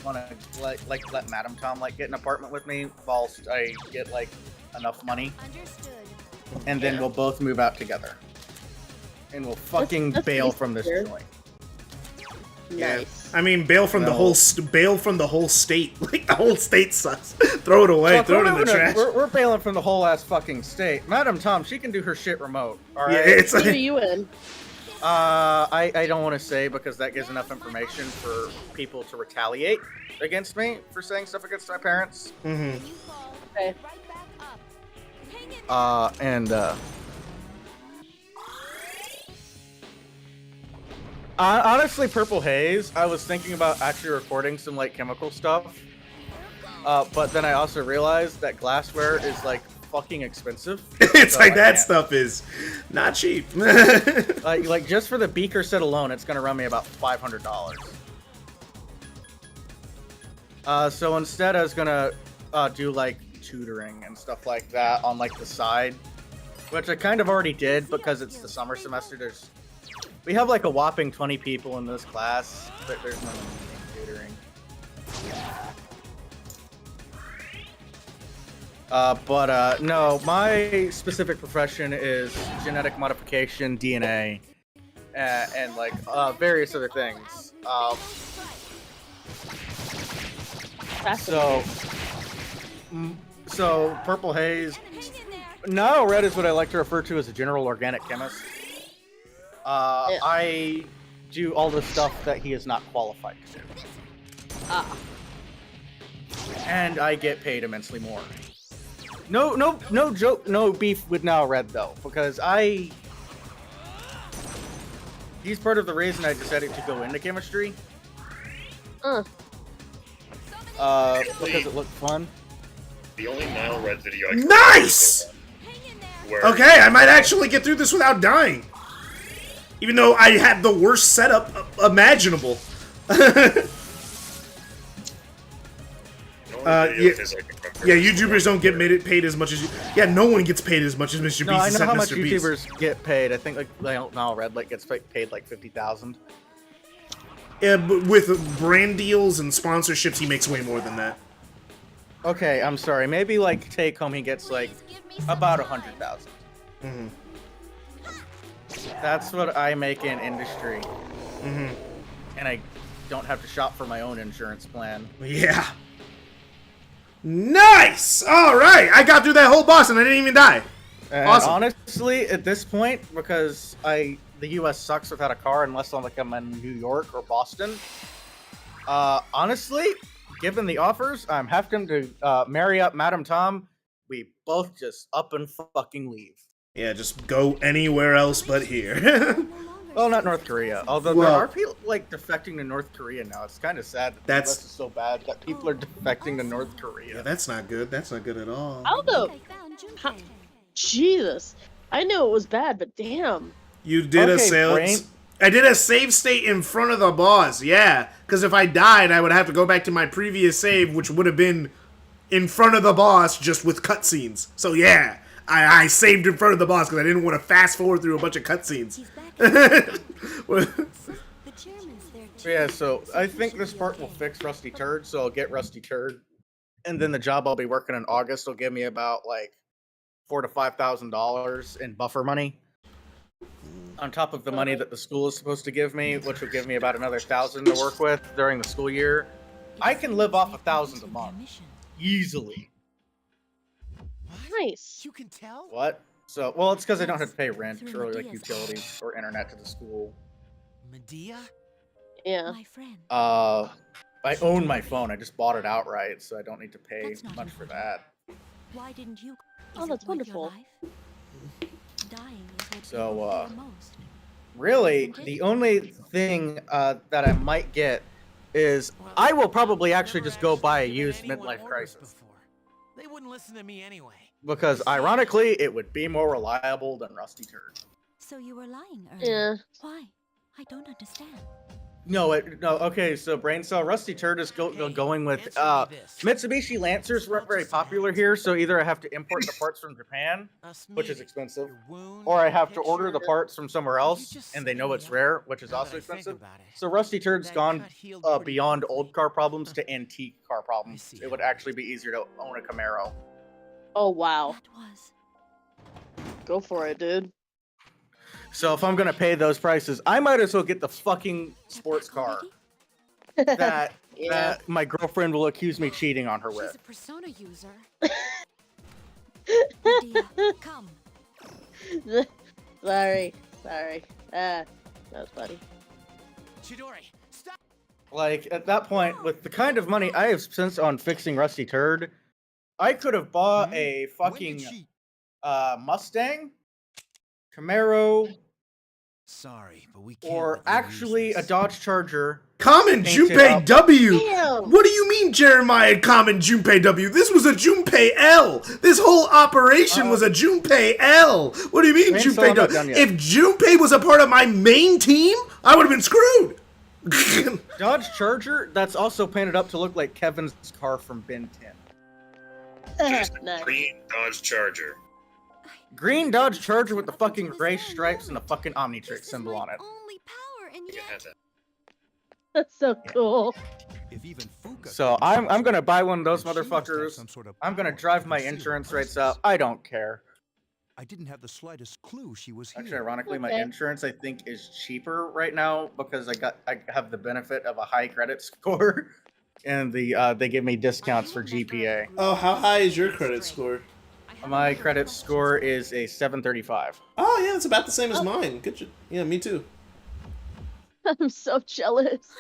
Want to let Madam Tom get an apartment with me whilst I get enough money, and then we'll both move out together, and we'll fucking bail from this joint. Yeah. Nice. I mean, bail from the whole state. Like the whole state sucks. Throw it away. Well, throw it in the trash. We're bailing from the whole ass fucking state. Madam Tom, she can do her shit remote. All right. Yeah, it's Who are you in? I don't want to say because that gives enough information for people to retaliate against me for saying stuff against my parents. Mm-hmm. Okay. Honestly, Purple Haze, I was thinking about actually recording some chemical stuff. But then I also realized that glassware is fucking expensive. It's so that stuff is not cheap. like just for the beaker set alone, it's gonna run me about $500. So instead I was gonna do tutoring and stuff like that on the side, which I kind of already did because it's the summer semester. We have a whopping 20 people in this class, but there's no tutoring. No, my specific profession is genetic modification, DNA, and various other things. So Purple Haze. Now Red is what I like to refer to as a general organic chemist. I do all the stuff that he is not qualified to do. And I get paid immensely more. No joke, no beef with Now Red though, because he's part of the reason I decided to go into chemistry. Because it looked fun. The only Nile Red video I can Nice! Okay, I might actually get through this without dying. Even though I had the worst setup imaginable. Yeah, YouTubers don't get paid as much as you. Yeah, no one gets paid as much as Mr. Beast. No, I know how much Mr. Beast. YouTubers get paid. I think Now Red gets paid $50,000. Yeah, but with brand deals and sponsorships, he makes way more than that. Okay, I'm sorry. Maybe take home he gets about 100,000. Mm-hmm. That's what I make in industry. Mm-hmm. and I don't have to shop for my own insurance plan. Yeah. Nice! Alright, I got through that whole boss and I didn't even die. And Awesome. honestly, at this point, because the U.S. sucks without a car unless I'm in New York or Boston. Honestly, given the offers, I'm having to marry up Madam Tom. We both just up and fucking leave. Yeah, just go anywhere else but here. Well, not North Korea. Although there are people like defecting to North Korea now. It's kind of sad that the US is so bad that people are defecting to North Korea. Yeah, that's not good. That's not good at all. How the? Jesus, I knew it was bad, but damn. You did a save. I did a save state in front of the boss. Yeah, because if I died, I would have to go back to my previous save, which would have been in front of the boss, just with cutscenes. So yeah, I saved in front of the boss because I didn't want to fast forward through a bunch of cutscenes. Yeah, so I think this part will fix Rusty Turd, so I'll get Rusty Turd, and then the job I'll be working in August will give me about like $4,000 to $5,000 in buffer money, on top of the money that the school is supposed to give me, which will give me about another $1,000 to work with during the school year. I can live off $1,000 a month easily. Nice. You can tell? What? So, well, it's because I don't have to pay rent or like utilities or internet to the school. Medea? Yeah. I own my phone. I just bought it outright, so I don't need to pay much for that. Why didn't you? Oh, that's wonderful. So, really, the only thing that I might get is I will probably actually just go buy a used midlife crisis. They wouldn't listen to me anyway. Because ironically, it would be more reliable than Rusty Turd. So you were lying earlier. Yeah. Why? I don't understand. No, okay, so Brain Cell, Rusty Turd is going with, Mitsubishi Lancers weren't very popular here, so either I have to import the parts from Japan, which is expensive, or I have to order the parts from somewhere else, and they know it's rare, which is also expensive. So Rusty Turd's gone beyond old car problems to antique car problems. It would actually be easier to own a Camaro. Oh, wow. Go for it, dude. So if I'm gonna pay those prices, I might as well get the fucking sports car that my girlfriend will accuse me cheating on her with. She's a Persona user. Come. Sorry. That was funny. Chidori, stop. Like, at that point, with the kind of money I have spent on fixing Rusty Turd, I could have bought a fucking Mustang, Camaro, sorry, but we can't or actually a Dodge Charger. Common Junpei W! What do you mean, Jeremiah Common Junpei W? This was a Junpei L! This whole operation was a Junpei L! What do you mean, Junpei W? If Junpei was a part of my main team, I would have been screwed! Dodge Charger that's also painted up to look like Kevin's car from Ben 10. Just a green Dodge Charger. Green Dodge Charger with the fucking gray stripes and the fucking Omnitrix symbol on it. That's so cool. So I'm gonna buy one of those motherfuckers. I'm gonna drive my insurance rates up. I don't care. I didn't have the slightest clue she was here. Actually, ironically, my insurance I think is cheaper right now because I have the benefit of a high credit score, and they give me discounts for GPA. Oh, how high is your credit score? My credit score is a 735. Oh yeah, it's about the same as mine. Good. Yeah, me too. I'm so jealous.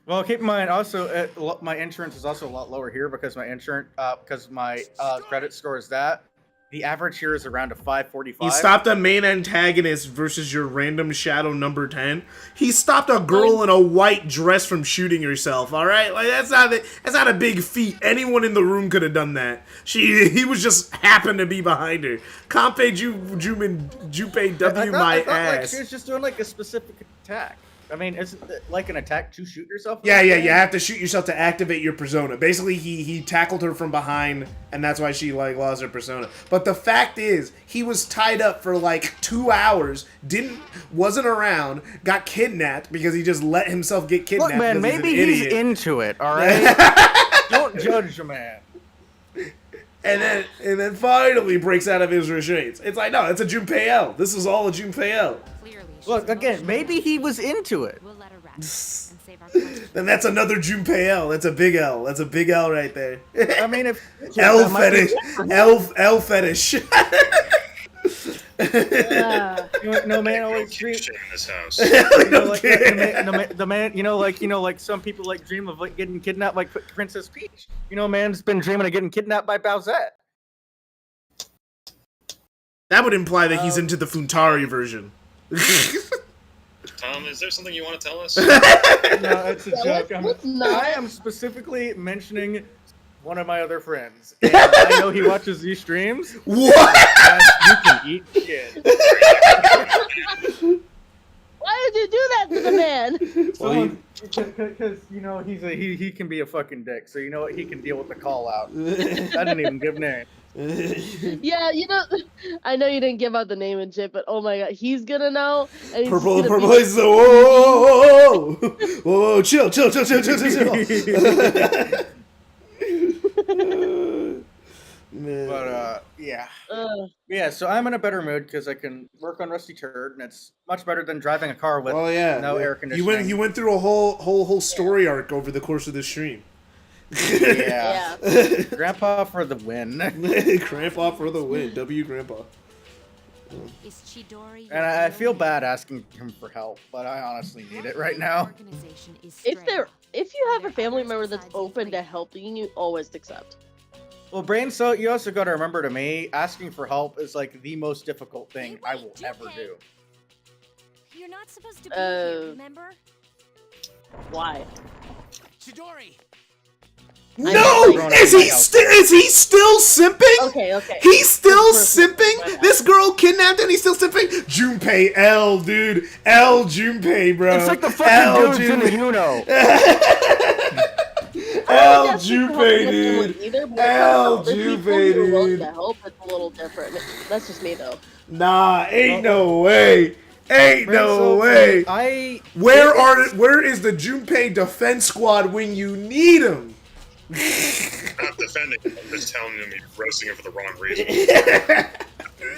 Well, keep in mind also my insurance is also a lot lower here because my credit score is that. The average here is around a 545. He stopped a main antagonist versus your random shadow number 10. He stopped a girl in a white dress from shooting herself, alright? Like, that's not a big feat. Anyone in the room could have done that. He was just happened to be behind her. Compay Junpei W my I thought, ass. like, she was just doing like a specific attack. I mean, isn't it like an attack to shoot yourself? Yeah, you have to shoot yourself to activate your persona. Basically, he tackled her from behind, and that's why she, like, lost her persona. But the fact is, he was tied up for, like, 2 hours, wasn't around, got kidnapped because he just let himself get kidnapped. Look, man, maybe he's into it, alright? Don't judge a man. And then finally breaks out of his restraints. It's like, no, it's a Junpei L. This is all a Junpei L. Clearly, Look, again, maybe he was into it. We'll let her rest and save our questions. Then that's another Junpei L. That's a big L. That's a big L right there. I mean, if L that might be fetish. different. L fetish. No man always dreams. Shit in this house. The man, like some people like dream of like getting kidnapped like Princess Peach. Man's been dreaming of getting kidnapped by Bowsette. That would imply that he's into the Funtari version. Tom, is there something you want to tell us? No, it's a joke. I am specifically mentioning one of my other friends. And I know he watches these streams. What? You can eat shit. Why did you do that to the man? Because he can be a fucking dick. So you know what? He can deal with the call out. I didn't even give names. Yeah, I know you didn't give out the name and shit, but oh my god, he's gonna know. And he's Purple gonna be is the whoa, whoa, chill. Man. But yeah. So I'm in a better mood because I can work on Rusty Turd, and it's much better than driving a car with no air conditioning. You went through a whole story arc over the course of this stream. Yeah. Grandpa for the win. Grandpa for the win. W Grandpa. Is Chidori And I feel bad asking him for help, but I honestly need it right now. If you have a family member that's open to helping you, always accept. Well, Brain, so you also got to remember, to me, asking for help is like the most difficult thing I will ever do. You're not supposed to be here, remember? Why? Chidori! No! Is he still simping? Okay. He's still simping? This girl kidnapped and he's still simping? Junpei L, dude. L Junpei, bro. It's like the fucking dudes in the Uno. L Junpei, dude. L Junpei, dude. To help, it's a little different. That's just me, though. Nah, ain't no way. Ain't no way. Where is the Junpei defense squad when you need him? Not defending him, I'm just telling him you're roasting him for the wrong reason.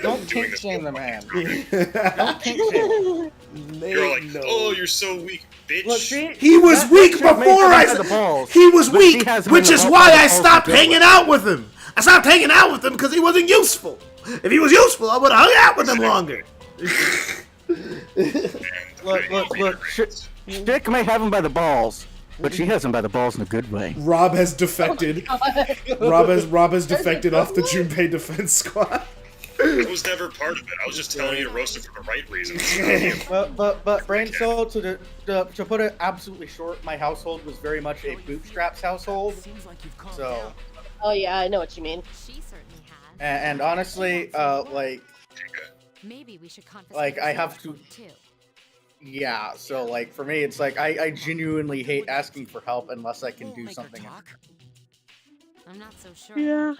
Don't kink shame the man. Don't kink shame him. You're like, oh, you're so weak, bitch. Look, see, He was weak before He was weak, which is why I stopped hanging out with him. I stopped hanging out with him because he wasn't useful. If he was useful, I would have hung out with him longer. Look. Chick may have him by the balls, but she has him by the balls in a good way. Rob has defected. Rob has defected off the Junpei defense squad. I was never part of it. I was just telling you to roast it for the right reasons. But Brain Soul, to put it absolutely short, my household was very much a bootstraps household. So. Oh yeah, I know what you mean. She certainly has. And honestly, Maybe we should I have to. Yeah, so like for me, it's like I genuinely hate asking for help unless I can do something. I'm not so sure. Yeah.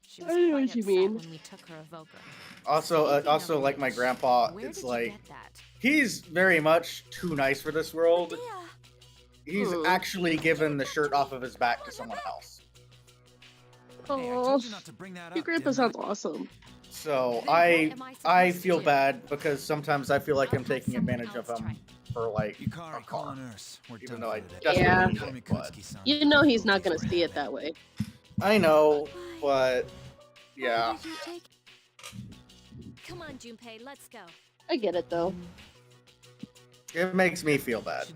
She was I know quite what you upset mean. when we took her evoker. Also, like my grandpa, it's like he's very much too nice for this world. He's actually given the shirt off of his back to someone else. Oh, your grandpa sounds awesome. So I feel bad because sometimes I feel like I'm taking advantage of him for like a car, even though I Yeah. desperately need it, but You know he's not gonna see it that way. I know, but yeah. Come on, Junpei, let's go. I get it though. It makes me feel bad.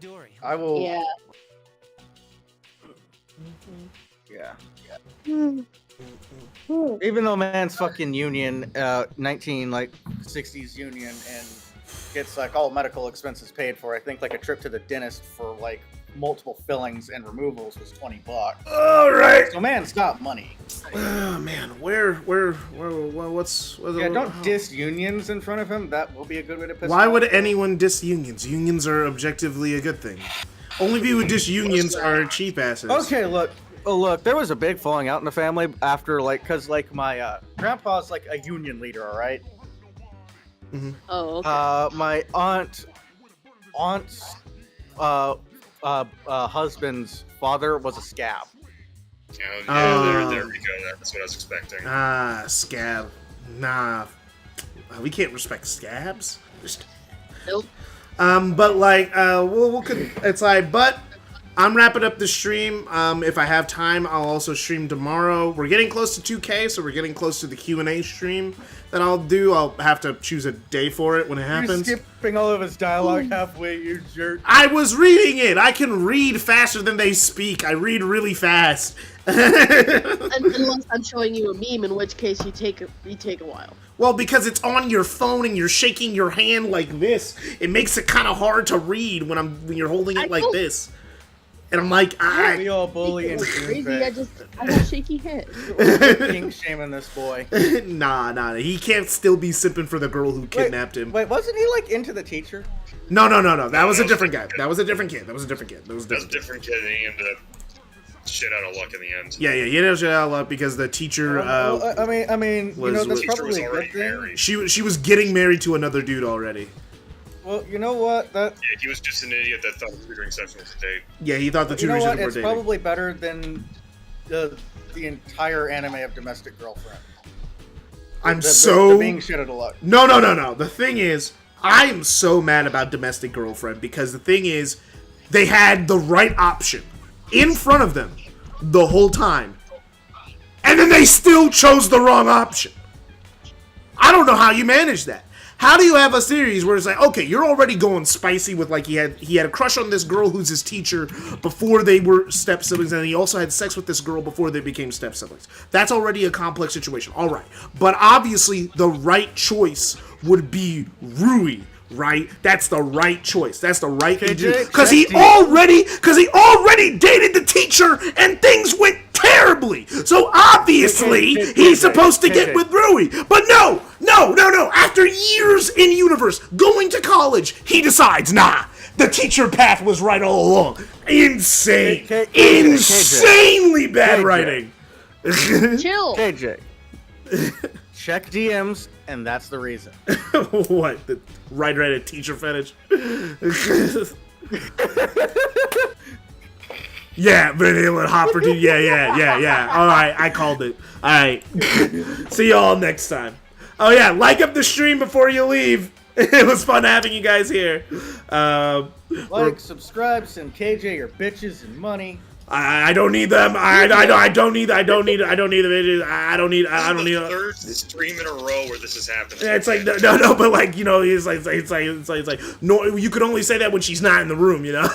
I will. Yeah. Yeah. Even though man's fucking union, 1960s union, and gets like all medical expenses paid for, I think like a trip to the dentist for like multiple fillings and removals was $20. All right. So man's got money. Oh man, what's Yeah, don't diss unions in front of him. That will be a good way to piss Why him would off. anyone diss unions? Unions are objectively a good thing. Only people who diss unions are cheap asses. Okay, look, there was a big falling out in the family after, like, cause like my grandpa's like a union leader, all right? Mm-hmm. Oh, okay. My aunt's husband's father was a scab. There we go. That's what I was expecting. Scab. Nah. We can't respect scabs. Nope. But like, it's like, but I'm wrapping up the stream. If I have time, I'll also stream tomorrow. We're getting close to 2K, so we're getting close to the Q&A stream that I'll do. I'll have to choose a day for it when it happens. You're skipping all of his dialogue halfway, you jerk. I was reading it. I can read faster than they speak. I read really fast. Unless I'm showing you a meme, in which case you take a while. Well, because it's on your phone and you're shaking your hand like this, it makes it kind of hard to read when you're holding it like this. And I'm like, we all bully and crazy. I have shaky hands. Kink shaming this boy. Nah. He can't still be simping for the girl who kidnapped him. Wait, wasn't he like into the teacher? No. That was a different guy. That was a different kid. That was a different kid, and he ended up shit out of luck in the end. Yeah, he ended up shit out of luck because the teacher. I mean, you know, that's probably a good thing. She was getting married to another dude already. Well, you know what? Yeah, he was just an idiot that thought the tutoring session was a date. Yeah, he thought the tutoring session was a date. It's probably better than the entire anime of Domestic Girlfriend. The being shit out of luck. No. The thing is, I am so mad about Domestic Girlfriend because the thing is, they had the right option in front of them the whole time, and then they still chose the wrong option. I don't know how you manage that. How do you have a series where it's like, okay, you're already going spicy with like he had a crush on this girl who's his teacher before they were step siblings, and he also had sex with this girl before they became step siblings. That's already a complex situation. All right, but obviously the right choice would be Rui. Right? That's the right choice. That's the right thing to do. Because he already dated the teacher and things went terribly. So obviously he's supposed to get with Rui. But no. After years in universe, going to college, he decides, nah, the teacher path was right all along. Insane. Insanely bad writing. Chill. KJ. Check DMs, and that's the reason. What? The right teacher fetish? Yeah, vanilla hopper dude. Yeah. Alright, I called it. Alright. See y'all next time. Oh yeah, like up the stream before you leave. It was fun having you guys here. Subscribe, send KJ your bitches and money. I don't need them. I don't need the videos. I don't need the third stream in a row where this is happening. Yeah, it's like no, but like, you know, it's like no, you could only say that when she's not in the room, you know.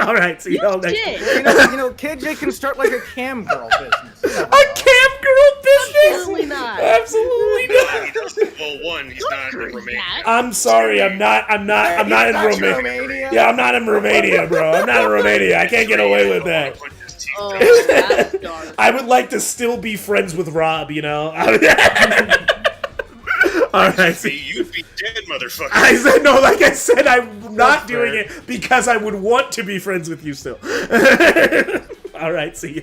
All right, so you know, KJ can start like a cam girl business. A cam girl business? Absolutely not. Absolutely not. Well, one, he's not in Romania. I'm sorry, I'm not in Romania. Yeah, I'm not in Romania, bro. I'm not in Romania. I can't get away with that. Oh, I would like to still be friends with Rob, you know. All right. See, you'd be dead, motherfucker. I said no. Like I said, I'm not doing it because I would want to be friends with you still. All right. See ya.